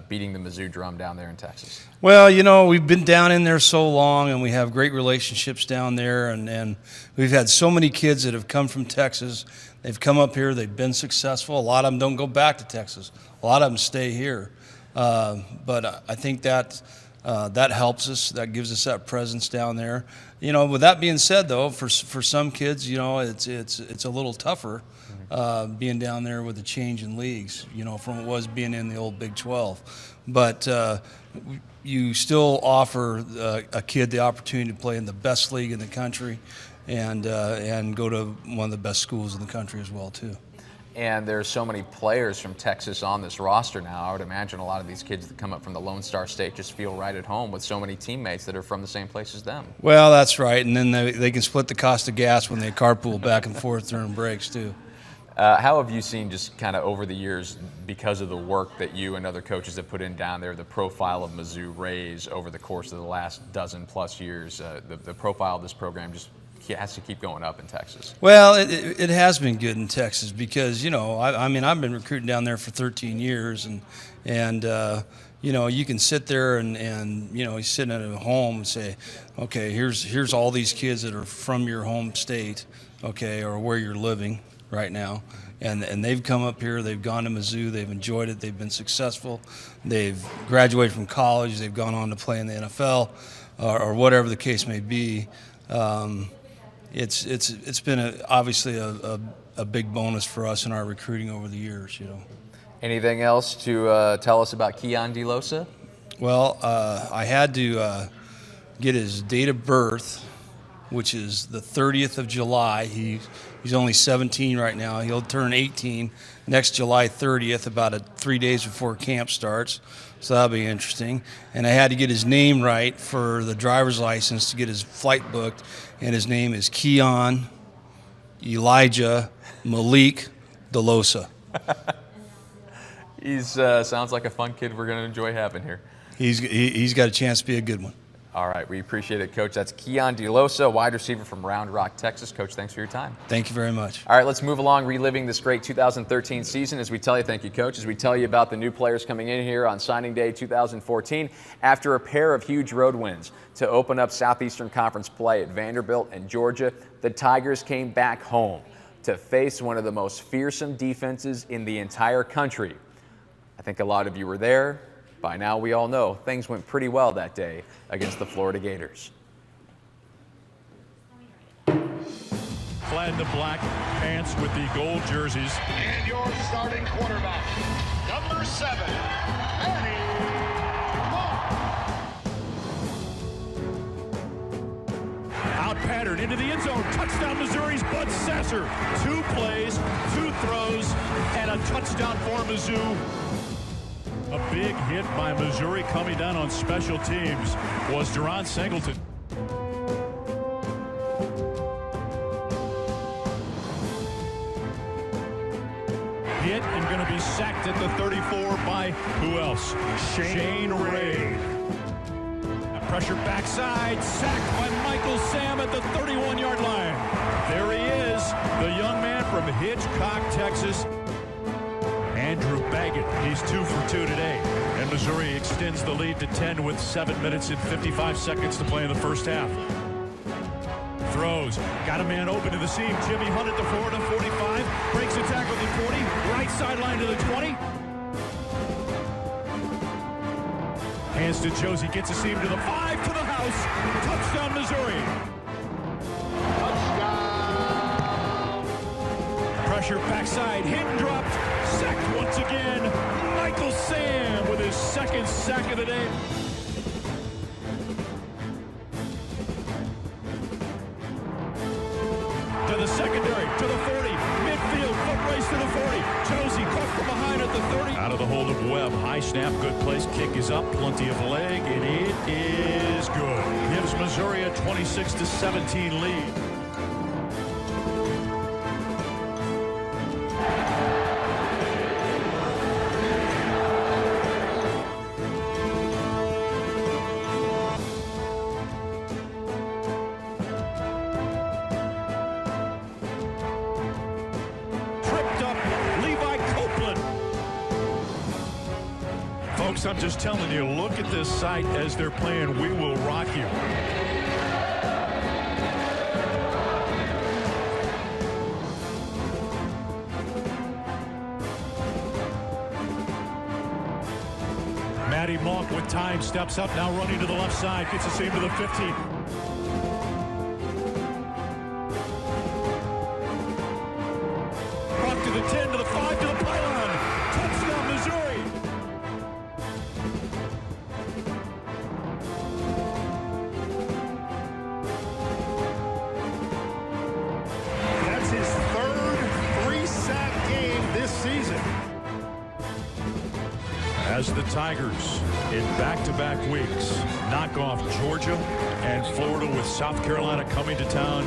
beating the Mizzou drum down there in Texas? Well, we've been down in there so long, and we have great relationships down there, and we've had so many kids that have come from Texas. They've come up here, they've been successful. A lot of them don't go back to Texas. A lot of them stay here. But I think that helps us. That gives us that presence down there. With that being said, though, for some kids, it's a little tougher being down there with the change in leagues, from it was being in the old Big 12. But you still offer a kid the opportunity to play in the best league in the country and go to one of the best schools in the country as well, too. And there's so many players from Texas on this roster now. I would imagine a lot of these kids that come up from the Lone Star State just feel right at home with so many teammates that are from the same place as them. Well, that's right. And then they can split the cost of gas when they carpool back and forth during breaks, too. How have you seen just kind of over the years, because of the work that you and other coaches have put in down there, the profile of Mizzou raise over the course of the last dozen-plus years? The profile of this program just has to keep going up in Texas. Well, it has been good in Texas because, I've been recruiting down there for 13 years, and you can sit there and you're sitting at a home and say, okay, here's all these kids that are from your home state, okay, or where you're living right now, and they've come up here, they've gone to Mizzou, they've enjoyed it, they've been successful, they've graduated from college, they've gone on to play in the NFL, or whatever the case may be. It's been obviously a big bonus for us in our recruiting over the years. Anything else to tell us about Keon DeLosa? Well, I had to get his date of birth, which is the 30th of July. He's only 17 right now. He'll turn 18 next July 30th, about 3 days before camp starts. So that'll be interesting. And I had to get his name right for the driver's license to get his flight booked. And his name is Keon Elijah Malik DeLosa. He's sounds like a fun kid we're going to enjoy having here. He's got a chance to be a good one. All right, we appreciate it, Coach. That's Keon DeLosa, wide receiver from Round Rock, Texas. Coach, thanks for your time. Thank you very much. All right, let's move along, reliving this great 2013 season as we tell you, thank you, Coach, as we tell you about the new players coming in here on signing day 2014 after a pair of huge road wins to open up Southeastern Conference play at Vanderbilt and Georgia. The Tigers came back home to face one of the most fearsome defenses in the entire country. I think a lot of you were there. By now, we all know things went pretty well that day against the Florida Gators. Clad in the black pants with the gold jerseys. And your starting quarterback, number 7, Annie Out pattern Pattern into the end zone. Touchdown, Missouri's Bud Sasser. 2 plays, 2 throws, and a touchdown for Mizzou. A big hit by Missouri coming down on special teams was Deron Singleton. Hit and going to be sacked at the 34 by who else? Shane Ray. Pressure backside, sacked by Michael Sam at the 31-yard line. There he is, the young man from Hitchcock, Texas. Andrew Baggett, he's 2 for 2 today. And Missouri extends the lead to 10 with 7 minutes and 55 seconds to play in the first half. Throws, got a man open to the seam. Jimmy Hunt at the 4 to 45, breaks a tackle to 40, right sideline to the 20. Hands to Josie, gets a seam to the 5, to the house. Touchdown, Missouri. Touchdown. Pressure backside, hit and dropped. Sacked once again. Michael Sam with his 2nd sack of the day. To the secondary, to the 40, midfield, foot race to the 40. Josie caught from behind at the 30. Out of the hold of Webb, high snap, good place, kick is up, plenty of leg, and it is good. Gives Missouri a 26-17 lead. Folks, I'm just telling you, look at this site as they're playing We Will Rock You. Matty Monk with time, steps up, now running to the left side, gets a seam to the 15. Up to the 10, to the 5, to the pylon. Touchdown, Missouri. That's his 3rd 3-sack game this season. As the Tigers, in back-to-back weeks, knock off Georgia and Florida, with South Carolina coming to town.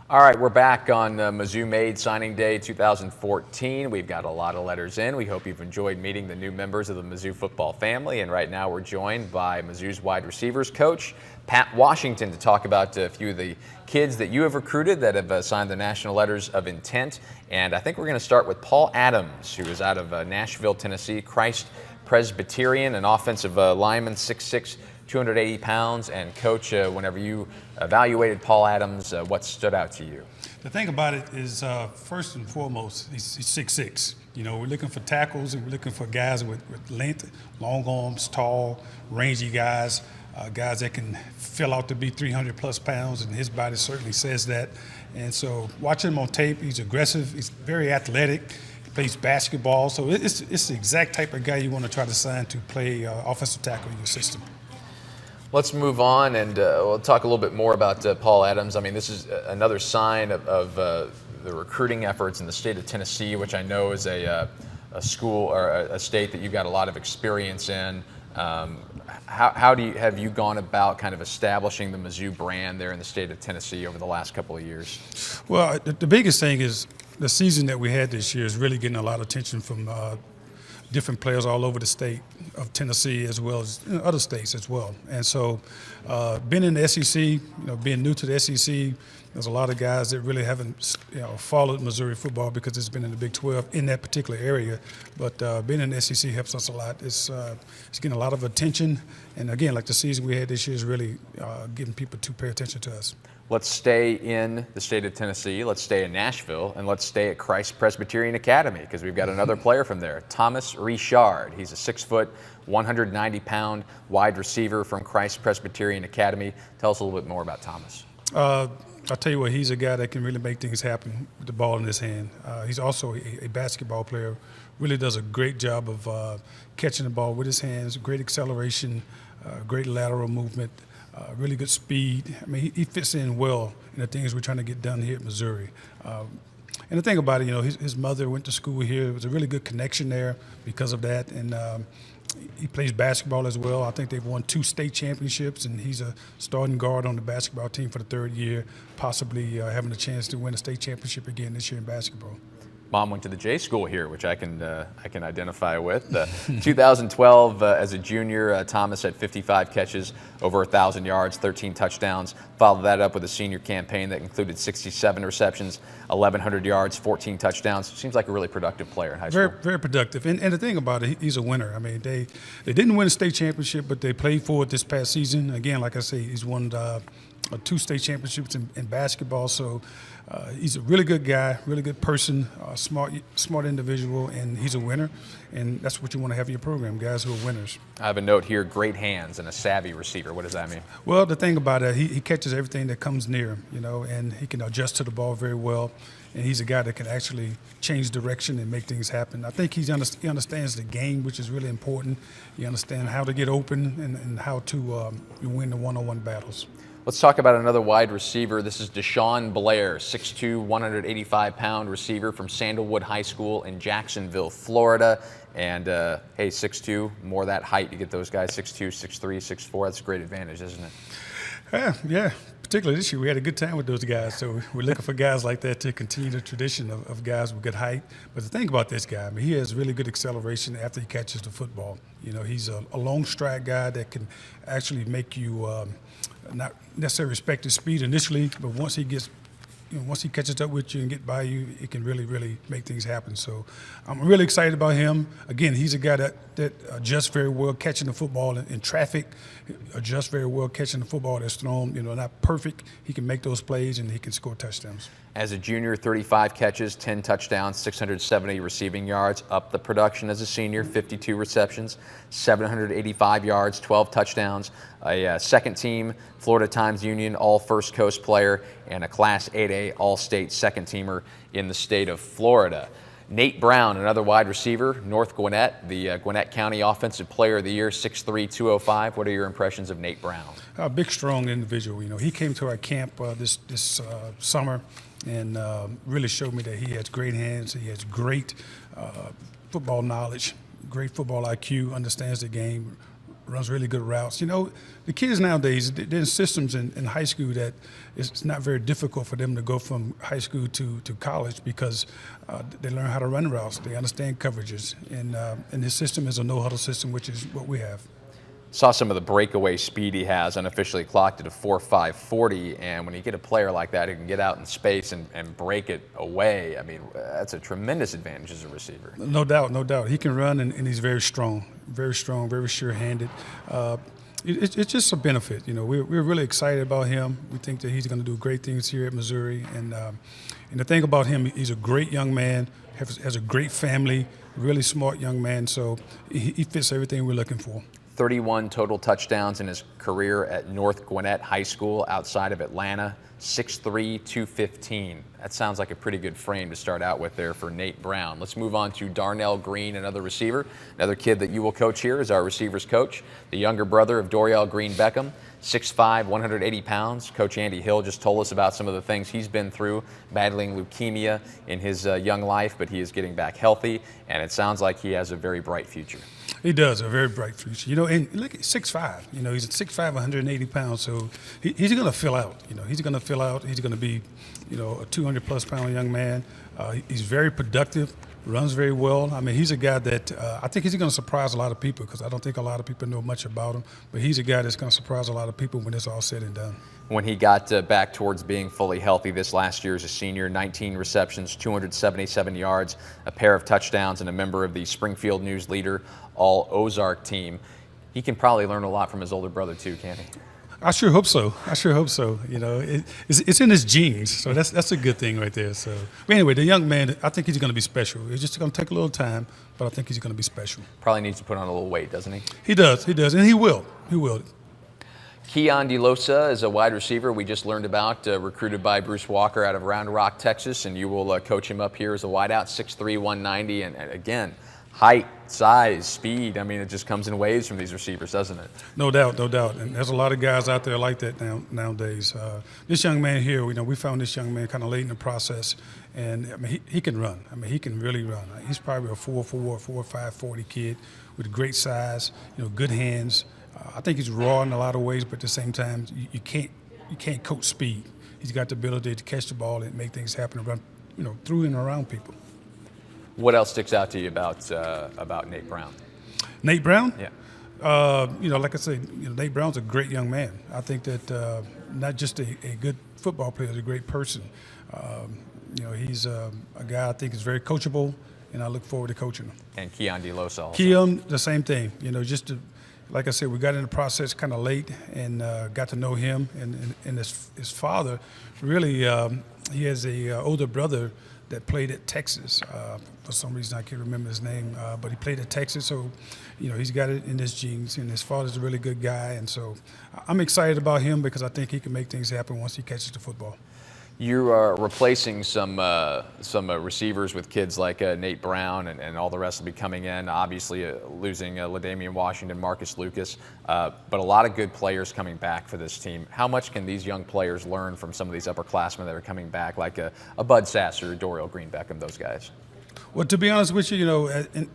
All right, we're back on MizzouMade Signing Day 2014. We've got a lot of letters in. We hope you've enjoyed meeting the new members of the Mizzou football family. And right now we're joined by Mizzou's wide receivers coach, Pat Washington, to talk about a few of the kids that you have recruited that have signed the national letters of intent. And I think we're going to start with Paul Adams, who is out of Nashville, Tennessee, Christ Presbyterian, an offensive lineman, 6'6", 280 pounds. And Coach, whenever you evaluated Paul Adams, what stood out to you? The thing about it is, first and foremost, he's 6'6". You know, we're looking for tackles and we're looking for guys with length, long arms, tall, rangy guys, guys that can fill out to be 300-plus pounds, and his body certainly says that. And so watching him on tape, he's aggressive, he's very athletic, he plays basketball. So it's the exact type of guy you want to try to sign to play offensive tackle in your system. Let's move on, and we'll talk a little bit more about Paul Adams. I mean, this is another sign of the recruiting efforts in the state of Tennessee, which I know is a school or a state that you've got a lot of experience in. How have you gone about kind of establishing the Mizzou brand there in the state of Tennessee over the last couple of years? Well, the biggest thing is the season that we had this year is really getting a lot of attention from different players all over the state of Tennessee, as well as other states as well. And so being in the SEC, being new to the SEC, there's a lot of guys that really haven't followed Missouri football because it's been in the Big 12 in that particular area. But being in the SEC helps us a lot. It's getting a lot of attention. And again, like the season we had this year is really getting people to pay attention to us. Let's stay in the state of Tennessee, let's stay in Nashville, and let's stay at Christ Presbyterian Academy, because we've got another player from there, Thomas Richard. He's a 6', 190-pound wide receiver from Christ Presbyterian Academy. Tell us a little bit more about Thomas. I'll tell you what, he's a guy that can really make things happen with the ball in his hand. He's also a basketball player, really does a great job of catching the ball with his hands, great acceleration, great lateral movement, really good speed. I mean, he fits in well in the things we're trying to get done here at Missouri. And the thing about it, his mother went to school here. There was a really good connection there because of that. And he plays basketball as well. I think they've won 2 state championships, and he's a starting guard on the basketball team for the 3rd year, possibly having a chance to win a state championship again this year in basketball. Mom went to the J school here, which I can identify with. 2012, as a junior, Thomas had 55 catches, over 1,000 yards, 13 touchdowns. Followed that up with a senior campaign that included 67 receptions, 1,100 yards, 14 touchdowns. Seems like a really productive player in high school. Very productive. And the thing about it, he's a winner. I mean, they didn't win a state championship, but they played for it this past season. Again, like I say, he's won 2 state championships in basketball. So he's a really good guy, really good person, smart individual, and he's a winner. And that's what you want to have in your program, guys who are winners. I have a note here, great hands and a savvy receiver. What does that mean? Well, the thing about it, he catches everything that comes near him, and he can adjust to the ball very well. And he's a guy that can actually change direction and make things happen. I think he understands the game, which is really important. He understands how to get open and how to win the one-on-one battles. Let's talk about another wide receiver. This is Deshaun Blair, 6'2", 185-pound receiver from Sandalwood High School in Jacksonville, Florida. And, hey, 6'2", more that height. You get those guys 6'2", 6'3", 6'4". That's a great advantage, isn't it? Yeah. Particularly this year, we had a good time with those guys. So we're looking for guys like that to continue the tradition of guys with good height. But the thing about this guy, I mean, he has really good acceleration after he catches the football. He's a long stride guy that can actually make you not necessarily respect his speed initially, but once he catches up with you and get by you, it can really, really make things happen. So I'm really excited about him. Again, he's a guy that adjusts very well catching the football in traffic, adjusts very well catching the football that's thrown, not perfect. He can make those plays and he can score touchdowns. As a junior, 35 catches, 10 touchdowns, 670 receiving yards. Up the production as a senior, 52 receptions, 785 yards, 12 touchdowns. A second-team Florida Times Union All-First Coast player and a Class 8A All-State second-teamer in the state of Florida. Nate Brown, another wide receiver, North Gwinnett, the Gwinnett County Offensive Player of the Year, 6'3", 205. What are your impressions of Nate Brown? A big, strong individual. He came to our camp this summer and really showed me that he has great hands. He has great football knowledge, great football IQ, understands the game, runs really good routes. The kids nowadays, they're in systems in high school that it's not very difficult for them to go from high school to college because they learn how to run routes. They understand coverages. And his system is a no-huddle system, which is what we have. Saw some of the breakaway speed he has, unofficially clocked at a 4.540, and when you get a player like that who can get out in space and break it away, I mean, that's a tremendous advantage as a receiver. No doubt. He can run, and he's very strong, very sure-handed. It's just a benefit. We're really excited about him. We think that he's going to do great things here at Missouri, and the thing about him, he's a great young man, has a great family, really smart young man, so he fits everything we're looking for. 31 total touchdowns in his career at North Gwinnett High School outside of Atlanta, 6'3", 215. That sounds like a pretty good frame to start out with there for Nate Brown. Let's move on to Darnell Green, another receiver. Another kid that you will coach here is our receivers coach, the younger brother of Dorial Green Beckham, 6'5", 180 pounds. Coach Andy Hill just told us about some of the things he's been through, battling leukemia in his young life, but he is getting back healthy, and it sounds like he has a very bright future. He does, a very bright future. And look at 6'5". He's at 6'5", 180 pounds, so he's going to fill out. He's going to fill out. He's going to be, a 200-plus pound young man. He's very productive, runs very well. I mean, he's a guy that I think he's going to surprise a lot of people because I don't think a lot of people know much about him. But he's a guy that's going to surprise a lot of people when it's all said and done. When he got back towards being fully healthy this last year as a senior, 19 receptions, 277 yards, a pair of touchdowns, and a member of the Springfield News Leader All-Ozark team. He can probably learn a lot from his older brother too, can't he? I sure hope so. It's in his genes, so that's a good thing right there. So, but anyway, the young man, I think he's going to be special. It's just going to take a little time, but I think he's going to be special. Probably needs to put on a little weight, doesn't he? He does, and he will. Keon DeLosa is a wide receiver we just learned about, recruited by Bruce Walker out of Round Rock, Texas, and you will coach him up here as a wideout, 6'3", 190, and again, height, size, speed. I mean, it just comes in waves from these receivers, doesn't it? No doubt, no doubt. And there's a lot of guys out there like that nowadays. This young man here, we found this young man kind of late in the process, and I mean, he can run. I mean, he can really run. He's probably a 4'4", 4'5", 40 kid with great size, good hands. I think he's raw in a lot of ways, but at the same time, you can't coach speed. He's got the ability to catch the ball and make things happen and run, through and around people. What else sticks out to you about Nate Brown? Nate Brown? Yeah. Like I say, Nate Brown's a great young man. I think that not just a good football player, he's a great person. He's a guy I think is very coachable, and I look forward to coaching him. And Keon DeLosa also. Keon, the same thing. Like I said, we got in the process kind of late and got to know him and his father. Really, he has a older brother that played at Texas. For some reason, I can't remember his name, but he played at Texas. So, he's got it in his genes, and his father's a really good guy. And so I'm excited about him because I think he can make things happen once he catches the football. You are replacing some receivers with kids like Nate Brown, and all the rest will be coming in. Obviously, losing LaDamian Washington, Marcus Lucas, but a lot of good players coming back for this team. How much can these young players learn from some of these upperclassmen that are coming back, like a Bud Sasser, Dorial Green Beckham, those guys? Well, to be honest with you,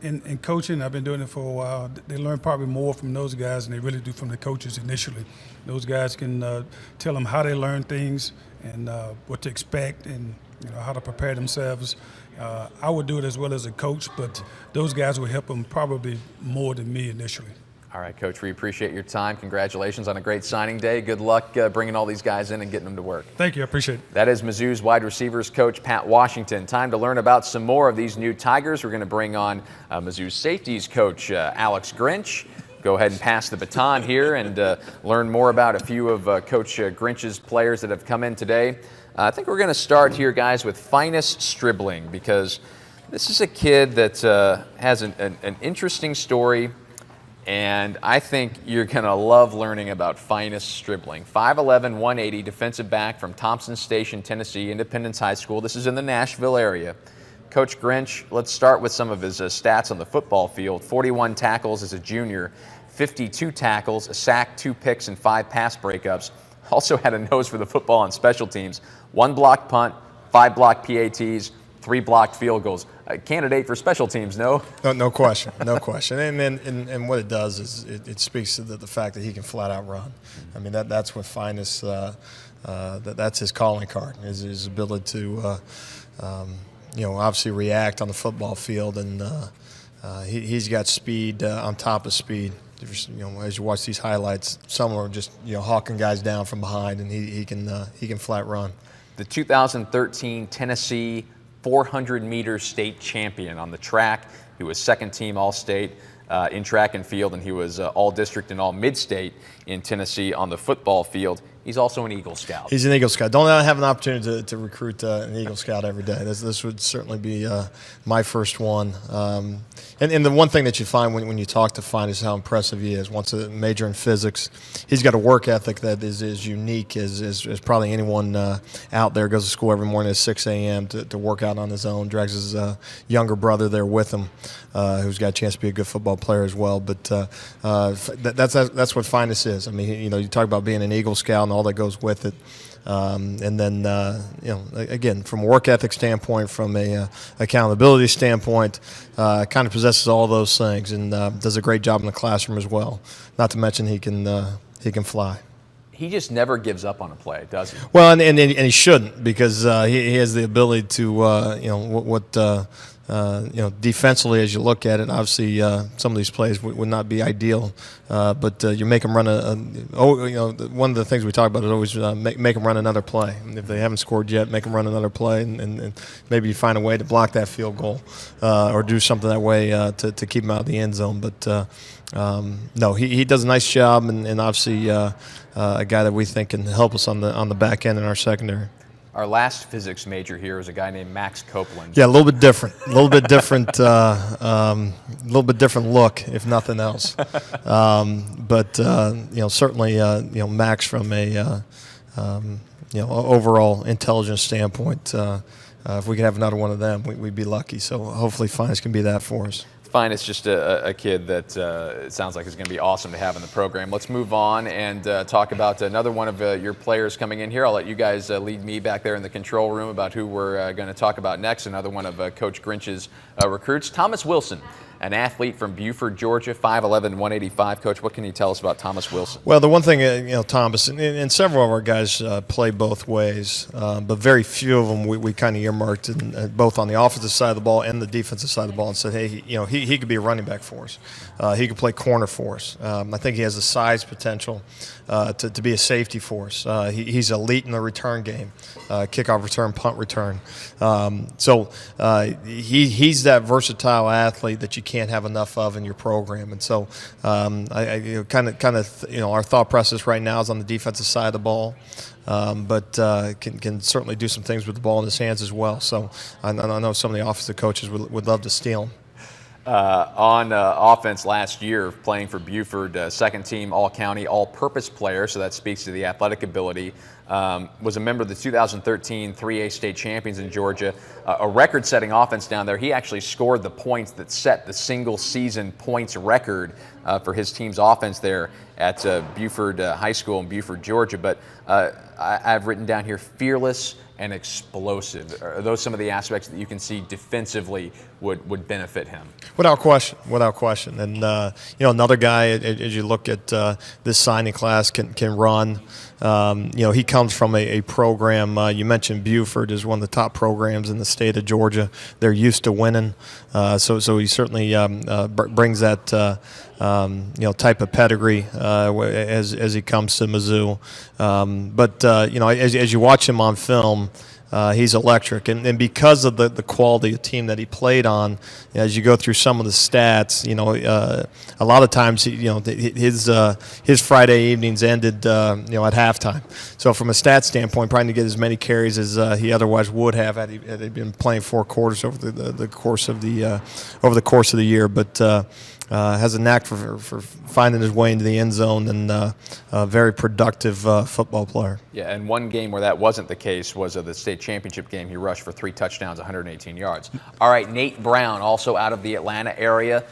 in coaching, I've been doing it for a while. They learn probably more from those guys than they really do from the coaches initially. Those guys can tell them how they learn things and what to expect and how to prepare themselves. I would do it as well as a coach, but those guys will help them probably more than me initially. All right, Coach, we appreciate your time. Congratulations on a great signing day. Good luck bringing all these guys in and getting them to work. Thank you. I appreciate it. That is Mizzou's wide receivers coach, Pat Washington. Time to learn about some more of these new Tigers. We're going to bring on Mizzou's safeties coach, Alex Grinch. Go ahead and pass the baton here and learn more about a few of Coach Grinch's players that have come in today. I think we're going to start here, guys, with Finus Stribling, because this is a kid that has an interesting story. And I think you're going to love learning about Finus Stribling. 5'11", 180, defensive back from Thompson Station, Tennessee, Independence High School. This is in the Nashville area. Coach Grinch, let's start with some of his stats on the football field. 41 tackles as a junior, 52 tackles, a sack, 2 picks, and 5 pass breakups. Also had a nose for the football on special teams. 1 blocked punt, 5 blocked PATs, 3 blocked field goals. A candidate for special teams, no? No question, no question. And what it does is it speaks to the fact that he can flat out run. I mean, that's what Finus, that's his calling card, is his ability to, obviously react on the football field, and he's got speed on top of speed. As you watch these highlights, some are just hawking guys down from behind, and he can flat run. The 2013 Tennessee 400-meter state champion on the track. He was second-team All-State in track and field, and he was All-District and All-Mid-State in Tennessee on the football field. He's also an Eagle Scout. He's an Eagle Scout. Don't have an opportunity to recruit an Eagle Scout every day. This would certainly be my first one. And the one thing that you find when you talk to Finus is how impressive he is. Once a major in physics, he's got a work ethic that is as unique as probably anyone out there. Goes to school every morning at 6 a.m. to work out on his own. Drags his younger brother there with him, who's got a chance to be a good football player as well. But that's what Finus is. I mean, you talk about being an Eagle Scout and all that goes with it. And then, again, from a work ethic standpoint, from a accountability standpoint, kind of possesses all those things and does a great job in the classroom as well. Not to mention he can fly. He just never gives up on a play, does he? Well, and he shouldn't, because he has the ability to defensively, as you look at it, obviously some of these plays would not be ideal, but you make them run one of the things we talk about is always make them run another play. And if they haven't scored yet, make them run another play, and maybe you find a way to block that field goal or do something that way to keep them out of the end zone. But no, he does a nice job, and obviously a guy that we think can help us on the back end in our secondary. Our last physics major here is a guy named Max Copeland. Yeah, a little bit different. A little bit different. Little bit different look, if nothing else. But certainly, Max from a overall intelligence standpoint. If we could have another one of them, we'd be lucky. So hopefully, Fines can be that for us. Fine, it's just a kid that it sounds like is going to be awesome to have in the program. Let's move on and talk about another one of your players coming in here. I'll let you guys lead me back there in the control room about who we're going to talk about next. Another one of Coach Grinch's recruits, Thomas Wilson, an athlete from Buford, Georgia, 5'11", 185. Coach, what can you tell us about Thomas Wilson? Well, the one thing, Thomas, and several of our guys play both ways, but very few of them we kind of earmarked both on the offensive side of the ball and the defensive side of the ball and said, hey, he could be a running back for us. He could play corner for us. I think he has the size potential to be a safety for us. He's elite in the return game, kickoff return, punt return. So he's that versatile athlete that you can't have enough of in your program. And so our thought process right now is on the defensive side of the ball. But can certainly do some things with the ball in his hands as well. So I know some of the offensive coaches would love to steal him. On offense last year, playing for Buford, second team all-county, all-purpose player, so that speaks to the athletic ability. Was a member of the 2013 3A state champions in Georgia, a record-setting offense down there. He actually scored the points that set the single-season points record for his team's offense there at Buford High School in Buford, Georgia. But I've written down here, fearless and explosive. Are those some of the aspects that you can see defensively would benefit him? Without question. And, another guy, as you look at this signing class, can run. He comes from a program, you mentioned Buford is one of the top programs in the state of Georgia. They're used to winning. So he certainly brings that type of pedigree as he comes to Mizzou. But as you watch him on film, he's electric, and because of the quality of team that he played on, as you go through some of the stats, a lot of times his Friday evenings ended at halftime. So from a stat standpoint, trying to get as many carries as he otherwise would have had he been playing 4 quarters over the course of the year, but. Has a knack for finding his way into the end zone, and a very productive football player. Yeah, and one game where that wasn't the case was the state championship game. He rushed for 3 touchdowns, 118 yards. All right, Nate Brown, also out of the Atlanta area.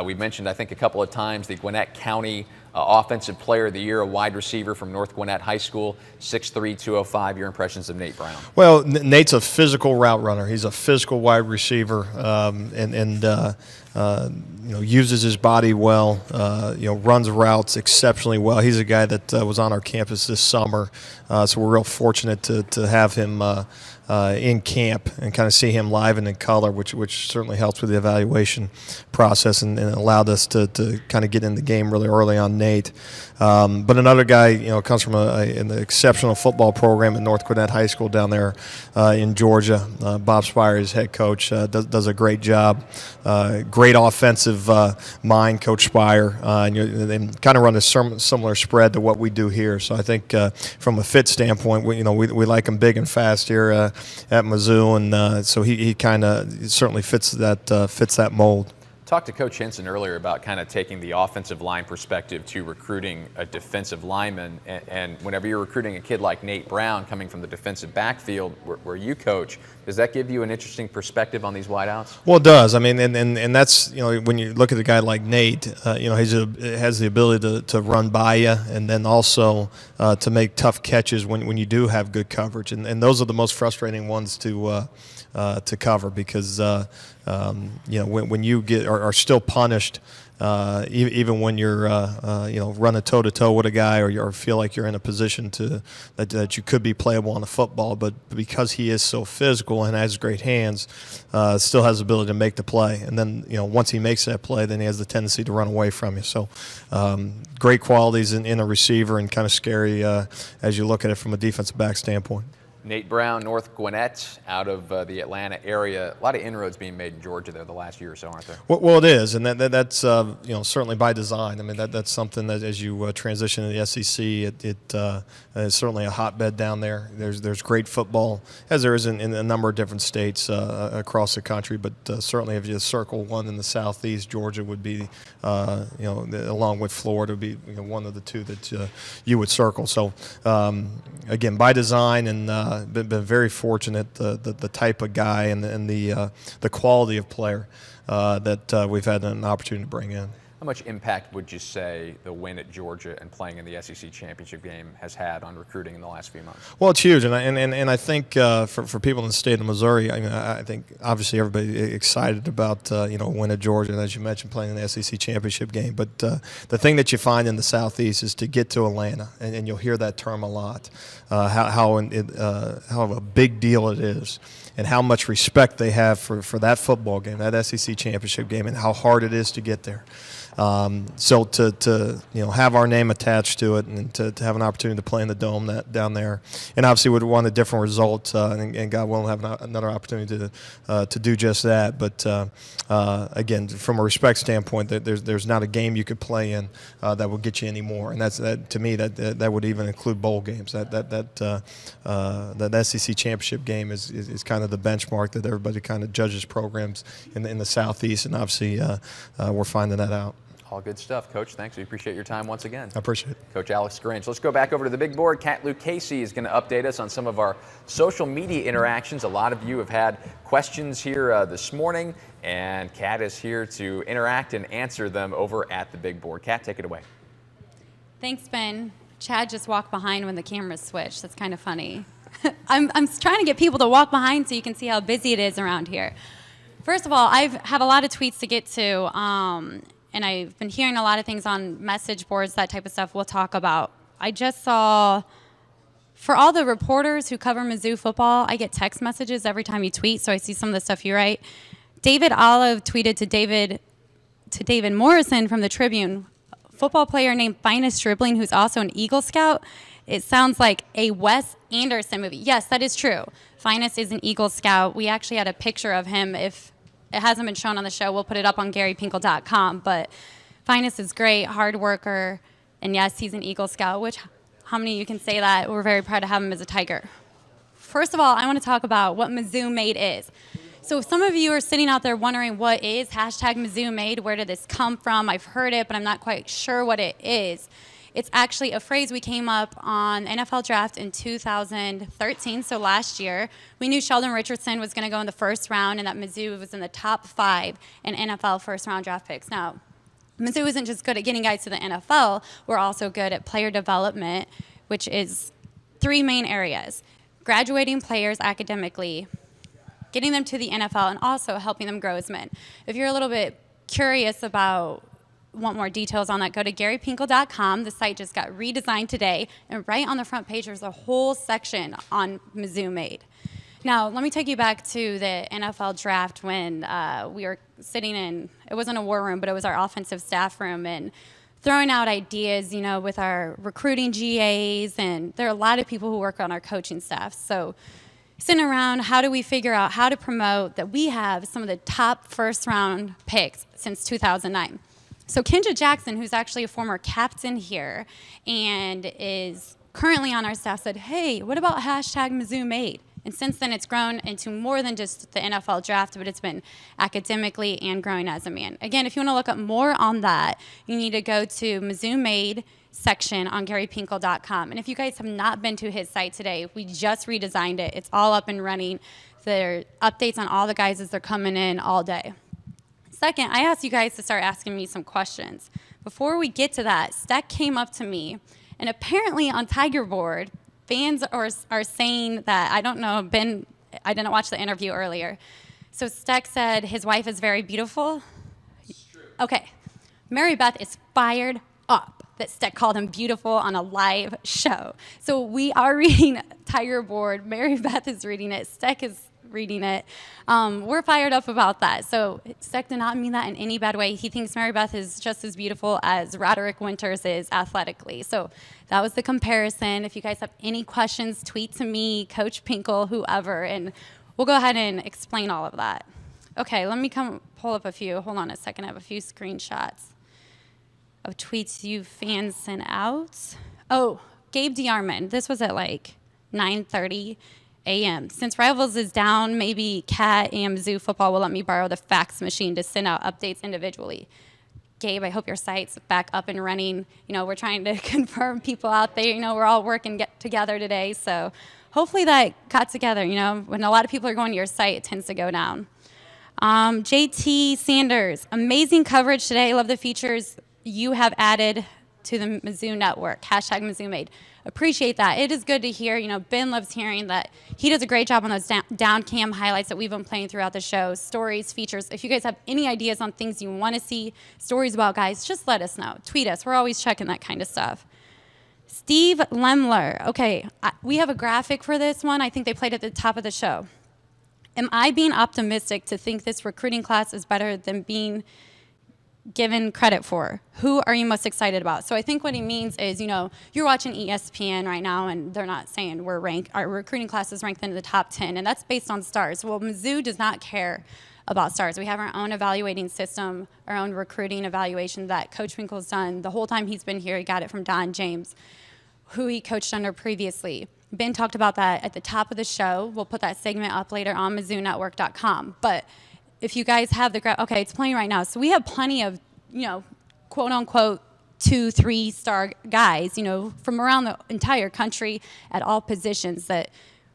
We mentioned, I think, a couple of times the Gwinnett County Offensive Player of the Year, a wide receiver from North Gwinnett High School, 6'3", 205. Your impressions of Nate Brown? Well, Nate's a physical route runner. He's a physical wide receiver, uses his body well. Runs routes exceptionally well. He's a guy that was on our campus this summer, so we're real fortunate to have him in camp and kind of see him live and in color, which certainly helps with the evaluation process and allowed us to kind of get in the game really early on Nate. But another guy, comes from an exceptional football program at North Gwinnett High School down there in Georgia. Bob Spire, his head coach, does a great job. Great offensive mind, Coach Spire. And they kind of run a similar spread to what we do here. So I think from a fit standpoint, we like him big and fast here at Mizzou, and so he kind of certainly fits that mold. Talked to Coach Henson earlier about kind of taking the offensive line perspective to recruiting a defensive lineman, and whenever you're recruiting a kid like Nate Brown coming from the defensive backfield where you coach, does that give you an interesting perspective on these wideouts? Well, it does. I mean, and that's, when you look at a guy like Nate, he has the ability to run by you, and then also to make tough catches when you do have good coverage, and those are the most frustrating ones to cover, because when you are still punished, even when you're running toe-to-toe with a guy, or feel like you're in a position that you could be playable on the football, but because he is so physical and has great hands, still has the ability to make the play. And then once he makes that play, then he has the tendency to run away from you. So great qualities in a receiver, and kind of scary as you look at it from a defensive back standpoint. Nate Brown, North Gwinnett, out of the Atlanta area. A lot of inroads being made in Georgia there the last year or so, aren't there? Well, it is, and that's certainly by design. I mean, that's something that as you transition to the SEC, it's certainly a hotbed down there. There's great football, as there is in a number of different states across the country. But certainly, if you circle one in the Southeast, Georgia would be, along with Florida, would be one of the two that you would circle. So again, by design, and been very fortunate the type of guy and the quality of player that we've had an opportunity to bring in. How much impact would you say the win at Georgia and playing in the SEC championship game has had on recruiting in the last few months? Well, it's huge, and I think for people in the state of Missouri, I mean, I think obviously everybody excited about a win at Georgia, and as you mentioned, playing in the SEC championship game. But the thing that you find in the Southeast is to get to Atlanta, and you'll hear that term a lot, how a big deal it is, and how much respect they have for that football game, that SEC championship game, and how hard it is to get there. So to have our name attached to it, and to have an opportunity to play in the Dome down there, and obviously would want a different result, and God willing have another opportunity to do just that. But again, from a respect standpoint, there's not a game you could play in that will get you any more, and that to me that would even include bowl games. That SEC championship game is kind of the benchmark that everybody kind of judges programs in the Southeast, and obviously we're finding that out. All good stuff, Coach. Thanks. We appreciate your time once again. I appreciate it. Coach Alex Grinch. Let's go back over to the big board. Kat Luke Casey is going to update us on some of our social media interactions. A lot of you have had questions here this morning, and Kat is here to interact and answer them over at the big board. Kat, take it away. Thanks, Ben. Chad just walked behind when the cameras switched. That's kind of funny. I'm trying to get people to walk behind so you can see how busy it is around here. First of all, I have a lot of tweets to get to. And I've been hearing a lot of things on message boards, that type of stuff we'll talk about. I just saw, for all the reporters who cover Mizzou football, I get text messages every time you tweet, so I see some of the stuff you write. David Olive tweeted to David Morrison from the Tribune, football player named Finest Dribbling, who's also an Eagle Scout. It sounds like a Wes Anderson movie. Yes, that is true. Finest is an Eagle Scout. We actually had a picture of him. If it hasn't been shown on the show, we'll put it up on GaryPinkle.com. But Finest is great, hard worker, and yes, he's an Eagle Scout, which how many of you can say that? We're very proud to have him as a Tiger. First of all, I want to talk about what MizzouMade is. So if some of you are sitting out there wondering what is #MizzouMade, where did this come from? I've heard it, but I'm not quite sure what it is. It's actually a phrase we came up on NFL Draft in 2013, so last year. We knew Sheldon Richardson was going to go in the first round and that Mizzou was in the top 5 in NFL first-round draft picks. Now, Mizzou isn't just good at getting guys to the NFL. We're also good at player development, which is 3 main areas: graduating players academically, getting them to the NFL, and also helping them grow as men. If you're a little bit curious want more details on that, go to GaryPinkle.com. The site just got redesigned today, and right on the front page there's a whole section on MizzouMade. Now, let me take you back to the NFL draft when we were sitting in, it wasn't a war room, but it was our offensive staff room, and throwing out ideas, with our recruiting GAs, and there are a lot of people who work on our coaching staff. So sitting around, how do we figure out how to promote that we have some of the top first-round picks since 2009? So Kendra Jackson, who's actually a former captain here and is currently on our staff, said, hey, what about #MizzouMade? And since then, it's grown into more than just the NFL draft, but it's been academically and growing as a man. Again, if you want to look up more on that, you need to go to MizzouMade section on GaryPinkle.com. And if you guys have not been to his site today, we just redesigned it. It's all up and running. There are updates on all the guys as they're coming in all day. Second, I asked you guys to start asking me some questions. Before we get to that, Steck came up to me, and apparently on Tiger Board, fans are saying that, I don't know, Ben, I didn't watch the interview earlier. So Steck said his wife is very beautiful. Okay. Mary Beth is fired up that Steck called him beautiful on a live show. So we are reading Tiger Board. Mary Beth is reading it. Steck is reading it. We're fired up about that. So Steck did not mean that in any bad way. He thinks Mary Beth is just as beautiful as Roderick Winters is athletically. So that was the comparison. If you guys have any questions, tweet to me, Coach Pinkle, whoever, and we'll go ahead and explain all of that. Okay, let me pull up a few. Hold on a second. I have a few screenshots of tweets you fans sent out. Oh, Gabe DeArmond. This was at like 9:30 a.m. Since Rivals is down, maybe Cat and Mizzou football will let me borrow the fax machine to send out updates individually. Gabe, I hope your site's back up and running. You know, we're trying to confirm people out there. You know, we're all working together today. So hopefully that got together. You know, when a lot of people are going to your site, it tends to go down. JT Sanders, amazing coverage today. Love the features you have added to the Mizzou network. Hashtag MizzouMade. Appreciate that. It is good to hear. You know, Ben loves hearing that he does a great job on those down cam highlights that we've been playing throughout the show. Stories, features. If you guys have any ideas on things you want to see, stories about guys, just let us know. Tweet us. We're always checking that kind of stuff. Steve Lemler. Okay, we have a graphic for this one. I think they played at the top of the show. Am I being optimistic to think this recruiting class is better than being given credit for? Who are you most excited about? So I think what he means is, you know, you're watching ESPN right now and they're not saying our recruiting class is ranked into the top 10, and that's based on stars. Well, Mizzou does not care about stars. We have our own evaluating system, our own recruiting evaluation that Coach Winkle's done the whole time he's been here. He got it from Don James, who he coached under previously. Ben talked about that at the top of the show. We'll put that segment up later on MizzouNetwork.com. But if you guys have the okay, it's playing right now. So we have plenty of, you know, quote unquote 2-3 star guys, you know, from around the entire country at all positions that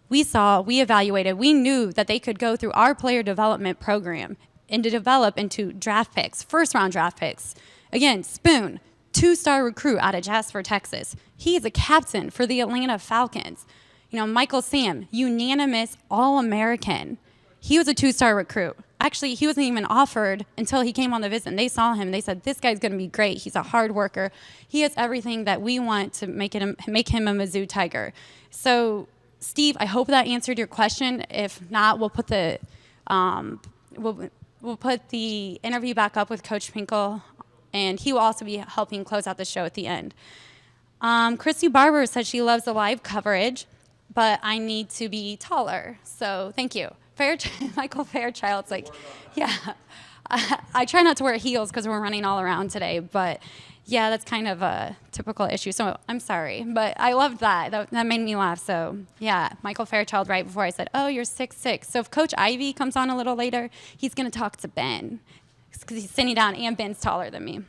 we saw, we evaluated. We knew that they could go through our player development program and to develop into draft picks, first round draft picks. Again, Spoon, 2-star recruit out of Jasper, Texas. He is a captain for the Atlanta Falcons. You know, Michael Sam, unanimous All-American. He was a 2-star recruit. Actually, he wasn't even offered until he came on the visit. And they saw him and they said, this guy's going to be great. He's a hard worker. He has everything that we want to make him a Mizzou Tiger. So, Steve, I hope that answered your question. If not, we'll put the we'll put the interview back up with Coach Pinkle, and he will also be helping close out the show at the end. Christy Barber said she loves the live coverage, but I need to be taller. So thank you. Michael Fairchild's like, yeah. I try not to wear heels because we're running all around today, but yeah, that's kind of a typical issue. So I'm sorry, but I loved that. That made me laugh. So yeah, Michael Fairchild right before I said, oh, you're 6'6". So if Coach Ivy comes on a little later, he's going to talk to Ben because he's sitting down and Ben's taller than me.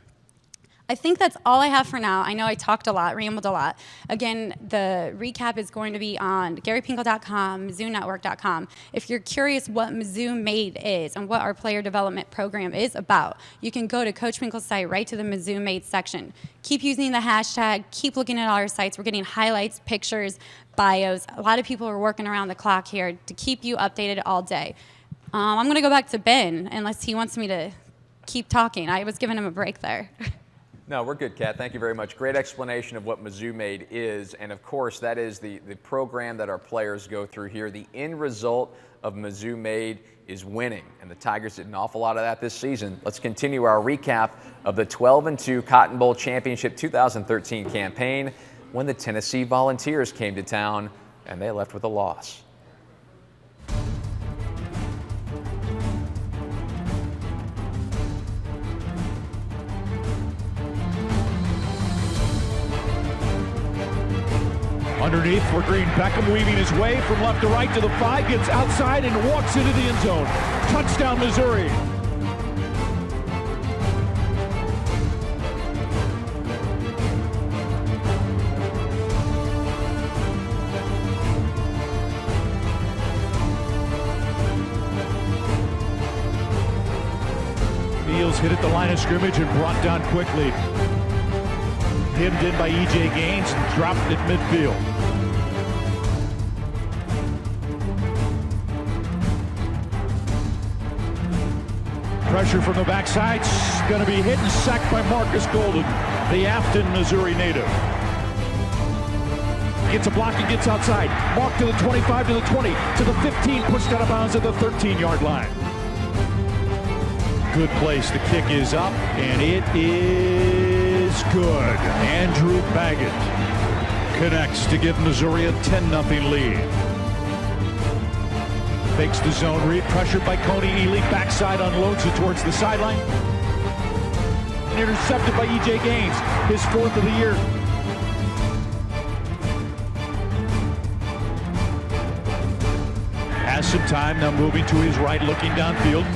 I think that's all I have for now. I know I talked a lot, rambled a lot. Again, the recap is going to be on GaryPinkle.com, MizzouNetwork.com. If you're curious what MizzouMade is and what our player development program is about, you can go to Coach Pinkle's site, right to the MizzouMade section. Keep using the hashtag. Keep looking at all our sites. We're getting highlights, pictures, bios. A lot of people are working around the clock here to keep you updated all day. I'm going to go back to Ben unless he wants me to keep talking. I was giving him a break there. No, we're good, Kat. Thank you very much. Great explanation of what MizzouMade is. And of course, that is the program that our players go through here. The end result of MizzouMade is winning. And the Tigers did an awful lot of that this season. Let's continue our recap of the 12-2 Cotton Bowl Championship 2013 campaign when the Tennessee Volunteers came to town and they left with a loss. Underneath for Green, Beckham weaving his way from left to right to the 5, gets outside and walks into the end zone. Touchdown, Missouri. Beals hit at the line of scrimmage and brought down quickly. Hemmed in by E.J. Gaines and dropped at midfield. Pressure from the backside, going to be hit and sacked by Marcus Golden, the Afton, Missouri native. gets a block and gets outside. Mark to the 25, to the 20, to the 15, pushed out of bounds at the 13-yard line. Good place. The kick is up, and it is good. Andrew Baggett connects to give Missouri a 10-0 lead. Fakes the zone read, pressured by Coney Ely. Backside unloads it towards the sideline. Intercepted by E.J. Gaines, his 4th of the year. Has some time, now moving to his right, looking downfield.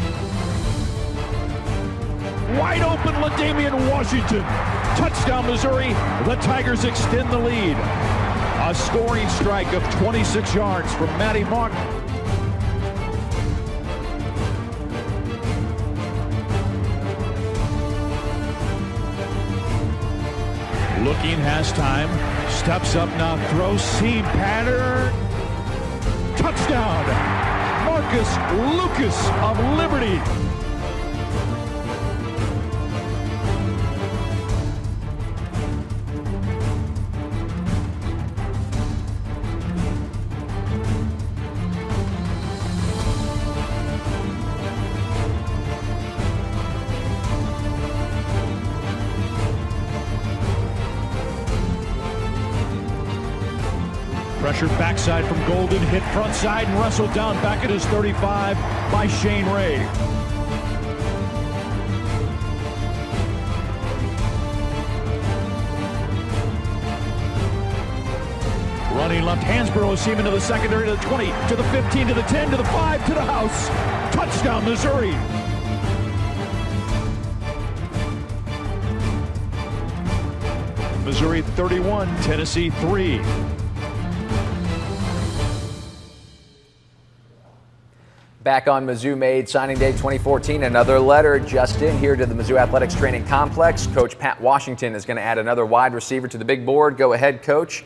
Wide open, LaDamian Washington. Touchdown, Missouri. The Tigers extend the lead. A scoring strike of 26 yards from Matty Martin. Looking, has time, steps up now, throws, seam pattern. Touchdown, Marcus Lucas of Liberty. Pressure backside from Golden, hit front side and wrestled down back at his 35 by Shane Ray. Running left, Hansborough seam into the secondary to the 20, to the 15, to the 10, to the 5, to the house. Touchdown, Missouri. Missouri 31, Tennessee 3. Back on MizzouMade Signing Day 2014, another letter just in here to the Mizzou Athletics Training Complex. Coach Pat Washington is going to add another wide receiver to the big board. Go ahead, Coach.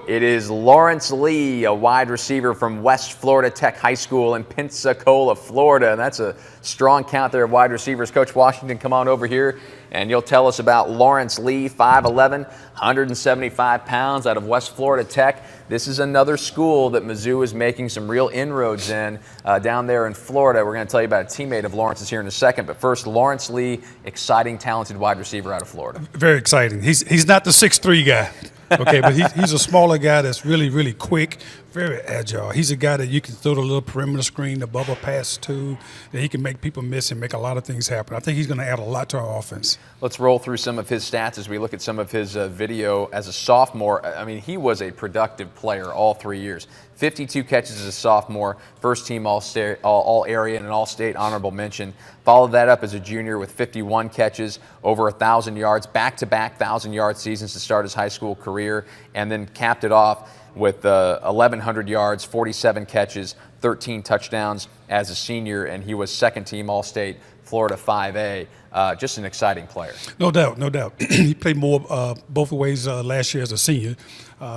It is Lawrence Lee, a wide receiver from West Florida Tech High School in Pensacola, Florida. And that's a strong count there of wide receivers. Coach Washington, come on over here and you'll tell us about Lawrence Lee, 5'11", 175 pounds, out of West Florida Tech. This is another school that Mizzou is making some real inroads in down there in Florida. We're going to tell you about a teammate of Lawrence's here in a second. But first, Lawrence Lee, exciting, talented wide receiver out of Florida. Very exciting. He's not the 6'3" guy. Okay, but he's a smaller guy that's really, really quick, very agile. He's a guy that you can throw the little perimeter screen, the bubble pass to, that he can make people miss and make a lot of things happen. I think he's going to add a lot to our offense. Let's roll through some of his stats as we look at some of his video as a sophomore. I mean, he was a productive player all 3 years. 52 catches as a sophomore, first team all-area and an all-state honorable mention. Followed that up as a junior with 51 catches, over 1,000 yards, back-to-back 1,000-yard seasons to start his high school career, and then capped it off with 1,100 yards, 47 catches, 13 touchdowns as a senior, and he was second team all-state Florida 5A. Just an exciting player. No doubt, no doubt. He played more both ways last year as a senior,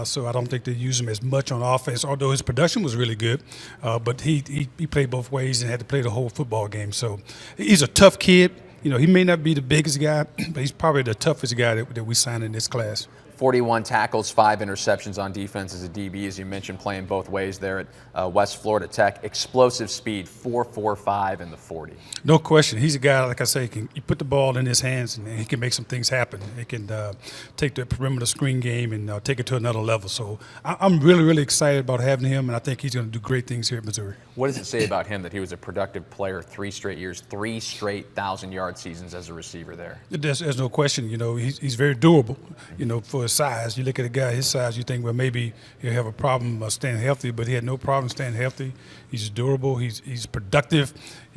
so I don't think they use him as much on offense, although his production was really good. But he played both ways and had to play the whole football game. So he's a tough kid. You know, he may not be the biggest guy, but he's probably the toughest guy that we signed in this class. 41 tackles, 5 interceptions on defense as a DB, as you mentioned, playing both ways there at West Florida Tech. Explosive speed, 4.45 in the 40. No question. He's a guy, like I say, you put the ball in his hands and he can make some things happen. He can take the perimeter screen game and take it to another level. So I'm really, really excited about having him, and I think he's going to do great things here at Missouri. What does it say about him that he was a productive player 3 straight years, 3 straight 1,000-yard seasons as a receiver there? There's no question. You know, he's very durable, you know, for his size. You look at a guy his size, you think, well, maybe he'll have a problem staying healthy, but he had no problem staying healthy. He's durable. He's productive.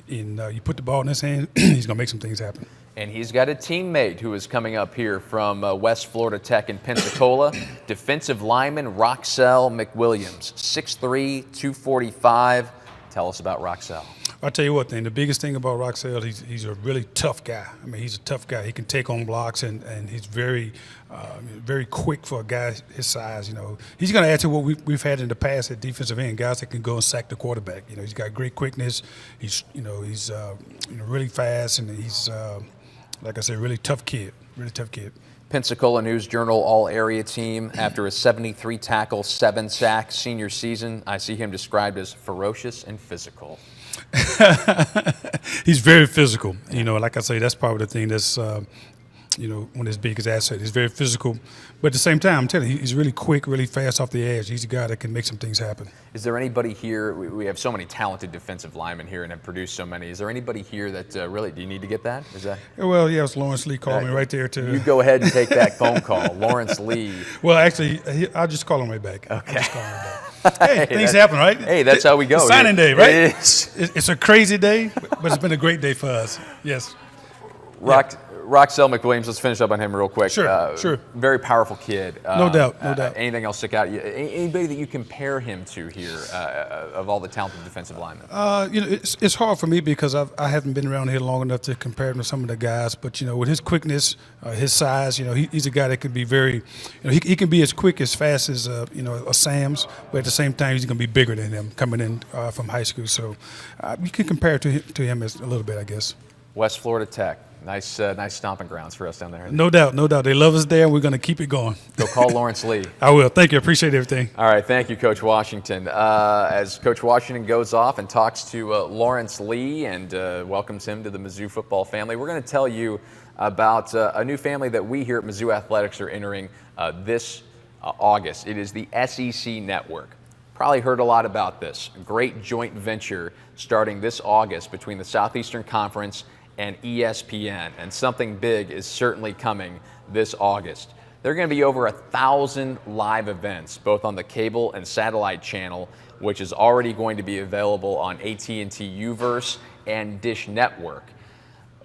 And you put the ball in his hand, he's going to make some things happen. And he's got a teammate who is coming up here from West Florida Tech in Pensacola, defensive lineman Roxell McWilliams, 6'3", 245. Tell us about Roxell. I'll tell you what, the biggest thing about Roxell, he's a really tough guy. I mean, he's a tough guy. He can take on blocks, and he's very quick for a guy his size. You know, he's going to add to what we've had in the past at defensive end, guys that can go and sack the quarterback. You know, he's got great quickness. He's really fast, and he's like I said, really tough kid. Really tough kid. Pensacola News-Journal All-Area Team after a 73-tackle, 7-sack senior season. I see him described as ferocious and physical. He's very physical. You know, like I say, that's probably the thing that's, you know, one of his biggest assets. He's very physical, but at the same time, I'm telling you, he's really quick, really fast off the edge. He's a guy that can make some things happen. Is there anybody here, we have so many talented defensive linemen here and have produced so many. Is there anybody here that really, do you need to get that? Is that? Well, yes, Lawrence Lee called me right there too. You go ahead and take that phone call, Lawrence Lee. Well, actually, I'll just call him right back. Okay. I'll just call him right back. Hey, things happen, right? Hey, that's how we go. It's signing day, right? It is. It's a crazy day, but it's been a great day for us. Yes. Roxell McWilliams, let's finish up on him real quick. Sure. Very powerful kid. No doubt, no doubt. Anything else stick out? Anybody that you compare him to here of all the talented defensive linemen? You know, it's hard for me because I haven't been around here long enough to compare him to some of the guys. But, you know, with his quickness, his size, you know, he's a guy that can be very, you know, he can be as quick, as fast as, you know, a Sam's, but at the same time, he's going to be bigger than him coming in from high school. So you can compare it to him as a little bit, I guess. West Florida Tech. Nice stomping grounds for us down there. No doubt, no doubt. They love us there, and we're going to keep it going. Go call Lawrence Lee. I will. Thank you. Appreciate everything. All right. Thank you, Coach Washington. As Coach Washington goes off and talks to Lawrence Lee and welcomes him to the Mizzou football family, we're going to tell you about a new family that we here at Mizzou Athletics are entering this August. It is the SEC Network. Probably heard a lot about this. A great joint venture starting this August between the Southeastern Conference and ESPN, and something big is certainly coming this August. There are going to be over 1,000 live events, both on the cable and satellite channel, which is already going to be available on AT&T UVerse and Dish Network.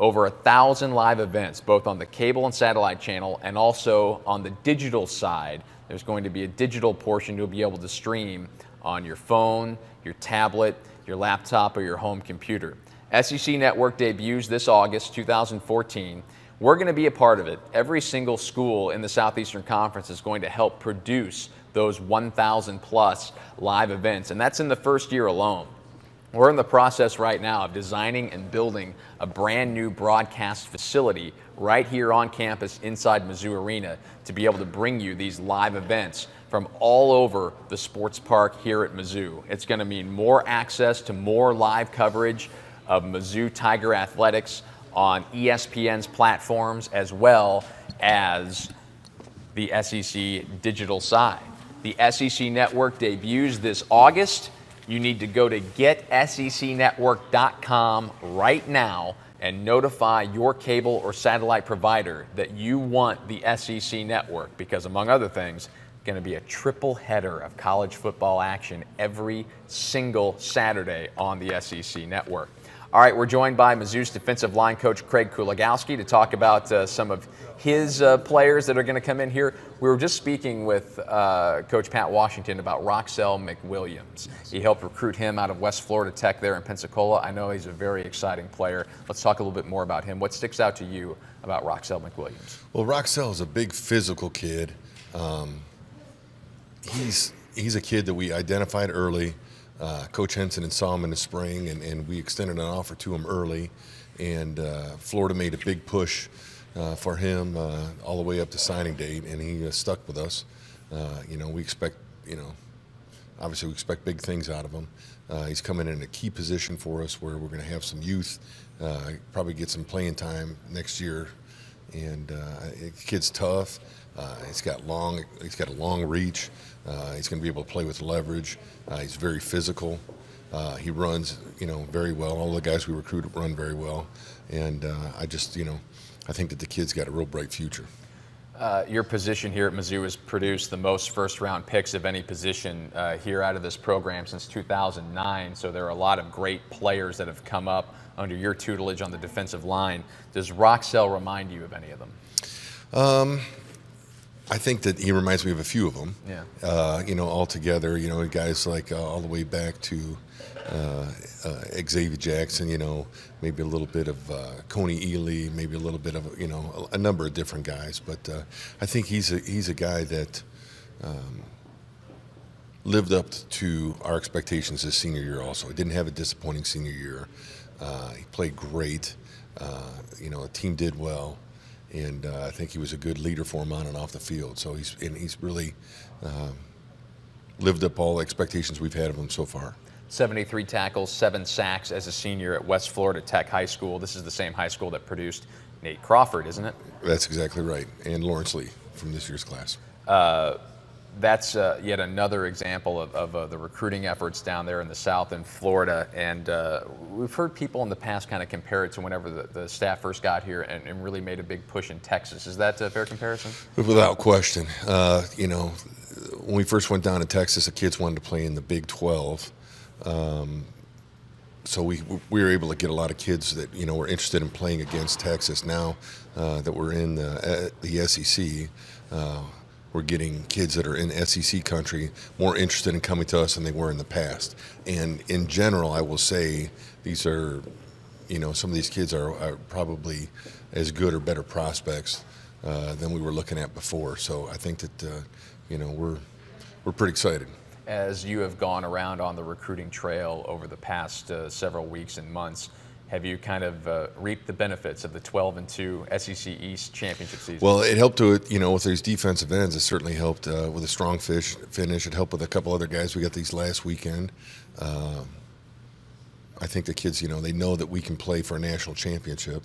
Over 1,000 live events, both on the cable and satellite channel, and also on the digital side. There's going to be a digital portion you'll be able to stream on your phone, your tablet, your laptop, or your home computer. SEC Network debuts this August 2014. We're going to be a part of it. Every single school in the Southeastern Conference is going to help produce those 1,000 plus live events, and that's in the first year alone. We're in the process right now of designing and building a brand new broadcast facility right here on campus inside Mizzou Arena to be able to bring you these live events from all over the sports park here at Mizzou. It's going to mean more access to more live coverage of Mizzou Tiger Athletics on ESPN's platforms, as well as the SEC digital side. The SEC Network debuts this August. You need to go to getsecnetwork.com right now and notify your cable or satellite provider that you want the SEC Network, because among other things, going to be a triple header of college football action every single Saturday on the SEC Network. All right, we're joined by Mizzou's defensive line coach Craig Kulagowski to talk about some of his players that are going to come in here. We were just speaking with Coach Pat Washington about Roxell McWilliams. He helped recruit him out of West Florida Tech there in Pensacola. I know he's a very exciting player. Let's talk a little bit more about him. What sticks out to you about Roxell McWilliams? Well, Roxell is a big physical kid. He's a kid that we identified early. Coach Henson saw him in the spring, and we extended an offer to him early. And Florida made a big push for him all the way up to signing date, and he stuck with us. We expect, obviously we expect big things out of him. He's coming in a key position for us where we're going to have some youth, probably get some playing time next year. And the kid's tough. He's got a long reach. He's going to be able to play with leverage. He's very physical. He runs, very well. All the guys we recruit run very well. And I think that the kid's got a real bright future. Your position here at Mizzou has produced the most first-round picks of any position here out of this program since 2009. So there are a lot of great players that have come up under your tutelage on the defensive line. Does Roxell remind you of any of them? I think that he reminds me of a few of them. Yeah. All together, guys like all the way back to Xavier Jackson, maybe a little bit of Coney Ely, maybe a little bit of, a number of different guys. But I think he's a guy that lived up to our expectations his senior year also. He didn't have a disappointing senior year. He played great. The team did well. and I think he was a good leader for him on and off the field. So he's really lived up all the expectations we've had of him so far. 73 tackles, 7 sacks as a senior at West Florida Tech High School. This is the same high school that produced Nate Crawford, isn't it? That's exactly right, and Lawrence Lee from this year's class. That's yet another example of the recruiting efforts down there in the South in Florida. And we've heard people in the past kind of compare it to whenever the staff first got here and really made a big push in Texas. Is that a fair comparison? Without question. You know, when we first went down to Texas, the kids wanted to play in the Big 12. So we were able to get a lot of kids that, you know, were interested in playing against Texas. Now that we're in the SEC, we're getting kids that are in SEC country more interested in coming to us than they were in the past. And in general, I will say these are, you know, some of these kids are probably as good or better prospects than we were looking at before. So I think that, you know, we're pretty excited. As you have gone around on the recruiting trail over the past several weeks and months, have you kind of reaped the benefits of the 12-2 SEC East championship season? Well, it helped to, you know, with these defensive ends. It certainly helped with a strong finish. It helped with a couple other guys we got these last weekend. I think the kids, you know, they know that we can play for a national championship,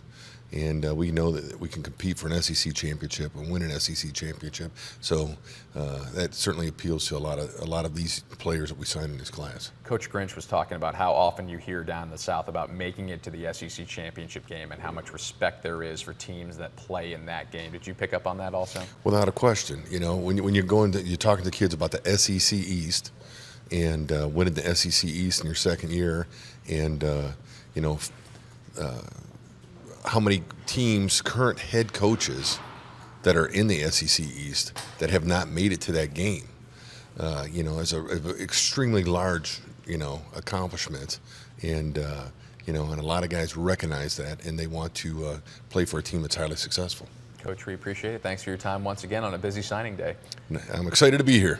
and we know that we can compete for an SEC championship and win an SEC championship. So that certainly appeals to a lot of these players that we signed in this class. Coach Grinch was talking about how often you hear down in the South about making it to the SEC championship game and how much respect there is for teams that play in that game. Did you pick up on that also? Without a question. You know, when you're you're talking to kids about the SEC East and winning the SEC East in your second year, and you know, how many teams, current head coaches that are in the SEC East that have not made it to that game, you know, as an extremely large, you know, accomplishment. And, you know, and a lot of guys recognize that, and they want to play for a team that's highly successful. Coach, we appreciate it. Thanks for your time once again on a busy signing day. I'm excited to be here.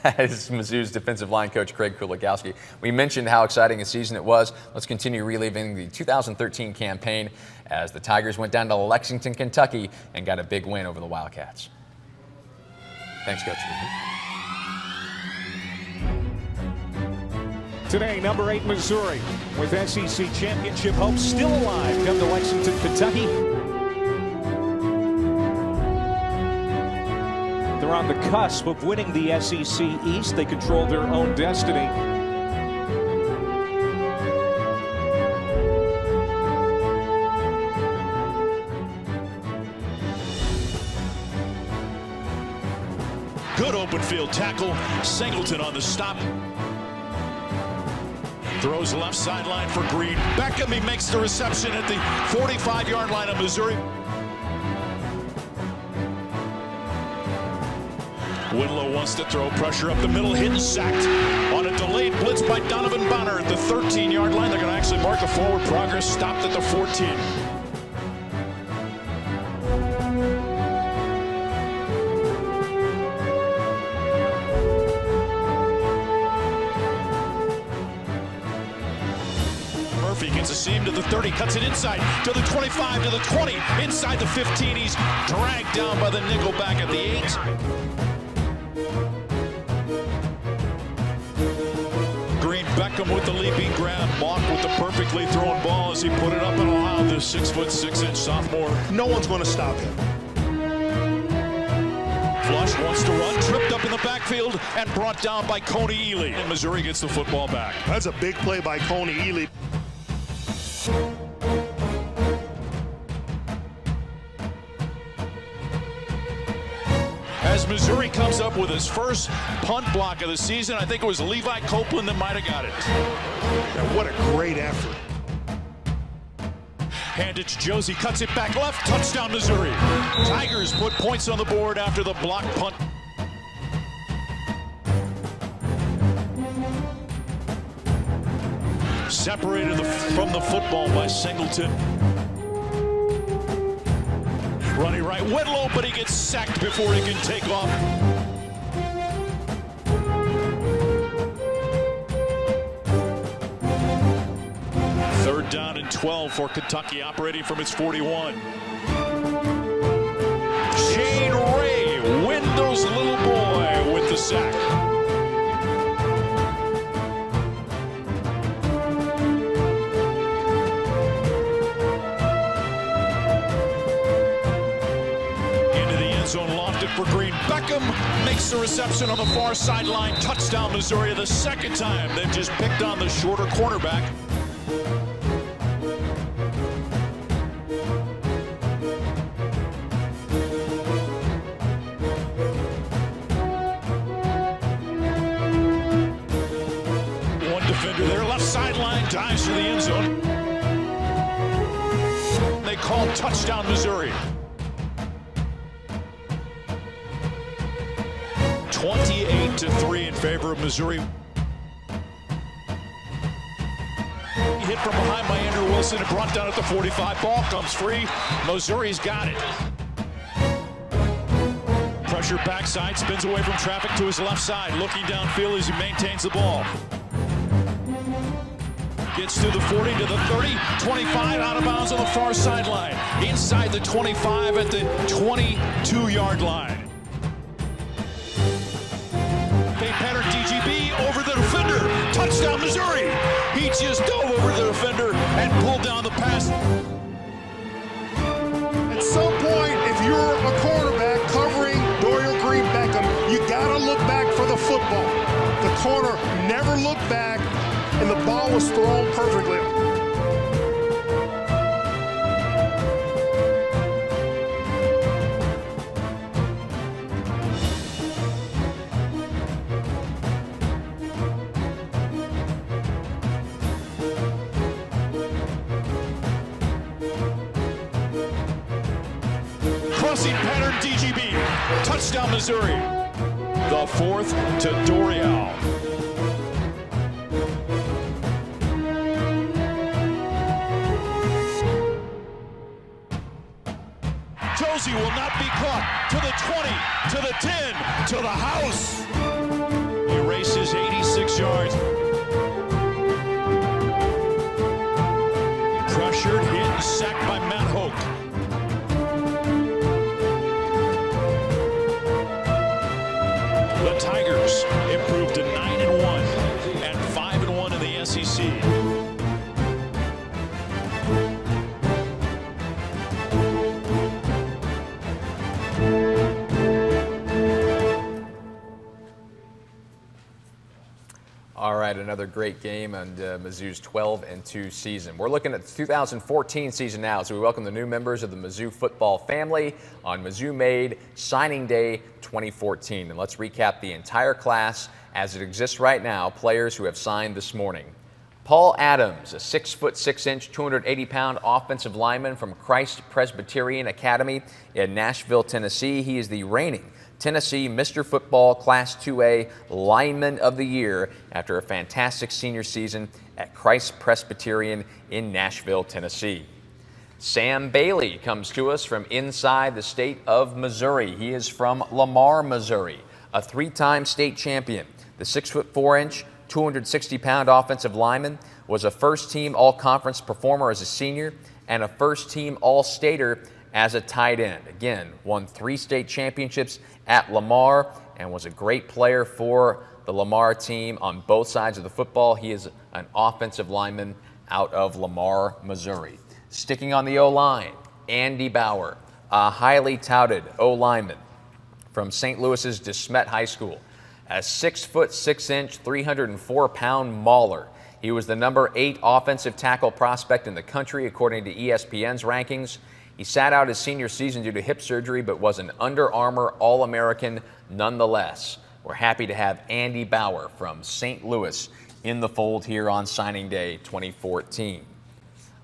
As Mizzou's defensive line coach Craig Kuligowski. We mentioned how exciting a season it was. Let's continue reliving the 2013 campaign as the Tigers went down to Lexington, Kentucky and got a big win over the Wildcats. Thanks, Coach. Today, number 8 Missouri, with SEC championship hopes still alive, come to Lexington, Kentucky. They're on the cusp of winning the SEC East. They control their own destiny. Good open field tackle. Singleton on the stop. Throws left sideline for Green. Beckham, he makes the reception at the 45-yard line of Missouri. Whitlow wants to throw, pressure up the middle, hit and sacked on a delayed blitz by Donovan Bonner at the 13-yard line. They're going to actually mark a forward progress, stopped at the 14. Murphy gets a seam to the 30, cuts it inside to the 25, to the 20, inside the 15. He's dragged down by the nickelback at the 8. Beckham with the leaping grab, Mock with the perfectly thrown ball as he put it up and allowed the 6'6" sophomore. No one's going to stop him. Flush wants to run, tripped up in the backfield and brought down by Coney Ely. And Missouri gets the football back. That's a big play by Coney Ely. As Missouri comes up with his first punt block of the season, I think it was Levi Copeland that might have got it. And what a great effort. Handed to Josie, cuts it back left, touchdown Missouri. Tigers put points on the board after the block punt. Separated from the football by Singleton. Running right, Whitlow, but he gets sacked before he can take off. Third down and 12 for Kentucky, operating from its 41. sack. Into the end zone, lofted for Green. Beckham makes the reception on the far sideline. Touchdown, Missouri. The second time they've just picked on the shorter cornerback. One defender there, left sideline, dives to the end zone. They call touchdown, Missouri. 28-3 in favor of Missouri. Hit from behind by Andrew Wilson and brought down at the 45. Ball comes free. Missouri's got it. Pressure backside, spins away from traffic to his left side. Looking downfield as he maintains the ball. Gets to the 40, to the 30, 25 out of bounds on the far sideline. Inside the 25 at the 22-yard line. Fake pattern DGB over the defender. Touchdown, Missouri. He just dove over the defender and pulled down the pass. At some point, if you're a cornerback covering Dorial Green Beckham, you gotta look back for the football. The corner never looked back, and the ball was thrown perfectly. Crossing pattern DGB. Touchdown, Missouri. The fourth to Dorial. Josie will not be caught. To the 20, to the 10, to the house. He races 86 yards. Pressured, hit, and sacked by Matt Hoke. The Tigers improved to 9-1 and 5-1 in the SEC. All right, another great game on Mizzou's 12-2 season. We're looking at the 2014 season now, so we welcome the new members of the Mizzou football family on MizzouMade Signing Day 2014. And let's recap the entire class as it exists right now, players who have signed this morning. Paul Adams, a 6'6", 280-pound offensive lineman from Christ Presbyterian Academy in Nashville, Tennessee. He is the reigning Tennessee Mr. Football Class 2A Lineman of the Year after a fantastic senior season at Christ Presbyterian in Nashville, Tennessee. Sam Bailey comes to us from inside the state of Missouri. He is from Lamar, Missouri, a three-time state champion. The 6'4", 260-pound offensive lineman was a first-team all-conference performer as a senior and a first-team all-stater as a tight end. Again, won 3 state championships at Lamar and was a great player for the Lamar team on both sides of the football. He is an offensive lineman out of Lamar, Missouri. Sticking on the O-line, Andy Bauer, a highly touted O-lineman from St. Louis's DeSmet High School. A 6'6", 304-pound mauler. He was the number 8 offensive tackle prospect in the country according to ESPN's rankings. He sat out his senior season due to hip surgery, but was an Under Armour All-American nonetheless. We're happy to have Andy Bauer from St. Louis in the fold here on Signing Day 2014.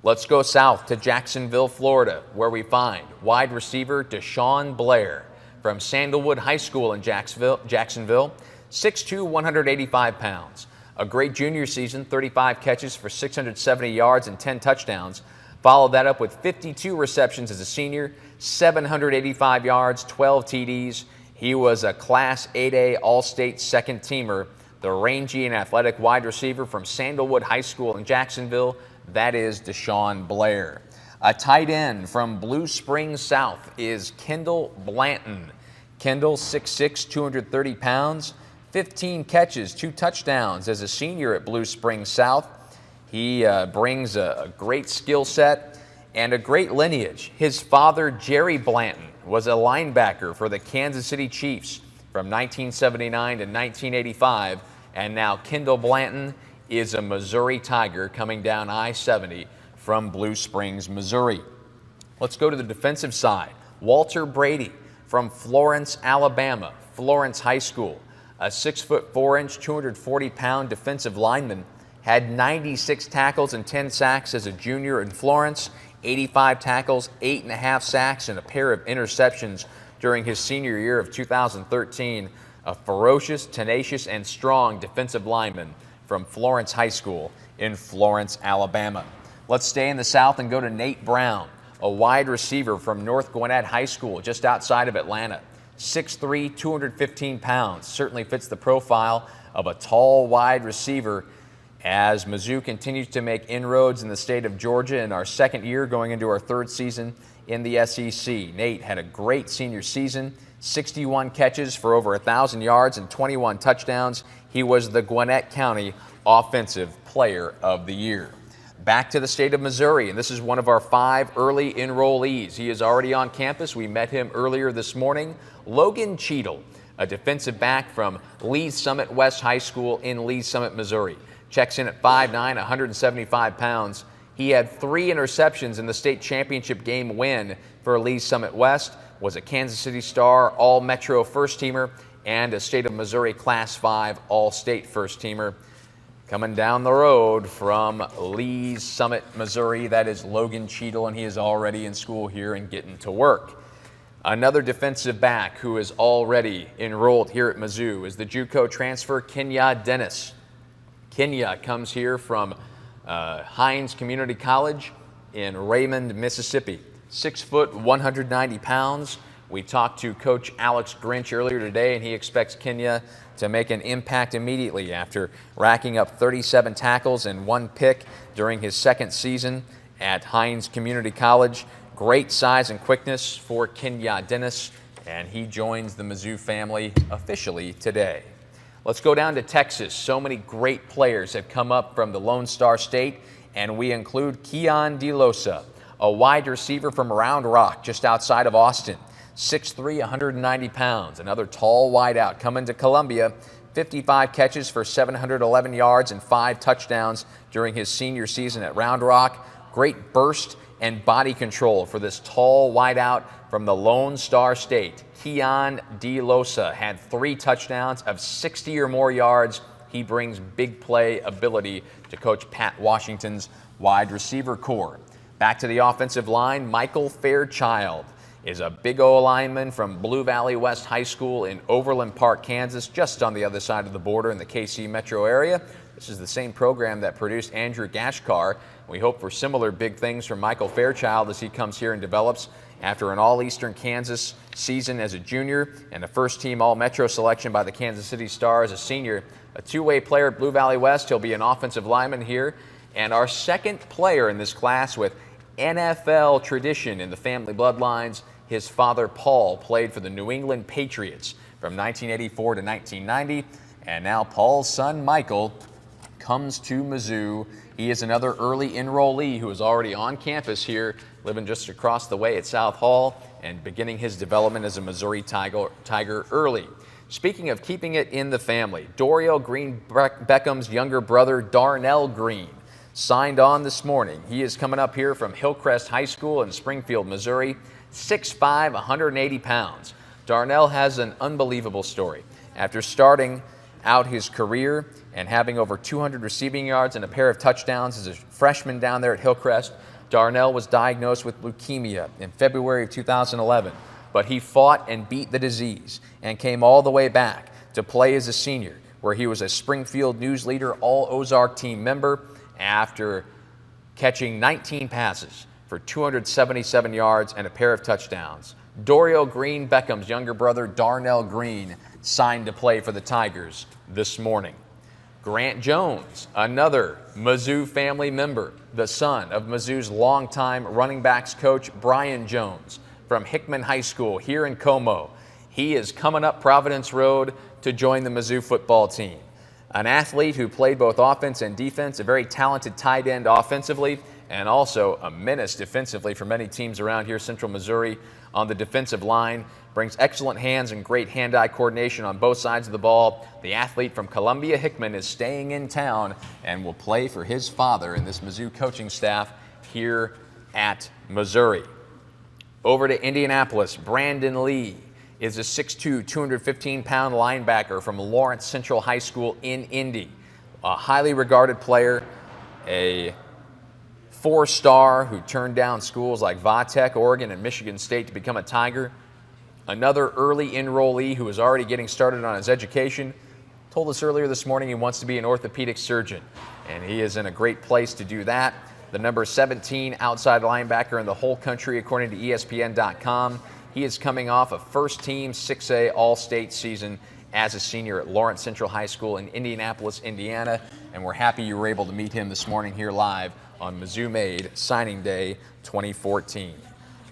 Let's go south to Jacksonville, Florida, where we find wide receiver Deshaun Blair from Sandalwood High School in Jacksonville, 6'2", 185 pounds. A great junior season, 35 catches for 670 yards and 10 touchdowns. Followed that up with 52 receptions as a senior, 785 yards, 12 TDs. He was a Class 8A All-State second teamer, the rangy and athletic wide receiver from Sandalwood High School in Jacksonville. That is Deshaun Blair. A tight end from Blue Springs South is Kendall Blanton. Kendall, 6'6", 230 pounds, 15 catches, 2 touchdowns as a senior at Blue Springs South. He brings a great skill set and a great lineage. His father, Jerry Blanton, was a linebacker for the Kansas City Chiefs from 1979 to 1985, and now Kendall Blanton is a Missouri Tiger coming down I-70 from Blue Springs, Missouri. Let's go to the defensive side. Walter Brady from Florence, Alabama, Florence High School, a 6'4", 240-pound defensive lineman, had 96 tackles and 10 sacks as a junior in Florence, 85 tackles, 8.5 sacks, and a pair of interceptions during his senior year of 2013. A ferocious, tenacious, and strong defensive lineman from Florence High School in Florence, Alabama. Let's stay in the South and go to Nate Brown, a wide receiver from North Gwinnett High School just outside of Atlanta. 6'3", 215 pounds, certainly fits the profile of a tall wide receiver as Mizzou continues to make inroads in the state of Georgia in our second year going into our third season in the SEC. Nate had a great senior season, 61 catches for over 1,000 yards and 21 touchdowns. He was the Gwinnett County Offensive Player of the Year. Back to the state of Missouri, and this is one of our 5 early enrollees. He is already on campus. We met him earlier this morning. Logan Cheadle, a defensive back from Lee's Summit West High School in Lee's Summit, Missouri. Checks in at 5'9", 175 pounds. He had 3 interceptions in the state championship game win for Lee's Summit West, was a Kansas City Star All-Metro first-teamer, and a State of Missouri Class 5 All-State first-teamer. Coming down the road from Lee's Summit, Missouri, that is Logan Cheadle, and he is already in school here and getting to work. Another defensive back who is already enrolled here at Mizzou is the JUCO transfer Kenya Dennis. Kenya comes here from Hines Community College in Raymond, Mississippi. 6 foot, 190 pounds. We talked to Coach Alex Grinch earlier today, and he expects Kenya to make an impact immediately after racking up 37 tackles and 1 pick during his second season at Hines Community College. Great size and quickness for Kenya Dennis, and he joins the Mizzou family officially today. Let's go down to Texas. So many great players have come up from the Lone Star State, and we include Keon DeLosa, a wide receiver from Round Rock just outside of Austin. 6'3", 190 pounds, another tall wideout coming to Columbia. 55 catches for 711 yards and 5 touchdowns during his senior season at Round Rock. Great burst and body control for this tall wideout from the Lone Star State. Keon DeLosa had 3 touchdowns of 60 or more yards. He brings big play ability to Coach Pat Washington's wide receiver core. Back to the offensive line, Michael Fairchild is a big O lineman from Blue Valley West High School in Overland Park, Kansas, just on the other side of the border in the KC metro area. This is the same program that produced Andrew Gashkar. We hope for similar big things from Michael Fairchild as he comes here and develops after an All-Eastern Kansas season as a junior and a first-team All-Metro selection by the Kansas City Star as a senior. A two-way player at Blue Valley West. He'll be an offensive lineman here. And our second player in this class with NFL tradition in the family bloodlines. His father, Paul, played for the New England Patriots from 1984 to 1990. And now Paul's son, Michael, comes to Mizzou. He is another early enrollee who is already on campus here, living just across the way at South Hall and beginning his development as a Missouri Tiger early. Speaking of keeping it in the family, Dorial Green Beckham's younger brother, Darnell Green, signed on this morning. He is coming up here from Hillcrest High School in Springfield, Missouri, 6'5", 180 pounds. Darnell has an unbelievable story. After starting out his career and having over 200 receiving yards and a pair of touchdowns as a freshman down there at Hillcrest, Darnell was diagnosed with leukemia in February of 2011. But he fought and beat the disease and came all the way back to play as a senior, where he was a Springfield News Leader All-Ozark team member after catching 19 passes for 277 yards and a pair of touchdowns. Dorial Green Beckham's younger brother, Darnell Green, signed to play for the Tigers this morning. Grant Jones, another Mizzou family member, the son of Mizzou's longtime running backs coach, Brian Jones, from Hickman High School here in Como. He is coming up Providence Road to to join the Mizzou football team. An athlete who played both offense and defense, a very talented tight end offensively, and also a menace defensively for many teams around here, Central Missouri, on the defensive line. Brings excellent hands and great hand-eye coordination on both sides of the ball. The athlete from Columbia Hickman is staying in town and will play for his father in this Mizzou coaching staff here at Missouri. Over to Indianapolis, Brandon Lee is a 6'2", 215-pound linebacker from Lawrence Central High School in Indy. A highly regarded player, a 4-star who turned down schools like Vatech, Oregon, and Michigan State to become a Tiger. Another early enrollee who is already getting started on his education. Told us earlier this morning he wants to be an orthopedic surgeon, and he is in a great place to do that. The number 17 outside linebacker in the whole country, according to ESPN.com. He is coming off a first-team 6A All-State season as a senior at Lawrence Central High School in Indianapolis, Indiana, and we're happy you were able to meet him this morning here live on MizzouMade Signing Day 2014.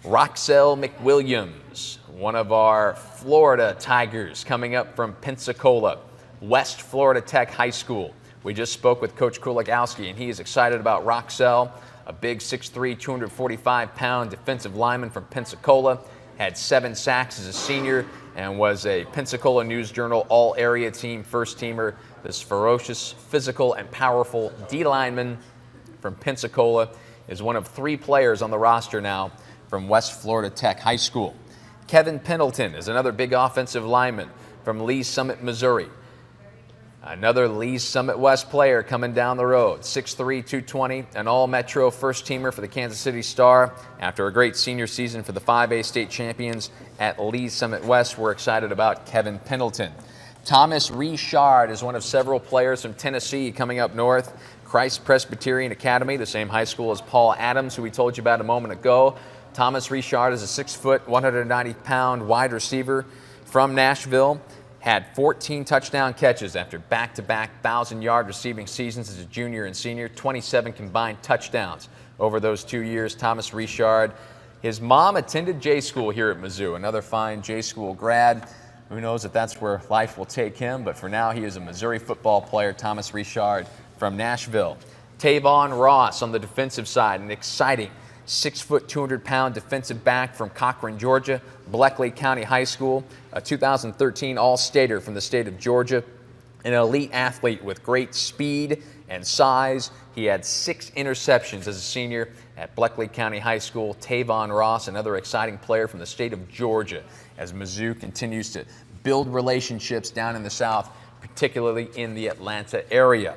Roxelle McWilliams, one of our Florida Tigers coming up from Pensacola, West Florida Tech High School. We just spoke with Coach Kulikowski, and he is excited about Roxelle, a big 6'3", 245-pound defensive lineman from Pensacola. Had 7 sacks as a senior and was a Pensacola News-Journal All-Area Team first-teamer. This ferocious, physical, and powerful D-lineman from Pensacola is one of 3 players on the roster now from West Florida Tech High School. Kevin Pendleton is another big offensive lineman from Lee's Summit, Missouri. Another Lee's Summit West player coming down the road, 6'3", 220, an all-Metro first-teamer for the Kansas City Star. After a great senior season for the 5A state champions at Lee's Summit West, we're excited about Kevin Pendleton. Thomas Richard is one of several players from Tennessee coming up north. Christ Presbyterian Academy, the same high school as Paul Adams, who we told you about a moment ago. Thomas Richard is a 6-foot, 190-pound wide receiver from Nashville. Had 14 touchdown catches after back-to-back 1,000-yard receiving seasons as a junior and senior, 27 combined touchdowns over those 2 years. Thomas Richard, his mom attended J School here at Mizzou, another fine J School grad. Who knows if that's where life will take him, but for now he is a Missouri football player, Thomas Richard from Nashville. Tavon Ross on the defensive side, an exciting 6', 200-pound defensive back from Cochran, Georgia, Bleckley County High School, a 2013 All-Stater from the state of Georgia, an elite athlete with great speed and size. He had 6 interceptions as a senior at Bleckley County High School. Tavon Ross, another exciting player from the state of Georgia, as Mizzou continues to build relationships down in the South, particularly in the Atlanta area.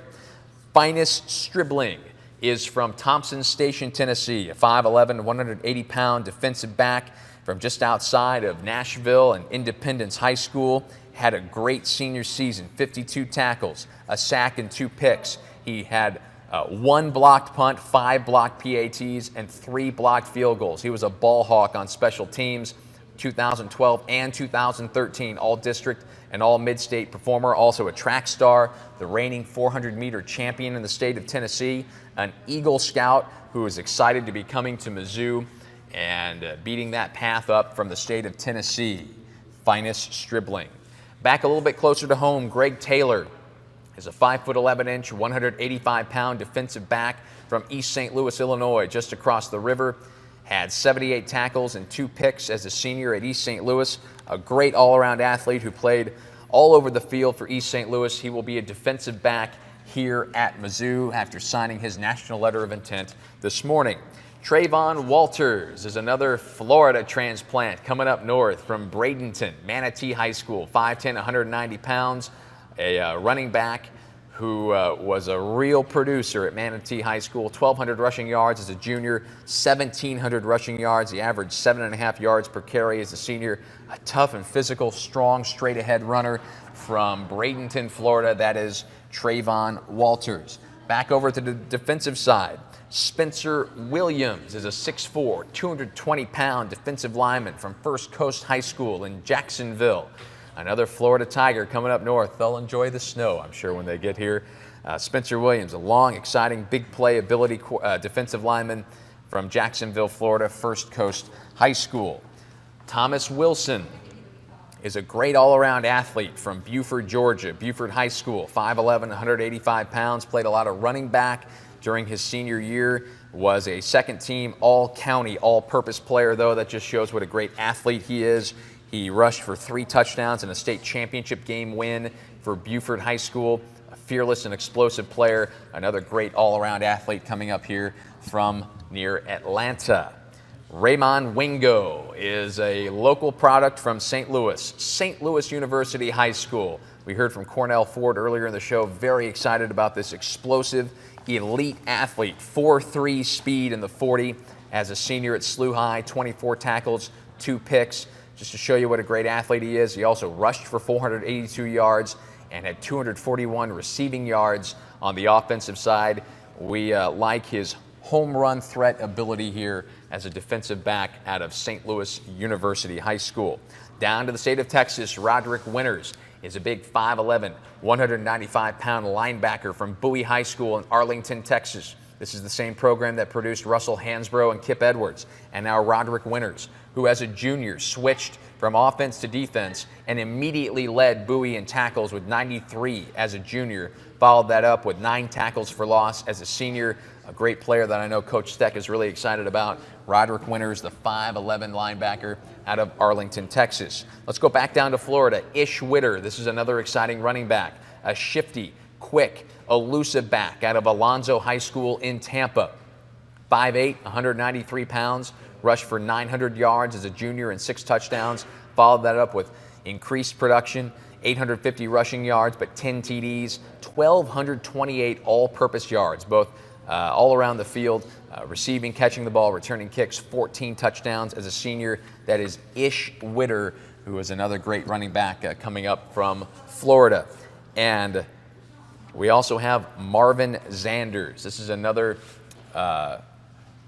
Finest Stribling is from Thompson Station, Tennessee, a 5'11", 180-pound defensive back from just outside of Nashville and Independence High School. Had a great senior season, 52 tackles, a sack, and 2 picks. He had 1 blocked punt, 5 blocked PATs, and 3 blocked field goals. He was a ball hawk on special teams. 2012 and 2013 all-district and all-mid-state performer, also a track star, the reigning 400-meter champion in the state of Tennessee, an Eagle Scout who is excited to be coming to Mizzou and beating that path up from the state of Tennessee. Finest Stribling. Back a little bit closer to home, Greg Taylor is a 5'11", 185-pound defensive back from East St. Louis, Illinois, just across the river. Had 78 tackles and 2 picks as a senior at East St. Louis. A great all-around athlete who played all over the field for East St. Louis. He will be a defensive back here at Mizzou after signing his national letter of intent this morning. Trayvon Walters is another Florida transplant coming up north from Bradenton, Manatee High School, 5'10", 190 pounds, a running back who was a real producer at Manatee High School, 1,200 rushing yards as a junior, 1,700 rushing yards. He averaged 7.5 yards per carry as a senior. A tough and physical, strong, straight-ahead runner from Bradenton, Florida. That is Trayvon Walters. Back over to the defensive side. Spencer Williams is a 6'4", 220-pound defensive lineman from First Coast High School in Jacksonville. Another Florida Tiger coming up north. They'll enjoy the snow, I'm sure, when they get here. Spencer Williams, a long, exciting, big play ability defensive lineman from Jacksonville, Florida, First Coast High School. Thomas Wilson, is a great all-around athlete from Buford, Georgia. Buford High School, 5'11", 185 pounds, played a lot of running back during his senior year, was a second-team all-county, all-purpose player, though. That just shows what a great athlete he is. He rushed for 3 touchdowns in a state championship game win for Buford High School. A fearless and explosive player, another great all-around athlete coming up here from near Atlanta. Raymond Wingo is a local product from St. Louis University High School. We heard from Cornell Ford earlier in the show, very excited about this explosive, elite athlete, 4.3 speed in the 40 as a senior at SLU High, 24 tackles, 2 picks. Just to show you what a great athlete he is, he also rushed for 482 yards and had 241 receiving yards on the offensive side. We like his home run threat ability here as a defensive back out of St. Louis University High School. Down to the state of Texas, Roderick Winters is a big 5'11", 195-pound linebacker from Bowie High School in Arlington, Texas. This is the same program that produced Russell Hansbrough and Kip Edwards, and now Roderick Winters, who as a junior switched from offense to defense and immediately led Bowie in tackles with 93 as a junior. Followed that up with 9 tackles for loss as a senior. A great player that I know Coach Steck is really excited about. Roderick Winters, the 5'11" linebacker out of Arlington, Texas. Let's go back down to Florida. Ish Witter, this is another exciting running back. A shifty, quick, elusive back out of Alonzo High School in Tampa. 5'8", 193 pounds, rushed for 900 yards as a junior and 6 touchdowns. Followed that up with increased production, 850 rushing yards, but 10 TDs, 1,228 all-purpose yards, both all around the field, receiving, catching the ball, returning kicks, 14 touchdowns as a senior. That is Ish Witter, who is another great running back coming up from Florida. And we also have Marvin Zanders. This is another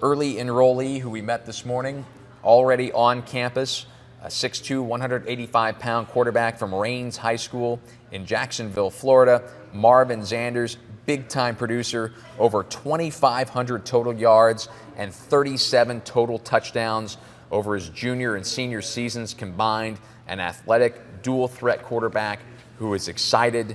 early enrollee who we met this morning, already on campus. A 6'2", 185-pound quarterback from Raines High School in Jacksonville, Florida. Marvin Zanders, big-time producer, over 2,500 total yards and 37 total touchdowns over his junior and senior seasons combined. An athletic, dual-threat quarterback who is excited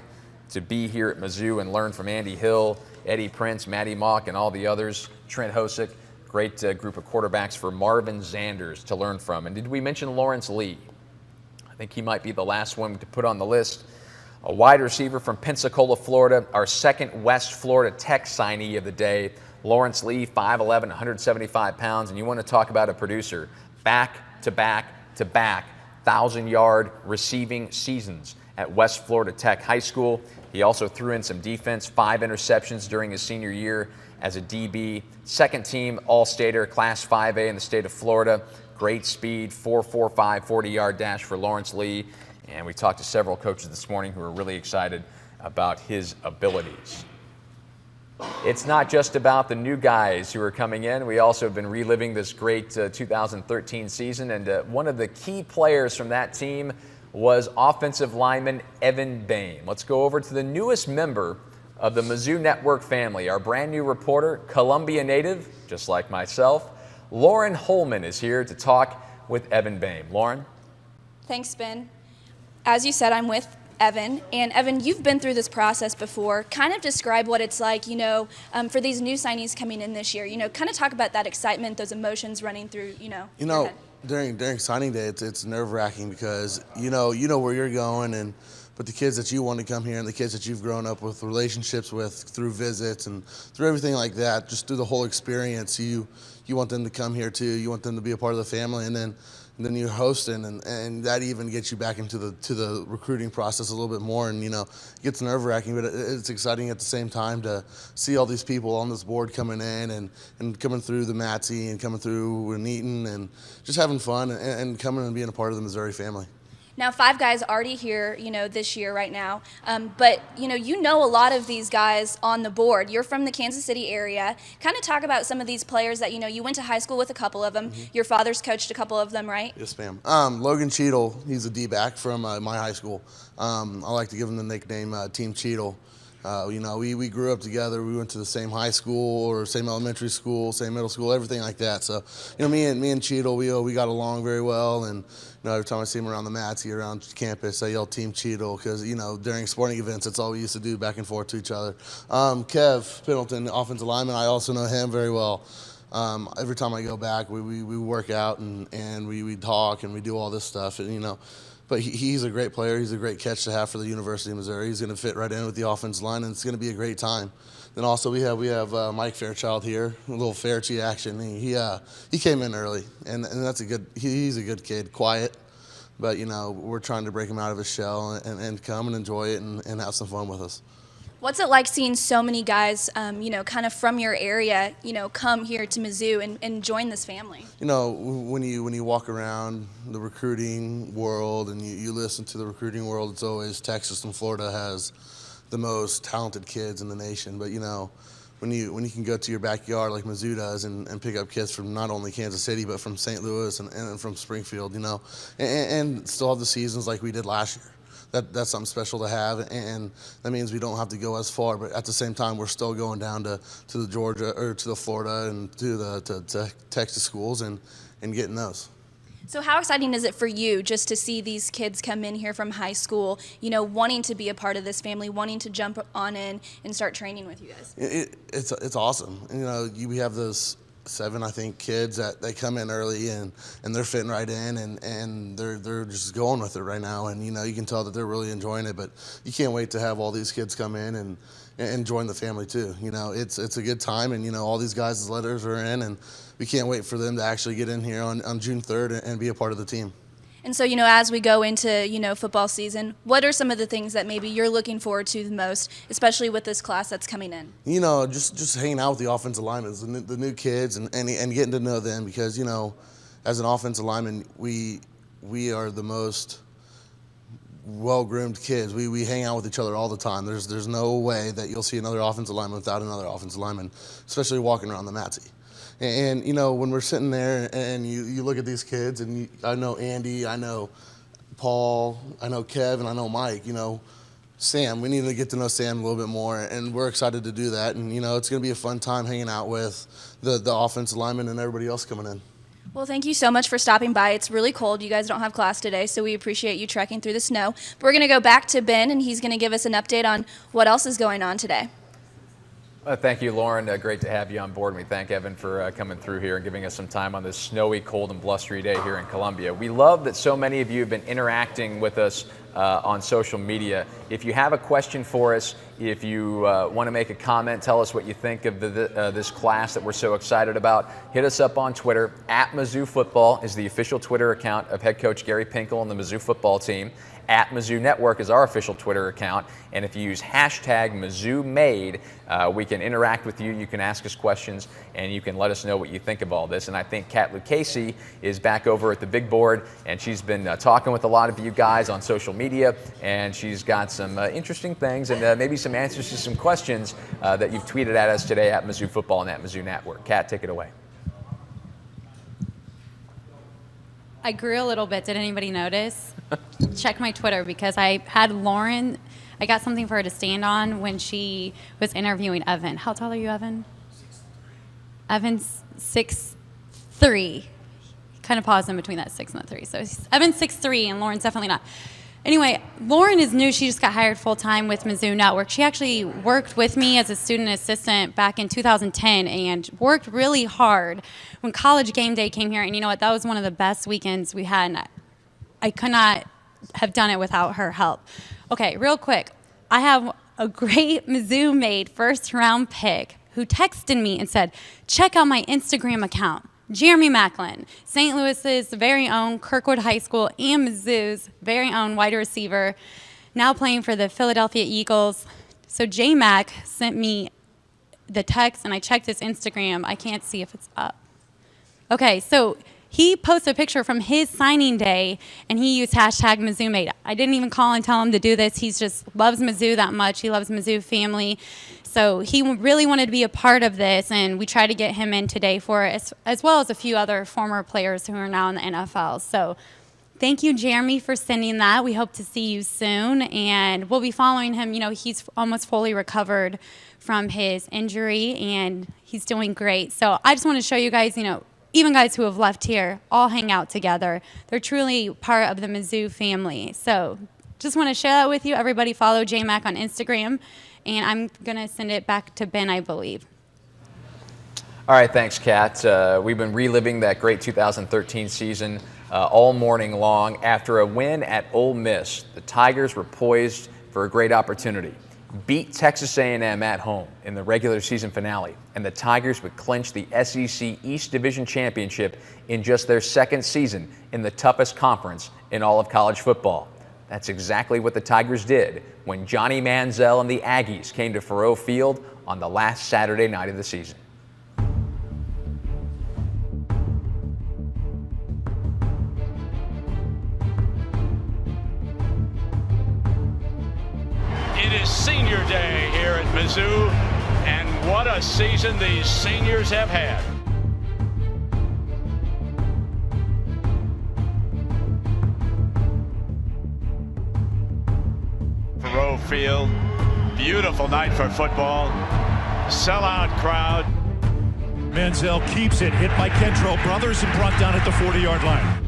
to be here at Mizzou and learn from Andy Hill, Eddie Prince, Matty Mock, and all the others, Trent Hosick. Great group of quarterbacks for Marvin Zanders to learn from. And did we mention Lawrence Lee? I think he might be the last one to put on the list. A wide receiver from Pensacola, Florida, our second West Florida Tech signee of the day. Lawrence Lee, 5'11", 175 pounds. And you want to talk about a producer. Back-to-back 1,000-yard receiving seasons at West Florida Tech High School. He also threw in some defense, 5 interceptions during his senior year as a DB. Second team All-Stater, Class 5A in the state of Florida. Great speed, 4.45 40-yard dash for Lawrence Lee. And we talked to several coaches this morning who are really excited about his abilities. It's not just about the new guys who are coming in. We also have been reliving this great 2013 season. And one of the key players from that team was offensive lineman Evan Boehm. Let's go over to the newest member of the Mizzou Network family. Our brand new reporter, Columbia native, just like myself, Lauren Holman is here to talk with Evan Boehm. Lauren? Thanks, Ben. As you said, I'm with Evan. And Evan, you've been through this process before. Kind of describe what it's like, for these new signees coming in this year. Kind of talk about that excitement, those emotions running through, your head. During signing day, it's nerve-wracking because you know where you're going, but the kids that you want to come here and the kids that you've grown up with relationships with through visits and through everything like that, just through the whole experience, you want them to come here too. You want them to be a part of the family, and then you're hosting, and that even gets you back into the recruiting process a little bit more, and it gets nerve-wracking, but it's exciting at the same time to see all these people on this board coming in and coming through the Matsy and coming through Neaton and just having fun and coming and being a part of the Missouri family. Now, 5 guys already here, this year right now. But, you know a lot of these guys on the board. You're from the Kansas City area. Kind of talk about some of these players that, you went to high school with a couple of them. Mm-hmm. Your father's coached a couple of them, right? Yes, ma'am. Logan Cheadle, he's a D-back from my high school. I like to give him the nickname Team Cheadle. We grew up together. We went to the same high school or same elementary school, same middle school, everything like that. So, me and Cheadle, we got along very well. And every time I see him around the mats, around campus, I yell Team Cheadle because during sporting events, that's all we used to do, back and forth to each other. Kev Pendleton, offensive lineman, I also know him very well. Every time I go back, we work out and we talk and we do all this stuff. And but he's a great player. He's a great catch to have for the University of Missouri. He's going to fit right in with the offensive line, and it's going to be a great time. Then also we have Mike Fairchild here, a little Fairchie action. He came in early, and that's he's a good kid, quiet, but we're trying to break him out of his shell and come and enjoy it and have some fun with us. What's it like seeing so many guys, kind of from your area, come here to Mizzou and join this family? When you walk around the recruiting world and you listen to the recruiting world, it's always Texas and Florida has the most talented kids in the nation. But when you can go to your backyard like Mizzou does and pick up kids from not only Kansas City but from St. Louis and from Springfield, and still have the seasons like we did last year. That's something special to have, and that means we don't have to go as far. But at the same time, we're still going down to the Georgia or to the Florida and to Texas schools and getting those. So how exciting is it for you just to see these kids come in here from high school, wanting to be a part of this family, wanting to jump on in and start training with you guys? It's awesome. We have those 7, I think, kids that they come in early and they're fitting right in and they're just going with it right now. And you can tell that they're really enjoying it. But you can't wait to have all these kids come in and join the family too. It's a good time, and all these guys' letters are in, and we can't wait for them to actually get in here on June 3rd and be a part of the team. And so, as we go into, football season, what are some of the things that maybe you're looking forward to the most, especially with this class that's coming in? Just hanging out with the offensive linemen, the new kids, and getting to know them because, as an offensive lineman, we are the most well-groomed kids. We hang out with each other all the time. There's no way that you'll see another offensive lineman without another offensive lineman, especially walking around the mats. And when we're sitting there and you look at these kids, and I know Andy, I know Paul, I know Kev, and I know Mike, Sam, we need to get to know Sam a little bit more, and we're excited to do that. And, it's going to be a fun time hanging out with the offensive linemen and everybody else coming in. Well, thank you so much for stopping by. It's really cold. You guys don't have class today, so we appreciate you trekking through the snow. But we're going to go back to Ben, and he's going to give us an update on what else is going on today. Thank you, Lauren. Great to have you on board. We thank Evan for coming through here and giving us some time on this snowy, cold, and blustery day here in Columbia. We love that so many of you have been interacting with us on social media. If you have a question for us, if you want to make a comment, tell us what you think of this class that we're so excited about, hit us up on Twitter. @Mizzou Football is the official Twitter account of head coach Gary Pinkel and the Mizzou football team. @Mizzou Network is our official Twitter account, and if you use hashtag MizzouMade, we can interact with you. You can ask us questions, and you can let us know what you think of all this. And I think Kat Lucchese is back over at the big board, and she's been talking with a lot of you guys on social media, and she's got some interesting things and maybe some answers to some questions that you've tweeted at us today @Mizzou Football and @Mizzou Network. Kat, take it away. I grew a little bit. Did anybody notice? Check my Twitter because I had Lauren, I got something for her to stand on when she was interviewing Evan. How tall are you, Evan? Evan's 6'3". Kind of paused in between that 6 and the 3. So Evan's 6'3", and Lauren's definitely not. Anyway, Lauren is new. She just got hired full-time with Mizzou Network. She actually worked with me as a student assistant back in 2010 and worked really hard when College Game Day came here. And you know what? That was one of the best weekends we had. And I could not have done it without her help. Okay, real quick. I have a great MizzouMade first-round pick who texted me and said, check out my Instagram account. Jeremy Macklin, St. Louis's very own Kirkwood High School and Mizzou's very own wide receiver, now playing for the Philadelphia Eagles. So J-Mac sent me the text, and I checked his Instagram. I can't see if it's up. Okay, so he posted a picture from his signing day, and he used hashtag MizzouMade. I didn't even call and tell him to do this. He just loves Mizzou that much. He loves Mizzou family. So he really wanted to be a part of this, and we tried to get him in today for it, as well as a few other former players who are now in the NFL. So Thank you, Jeremy, for sending that. We hope to see you soon, and we'll be following him. You know, he's almost fully recovered from his injury, and he's doing great. So I just want to show you guys, you know, even guys who have left here all hang out together. They're truly part of the Mizzou family. So just want to share that with you. Everybody follow JMac on Instagram, and I'm going to send it back to Ben, I believe. All right, thanks, Kat. We've been reliving that great 2013 season all morning long. After a win at Ole Miss, the Tigers were poised for a great opportunity. Beat Texas A&M at home in the regular season finale, and the Tigers would clinch the SEC East Division Championship in just their second season in the toughest conference in all of college football. That's exactly what the Tigers did when Johnny Manziel and the Aggies came to Faurot Field on the last Saturday night of the season. It is senior day here at Mizzou, and what a season these seniors have had. Faurot Field, beautiful night for football, sellout crowd. Manziel keeps it, hit by Kentrell Brothers and brought down at the 40-yard line.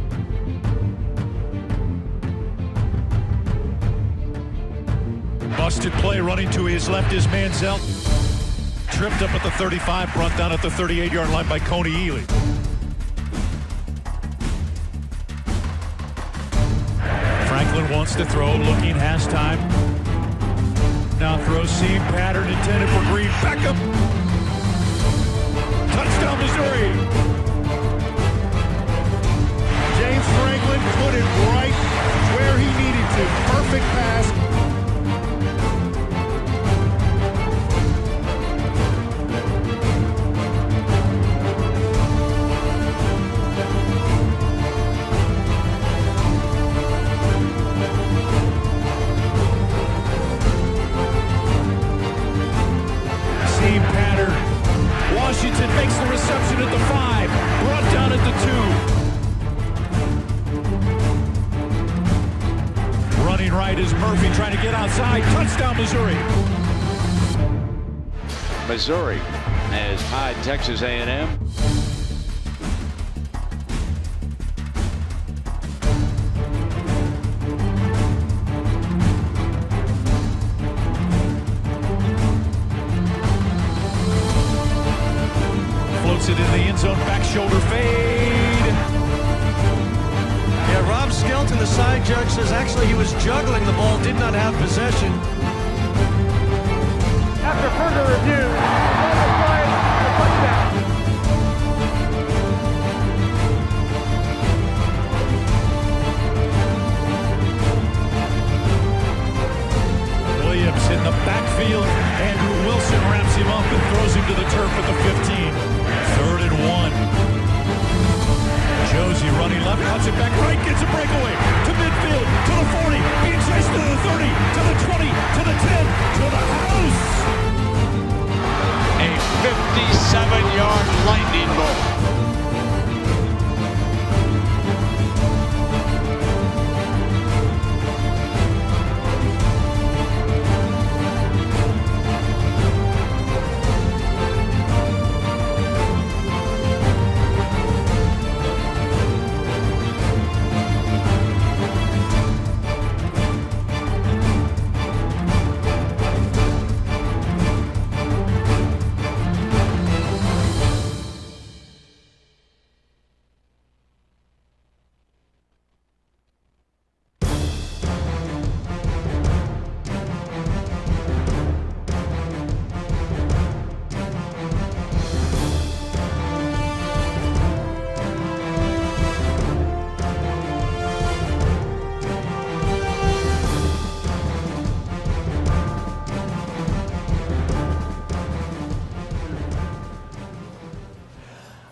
Busted play, running to his left is Manziel. Tripped up at the 35, brought down at the 38-yard line by Coney Ely. Franklin wants to throw, looking, has time. Now throws seam pattern intended for Green. Beckham. Touchdown, Missouri. James Franklin put it right where he needed to. Perfect pass. Washington makes the reception at the 5, brought down at the 2. Running right is Murphy trying to get outside. Touchdown, Missouri. Missouri has tied Texas A&M. Floats it in the end zone, back shoulder fade. Yeah, Rob Skelton, the side judge, says actually he was juggling the ball, did not have possession. After further review, the play, a touchdown. Williams in the backfield. Andrew Wilson wraps him up and throws him to the turf at the 15. 3rd and 1. Josie running left, cuts it back right, gets a breakaway to midfield, to the 40, being chased to the 30, to the 20, to the 10, to the house. A 57-yard lightning bolt.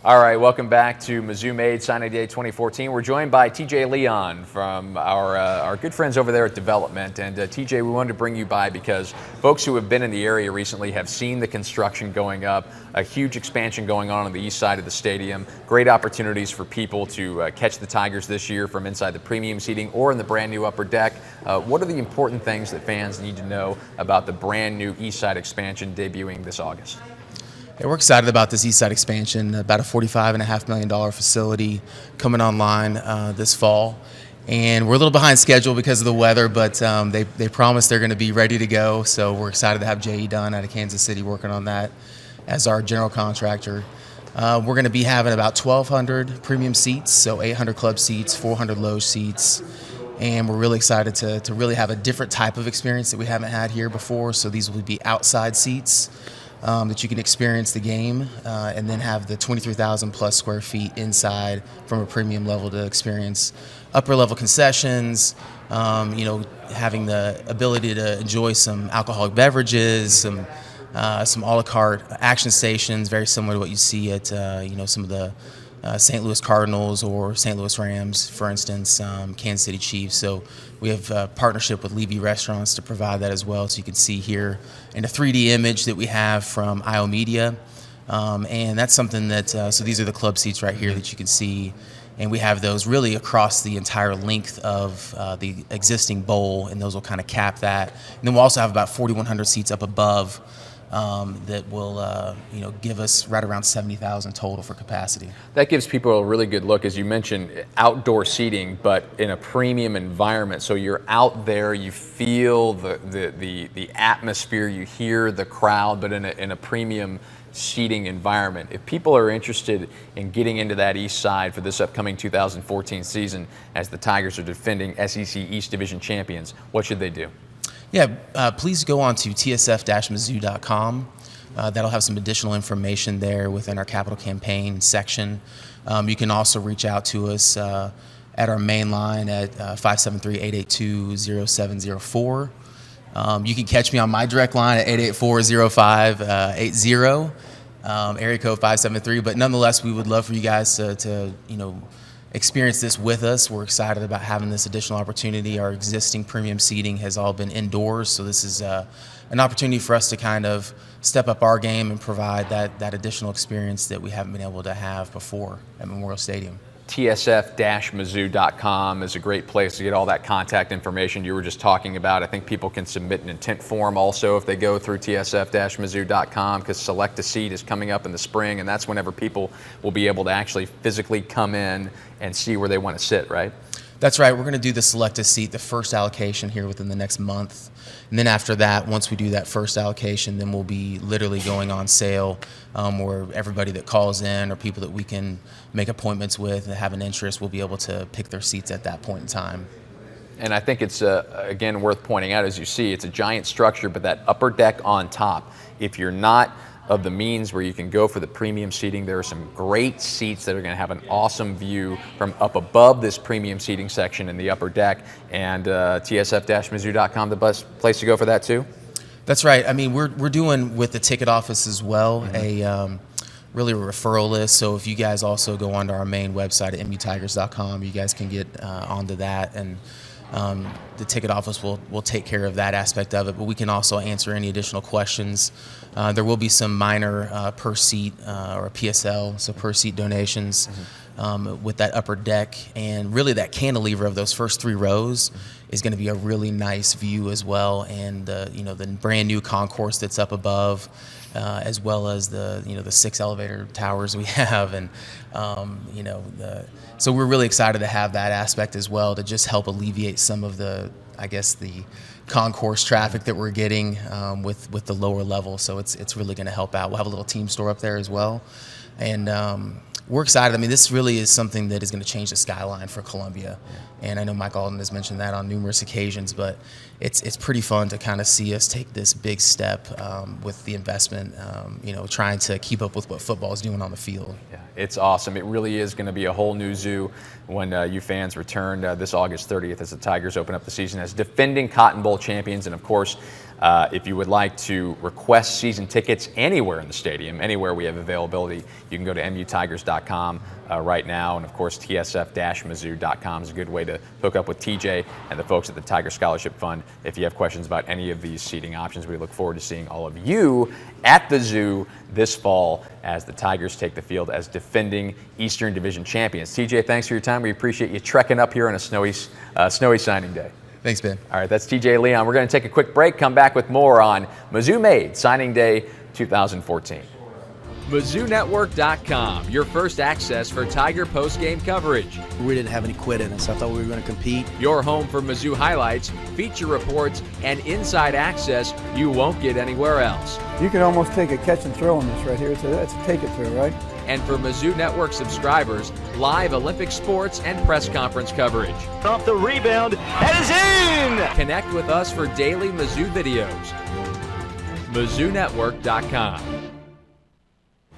All right, welcome back to MizzouMade Signing Day 2014. We're joined by TJ Leon from our good friends over there at Development. And TJ, we wanted to bring you by because folks who have been in the area recently have seen the construction going up, a huge expansion going on the east side of the stadium, great opportunities for people to catch the Tigers this year from inside the premium seating or in the brand new upper deck. What are the important things that fans need to know about the brand new east side expansion debuting this August? Yeah, we're excited about this east side expansion, about a $45.5 million facility coming online this fall. And we're a little behind schedule because of the weather, but they promised they're going to be ready to go. So we're excited to have J.E. Dunn out of Kansas City working on that as our general contractor. We're going to be having about 1,200 premium seats, so 800 club seats, 400 loge seats. And we're really excited to really have a different type of experience that we haven't had here before. So these will be outside seats. That you can experience the game and then have the 23,000 plus square feet inside from a premium level to experience upper level concessions, having the ability to enjoy some alcoholic beverages, some a la carte action stations, very similar to what you see at some of the St. Louis Cardinals or St. Louis Rams, for instance, Kansas City Chiefs. So we have a partnership with Levy Restaurants to provide that as well. So you can see here in a 3D image that we have from IO Media. And that's something that, so these are the club seats right here that you can see. And we have those really across the entire length of the existing bowl, and those will kind of cap that. And then we'll also have about 4,100 seats up above that will give us right around 70,000 total for capacity. That gives people a really good look, as you mentioned, outdoor seating, but in a premium environment. So you're out there, you feel the atmosphere, you hear the crowd, but in a premium seating environment. If people are interested in getting into that east side for this upcoming 2014 season, as the Tigers are defending SEC East Division champions, what should they do? Yeah, please go on to tsf-mizzou.com. That'll have some additional information there within our capital campaign section. You can also reach out to us at our main line at 573-882-0704. You can catch me on my direct line at 884-0580, area code 573. But nonetheless, we would love for you guys to experience this with us. We're excited about having this additional opportunity. Our existing premium seating has all been indoors, so this is an opportunity for us to kind of step up our game and provide that additional experience that we haven't been able to have before at Memorial Stadium. tsf-mizzou.com is a great place to get all that contact information you were just talking about. I think people can submit an intent form also if they go through tsf-mizzou.com, because Select a Seat is coming up in the spring, and that's whenever people will be able to actually physically come in and see where they want to sit, right? That's right. We're going to do the Select a Seat, the first allocation here within the next month. And then after that, once we do that first allocation, then we'll be literally going on sale where everybody that calls in or people that we can make appointments with and have an interest will be able to pick their seats at that point in time. And I think it's, again, worth pointing out, as you see, it's a giant structure, but that upper deck on top, if you're not of the means where you can go for the premium seating, there are some great seats that are going to have an awesome view from up above this premium seating section in the upper deck. And tsf-mizzou.com, the best place to go for that too? That's right. I mean, we're doing with the ticket office as well really a referral list. So if you guys also go onto our main website at mutigers.com, you guys can get onto that, and the ticket office will take care of that aspect of it. But we can also answer any additional questions. There will be some minor per seat or PSL, so per seat donations with that upper deck, and really that cantilever of those first 3 rows is going to be a really nice view as well, and the brand new concourse that's up above, as well as the 6 elevator towers we have, and so we're really excited to have that aspect as well to just help alleviate some of the concourse traffic that we're getting with the lower level. So it's really going to help out. We'll have a little team store up there as well, and we're excited. I mean, this really is something that is going to change the skyline for Columbia. And I know Mike Alden has mentioned that on numerous occasions, but it's pretty fun to kind of see us take this big step with the investment, trying to keep up with what football is doing on the field. Yeah, it's awesome. It really is going to be a whole new zoo when you fans return this August 30th as the Tigers open up the season as defending Cotton Bowl champions. And of course, If you would like to request season tickets anywhere in the stadium, anywhere we have availability, you can go to mutigers.com right now. And of course, tsf-mizzou.com is a good way to hook up with TJ and the folks at the Tiger Scholarship Fund. If you have questions about any of these seating options, we look forward to seeing all of you at the Zoo this fall as the Tigers take the field as defending Eastern Division champions. TJ, thanks for your time. We appreciate you trekking up here on a snowy signing day. Thanks, Ben. All right, that's TJ Leon. We're going to take a quick break, come back with more on MizzouMade Signing Day 2014. MizzouNetwork.com, your first access for Tiger post-game coverage. We didn't have any quit in us. I thought we were going to compete. Your home for Mizzou highlights, feature reports, and inside access you won't get anywhere else. You can almost take a catch and throw on this right here. It's a take it throw, right? And for Mizzou Network subscribers, live Olympic sports and press conference coverage. Off the rebound, and is in! Connect with us for daily Mizzou videos. MizzouNetwork.com.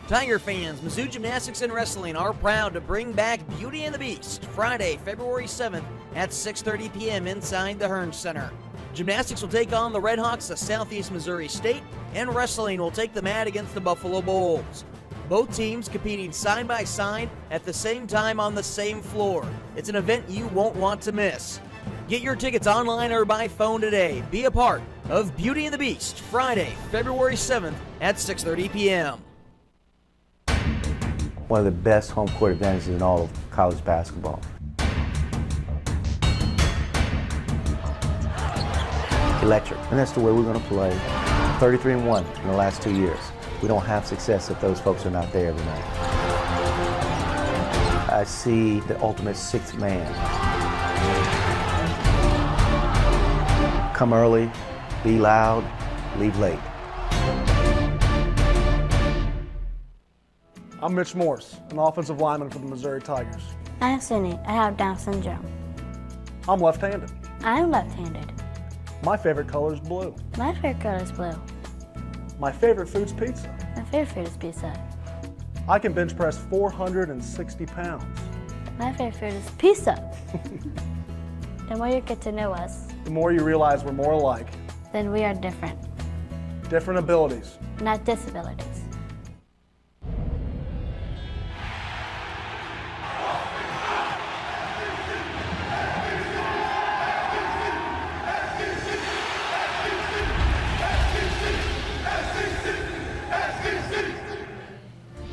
Tiger fans, Mizzou Gymnastics and Wrestling are proud to bring back Beauty and the Beast Friday, February 7th at 6:30 p.m. inside the Hearns Center. Gymnastics will take on the Red Hawks of Southeast Missouri State, and wrestling will take the mat against the Buffalo Bulls. Both teams competing side by side at the same time on the same floor. It's an event you won't want to miss. Get your tickets online or by phone today. Be a part of Beauty and the Beast Friday, February 7th at 6:30 p.m. One of the best home court advantages in all of college basketball. Electric, and that's the way we're going to play. 33-1 in the last 2 years. We don't have success if those folks are not there every night. I see the ultimate sixth man. Come early, be loud, leave late. I'm Mitch Morse, an offensive lineman for the Missouri Tigers. I'm Sydney. I have Down syndrome. I'm left-handed. I'm left-handed. My favorite color is blue. My favorite color is blue. My favorite food's pizza. My favorite food is pizza. I can bench press 460 pounds. My favorite food is pizza. The more you get to know us, The more you realize we're more alike. then we are different, Different abilities. not disabilities.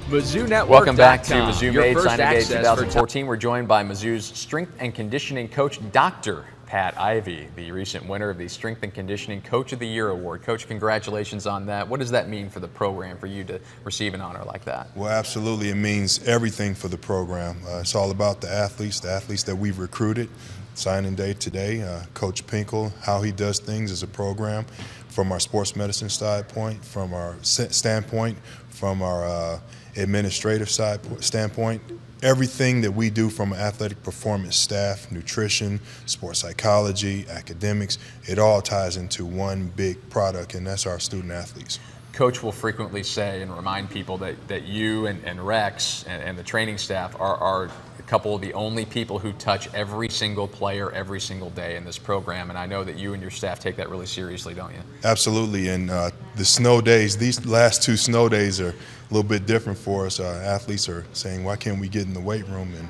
Mizzou Network. Welcome back to MizzouMade Signing Day 2014. We're joined by Mizzou's strength and conditioning coach, Dr. Pat Ivey, the recent winner of the Strength and Conditioning Coach of the Year Award. Coach, congratulations on that. What does that mean for the program for you to receive an honor like that? Well, absolutely. It means everything for the program. It's all about the athletes that we've recruited. Signing day today, Coach Pinkel, how he does things as a program from our sports medicine standpoint, from our standpoint, from our administrative standpoint. Everything that we do from athletic performance staff, nutrition, sports psychology, academics, it all ties into one big product, and that's our student athletes. Coach will frequently say and remind people that you and Rex and the training staff are a couple of the only people who touch every single player every single day in this program, and I know that you and your staff take that really seriously, don't you? Absolutely, and the snow days, these last 2 snow days are a little bit different for us. Athletes are saying, why can't we get in the weight room? And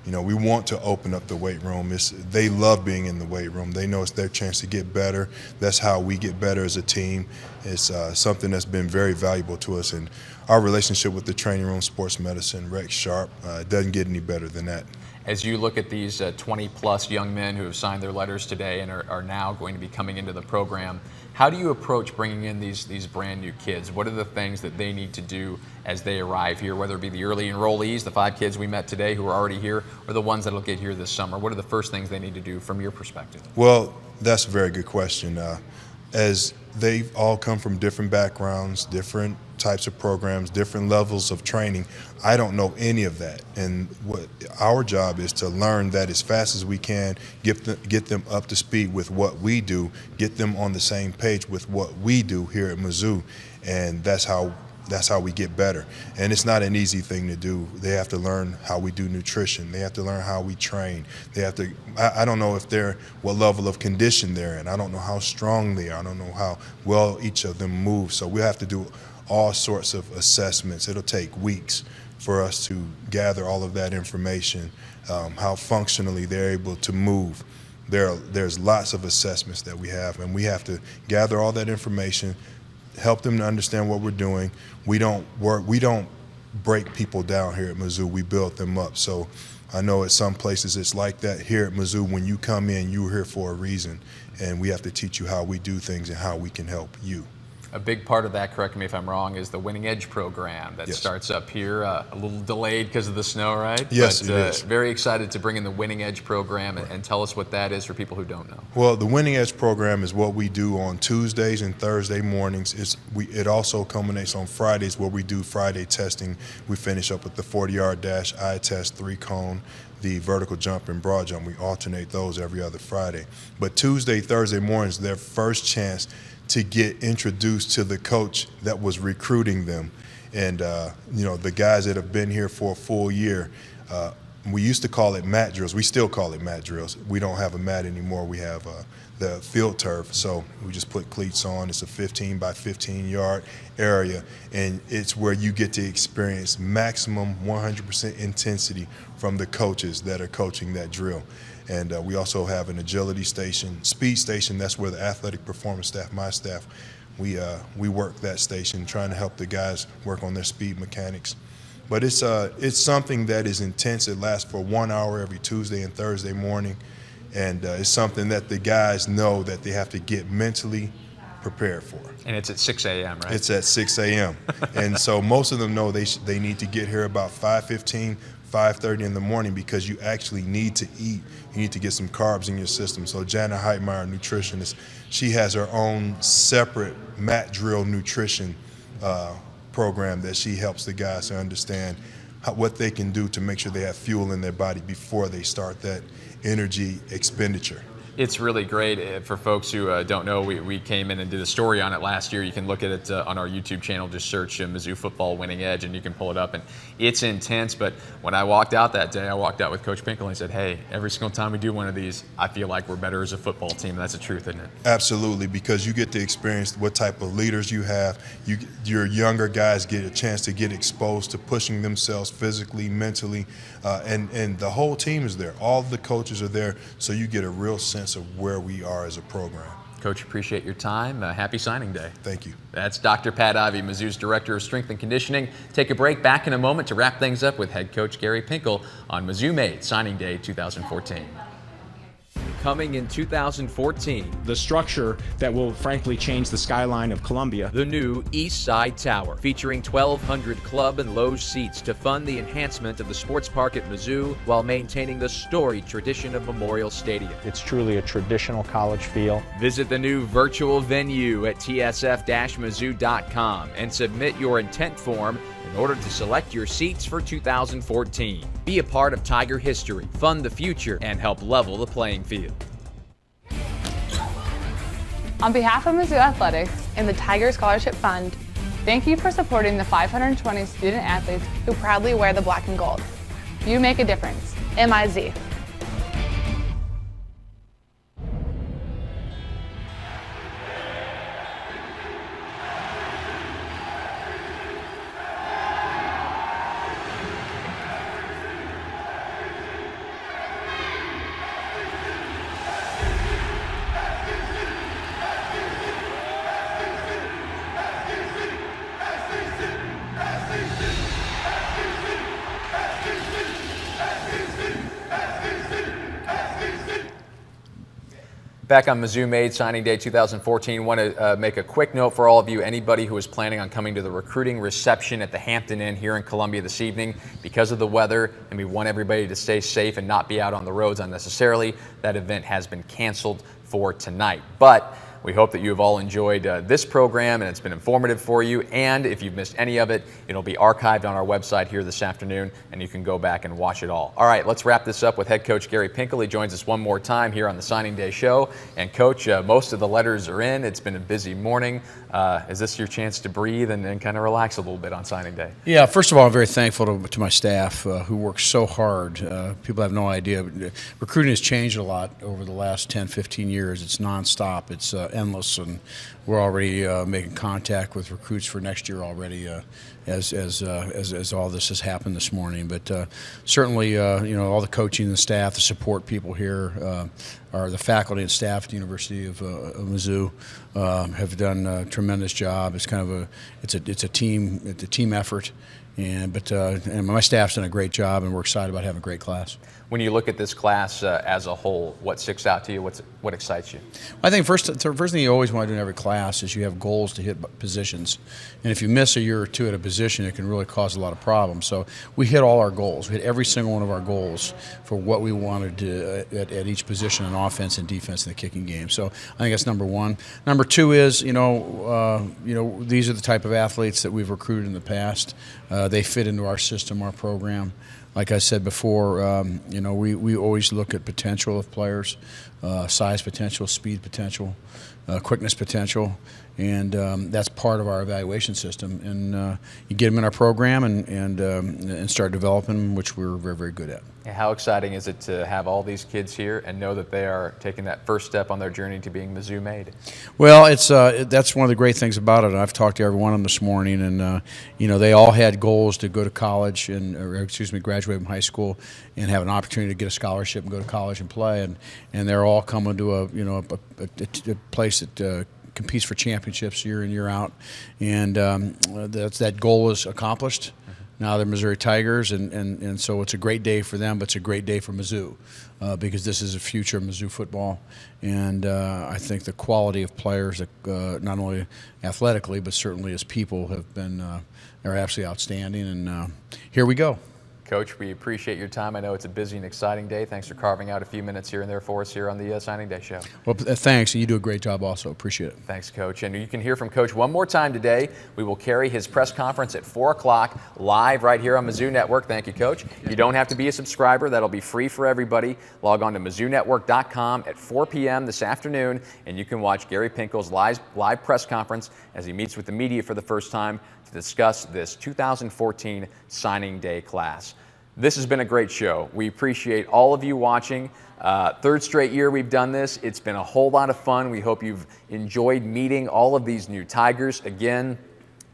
you know, we want to open up the weight room. They love being in the weight room. They know it's their chance to get better. That's how we get better as a team. It's something that's been very valuable to us. And our relationship with the training room, sports medicine, Rex Sharp, doesn't get any better than that. As you look at these 20-plus young men who have signed their letters today and are now going to be coming into the program, how do you approach bringing in these brand new kids? What are the things that they need to do as they arrive here, whether it be the early enrollees, the 5 kids we met today who are already here, or the ones that will get here this summer? What are the first things they need to do from your perspective? Well, that's a very good question. As they've all come from different backgrounds, different types of programs, different levels of training, I don't know any of that. And what our job is to learn that as fast as we can, get them up to speed with what we do, get them on the same page with what we do here at Mizzou. And that's how That's how we get better. And it's not an easy thing to do. They have to learn how we do nutrition. They have to learn how we train. They have to, I don't know if they're, what level of condition they're in. I don't know how strong they are. I don't know how well each of them moves. So we have to do all sorts of assessments. It'll take weeks for us to gather all of that information, how functionally they're able to move. There's lots of assessments that we have, and we have to gather all that information, help them to understand what we're doing. We don't break people down here at Mizzou. We build them up. So I know at some places it's like that. Here at Mizzou, when you come in, you're here for a reason, and we have to teach you how we do things and how we can help you. A big part of that, correct me if I'm wrong, is the Winning Edge program that starts up here. A little delayed because of the snow, right? Yes, but, it is. Very excited to bring in the Winning Edge program and tell us what that is for people who don't know. Well, the Winning Edge program is what we do on Tuesdays and Thursday mornings. It also culminates on Fridays where we do Friday testing. We finish up with the 40-yard dash, eye test, 3-cone, the vertical jump and broad jump. We alternate those every other Friday. But Tuesday, Thursday mornings, their first chance to get introduced to the coach that was recruiting them. And, you know, the guys that have been here for a full year, we used to call it mat drills. We still call it mat drills. We don't have a mat anymore. We have the field turf. So we just put cleats on. It's a 15 by 15 yard area. And it's where you get to experience maximum 100% intensity from the coaches that are coaching that drill. And we also have an agility station, speed station. That's where the athletic performance staff, my staff, we work that station, trying to help the guys work on their speed mechanics. But it's something that is intense. It lasts for 1 hour every Tuesday and Thursday morning. And it's something that the guys know that they have to get mentally prepared for. And it's at 6 a.m., right? It's at 6 a.m. And so most of them know they need to get here about 5:15, 5:30 in the morning because you actually need to eat. You need to get some carbs in your system. So Jana Heitmeyer, nutritionist, she has her own separate mat drill nutrition program that she helps the guys to understand what they can do to make sure they have fuel in their body before they start that energy expenditure. It's really great. For folks who don't know, we came in and did a story on it last year. You can look at it on our YouTube channel. Just search Mizzou Football Winning Edge, and you can pull it up. And it's intense. But when I walked out that day, I walked out with Coach Pinkel and he said, hey, every single time we do one of these, I feel like we're better as a football team. That's the truth, isn't it? Absolutely, because you get to experience what type of leaders you have. Your younger guys get a chance to get exposed to pushing themselves physically, mentally, and the whole team is there. All the coaches are there, so you get a real sense of where we are as a program. Coach, appreciate your time. Happy signing day. Thank you. That's Dr. Pat Ivey, Mizzou's Director of Strength and Conditioning. Take a break. Back in a moment to wrap things up with head coach Gary Pinkel on MizzouMade Signing Day 2014. Coming in 2014. The structure that will frankly change the skyline of Columbia. The new East Side Tower, featuring 1,200 club and loge seats to fund the enhancement of the sports park at Mizzou while maintaining the storied tradition of Memorial Stadium. It's truly a traditional college feel. Visit the new virtual venue at tsf-mizzou.com and submit your intent form in order to select your seats for 2014. Be a part of Tiger history, fund the future, and help level the playing field. On behalf of Mizzou Athletics and the Tiger Scholarship Fund, thank you for supporting the 520 student athletes who proudly wear the black and gold. You make a difference. MIZ. Back on MizzouMade Signing Day 2014, want to make a quick note for all of you, anybody who is planning on coming to the recruiting reception at the Hampton Inn here in Columbia this evening. Because of the weather, and we want everybody to stay safe and not be out on the roads unnecessarily, that event has been canceled for tonight. But We hope that you have all enjoyed this program and it's been informative for you. And if you've missed any of it, it'll be archived on our website here this afternoon, and you can go back and watch it all. All right, let's wrap this up with head coach Gary Pinkel. He joins us one more time here on the Signing Day Show. And Coach, most of the letters are in. It's been a busy morning. Is this your chance to breathe and kind of relax a little bit on signing day? Yeah, first of all, I'm very thankful to my staff who works so hard. People have no idea. Recruiting has changed a lot over the last 10, 15 years. It's nonstop. It's endless, and we're already making contact with recruits for next year already as all this has happened this morning. But certainly, all the coaching and the staff, the support people here, are the faculty and staff at the University of Mizzou have done a tremendous job. It's kind of it's a team effort, and my staff's done a great job, and we're excited about having a great class. When you look at this class as a whole, what sticks out to you? What excites you? I think first thing you always want to do in every class is you have goals to hit positions. And if you miss a year or two at a position, it can really cause a lot of problems. So we hit all our goals. We hit every single one of our goals for what we wanted to at each position on offense and defense in the kicking game. So I think that's number one. Number two is, these are the type of athletes that we've recruited in the past. They fit into our system, our program. Like I said before, we always look at potential of players, size potential, speed potential, quickness potential, and that's part of our evaluation system. And you get them in our program and start developing them, which we're very, very good at. And how exciting is it to have all these kids here and know that they are taking that first step on their journey to being MizzouMade? Well, that's one of the great things about it. I've talked to every one of them this morning, and they all had goals to go to college graduate from high school and have an opportunity to get a scholarship and go to college and play, and they're all coming to a place that competes for championships year in, year out, and that goal is accomplished. Now they're Missouri Tigers, and so it's a great day for them, but it's a great day for Mizzou because this is the future of Mizzou football. And I think the quality of players, that, not only athletically, but certainly as people, have been are absolutely outstanding. And here we go. Coach, we appreciate your time. I know it's a busy and exciting day. Thanks for carving out a few minutes here and there for us here on the Signing Day Show. Well, thanks. You do a great job also. Appreciate it. Thanks, Coach. And you can hear from Coach one more time today. We will carry his press conference at 4 o'clock live right here on Mizzou Network. Thank you, Coach. You don't have to be a subscriber. That'll be free for everybody. Log on to MizzouNetwork.com at 4 p.m. this afternoon, and you can watch Gary Pinkel's live press conference as he meets with the media for the first time to discuss this 2014 Signing Day class. This has been a great show. We appreciate all of you watching. Third straight year we've done this. It's been a whole lot of fun. We hope you've enjoyed meeting all of these new Tigers. Again,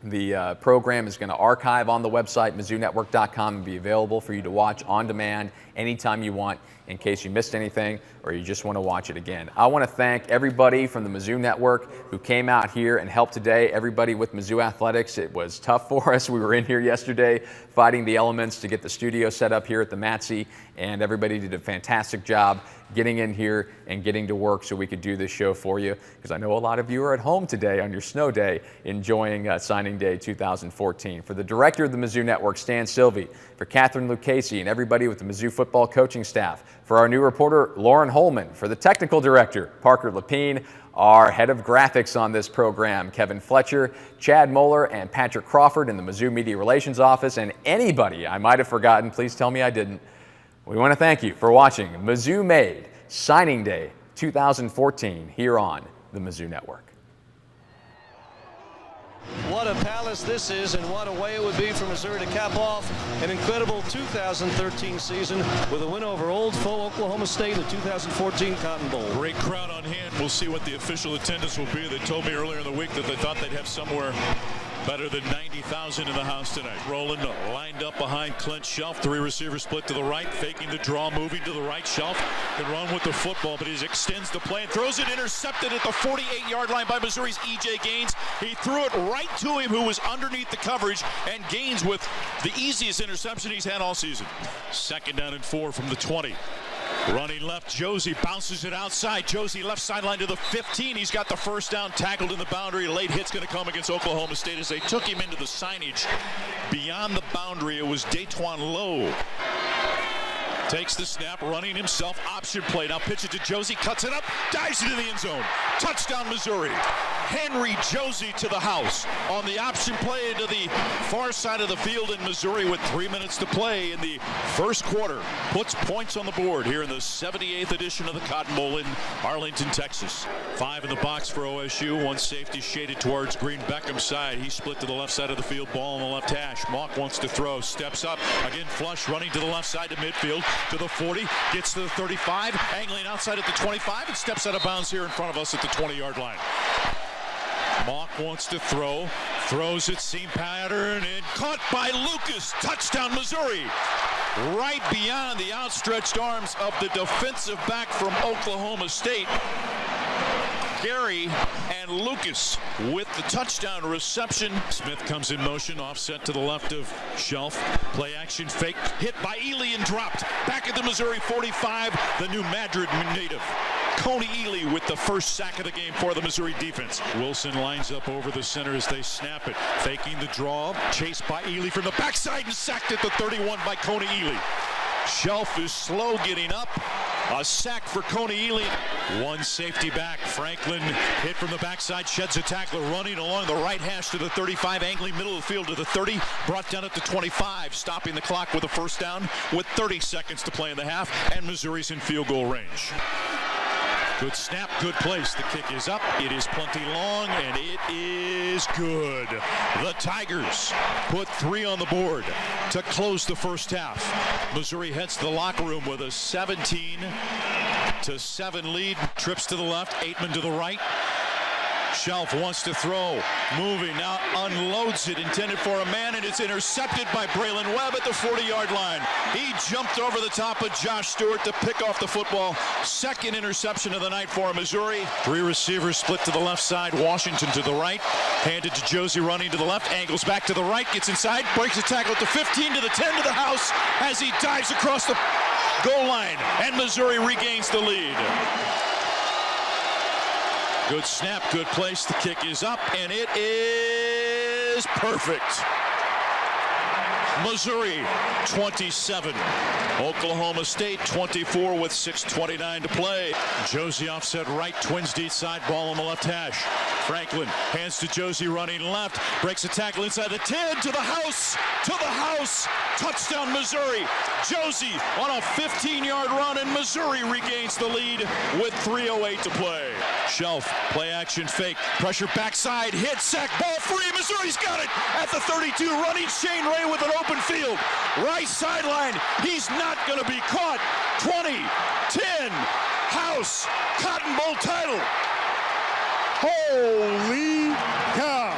the program is going to archive on the website, MizzouNetwork.com, and be available for you to watch on demand anytime you want in case you missed anything or you just want to watch it again. I want to thank everybody from the Mizzou Network who came out here and helped today, everybody with Mizzou Athletics. It was tough for us. We were in here yesterday fighting the elements to get the studio set up here at the Matsy, and everybody did a fantastic job getting in here and getting to work so we could do this show for you, because I know a lot of you are at home today on your snow day enjoying Signing Day 2014. For the director of the Mizzou Network, Stan Sylvie, for Catherine Lucchese and everybody with the Mizzou football coaching staff, for our new reporter, Lauren Holman, for the technical director, Parker Lapine, our head of graphics on this program, Kevin Fletcher, Chad Moeller, and Patrick Crawford in the Mizzou Media Relations Office, and anybody I might have forgotten, please tell me I didn't. We want to thank you for watching MizzouMade Signing Day 2014 here on the Mizzou Network. What a palace this is, and what a way it would be for Missouri to cap off an incredible 2013 season with a win over old foe Oklahoma State in the 2014 Cotton Bowl. Great crowd on hand. We'll see what the official attendance will be. They told me earlier in the week that they thought they'd have somewhere better than 90,000 in the house tonight. Rowland lined up behind Clint Shelf. 3 receivers split to the right, faking the draw, moving to the right. Shelf can run with the football, but he extends the play and throws it intercepted at the 48-yard line by Missouri's E.J. Gaines. He threw it right to him, who was underneath the coverage, and Gaines with the easiest interception he's had all season. 2nd down and 4 from the 20. Running left, Josie bounces it outside. Josie left sideline to the 15. He's got the first down, tackled in the boundary. Late hit's going to come against Oklahoma State as they took him into the signage. Beyond the boundary, it was Daytwan Lowe. Takes the snap, running himself, option play. Now pitch it to Josie, cuts it up, dives into the end zone. Touchdown, Missouri. Henry Josie to the house on the option play to the far side of the field in Missouri with 3 minutes to play in the first quarter. Puts points on the board here in the 78th edition of the Cotton Bowl in Arlington, Texas. 5 in the box for OSU. One safety shaded towards Green Beckham's side. He split to the left side of the field, ball on the left hash. Mock wants to throw, steps up, again flush, running to the left side to midfield, to the 40, gets to the 35, angling outside at the 25, and steps out of bounds here in front of us at the 20-yard line. Mock wants to throw, throws it, seam pattern, and caught by Lucas. Touchdown, Missouri. Right beyond the outstretched arms of the defensive back from Oklahoma State. Gary and Lucas with the touchdown reception. Smith comes in motion, offset to the left of Shelf. Play action fake, hit by Ely and dropped. Back at the Missouri 45, the New Madrid native. Coney Ely with the first sack of the game for the Missouri defense. Wilson lines up over the center as they snap it. Faking the draw, chased by Ely from the backside and sacked at the 31 by Coney Ely. Shelf is slow getting up. A sack for Coney Ely. One safety back. Franklin hit from the backside, sheds a tackler, running along the right hash to the 35, angling middle of the field to the 30, brought down at the 25, stopping the clock with a first down with 30 seconds to play in the half, and Missouri's in field goal range. Good snap, good place. The kick is up. It is plenty long, and it is good. The Tigers put 3 on the board to close the first half. Missouri heads to the locker room with a 17-7 lead. Trips to the left, Aitman to the right. Shelf wants to throw, moving, now unloads it, intended for a man, and it's intercepted by Braylon Webb at the 40-yard line. He jumped over the top of Josh Stewart to pick off the football. Second interception of the night for Missouri. 3 receivers split to the left side, Washington to the right. Handed to Josie, running to the left, angles back to the right, gets inside, breaks a tackle at the 15 to the 10 to the house as he dives across the goal line, and Missouri regains the lead. Good snap, good place. The kick is up, and it is perfect. Missouri 27, Oklahoma State 24 with 6:29 to play. Josie offset right, Twins deep side, ball on the left hash. Franklin hands to Josie, running left, breaks a tackle inside the 10, to the house, touchdown Missouri. Josie on a 15-yard run, and Missouri regains the lead with 3:08 to play. Shelf, play action fake, pressure backside, hit, sack, ball free, Missouri's got it at the 32, running Shane Ray with an open field. Right sideline, he's not going to be caught. 20, 10, house, Cotton Bowl title. Holy cow.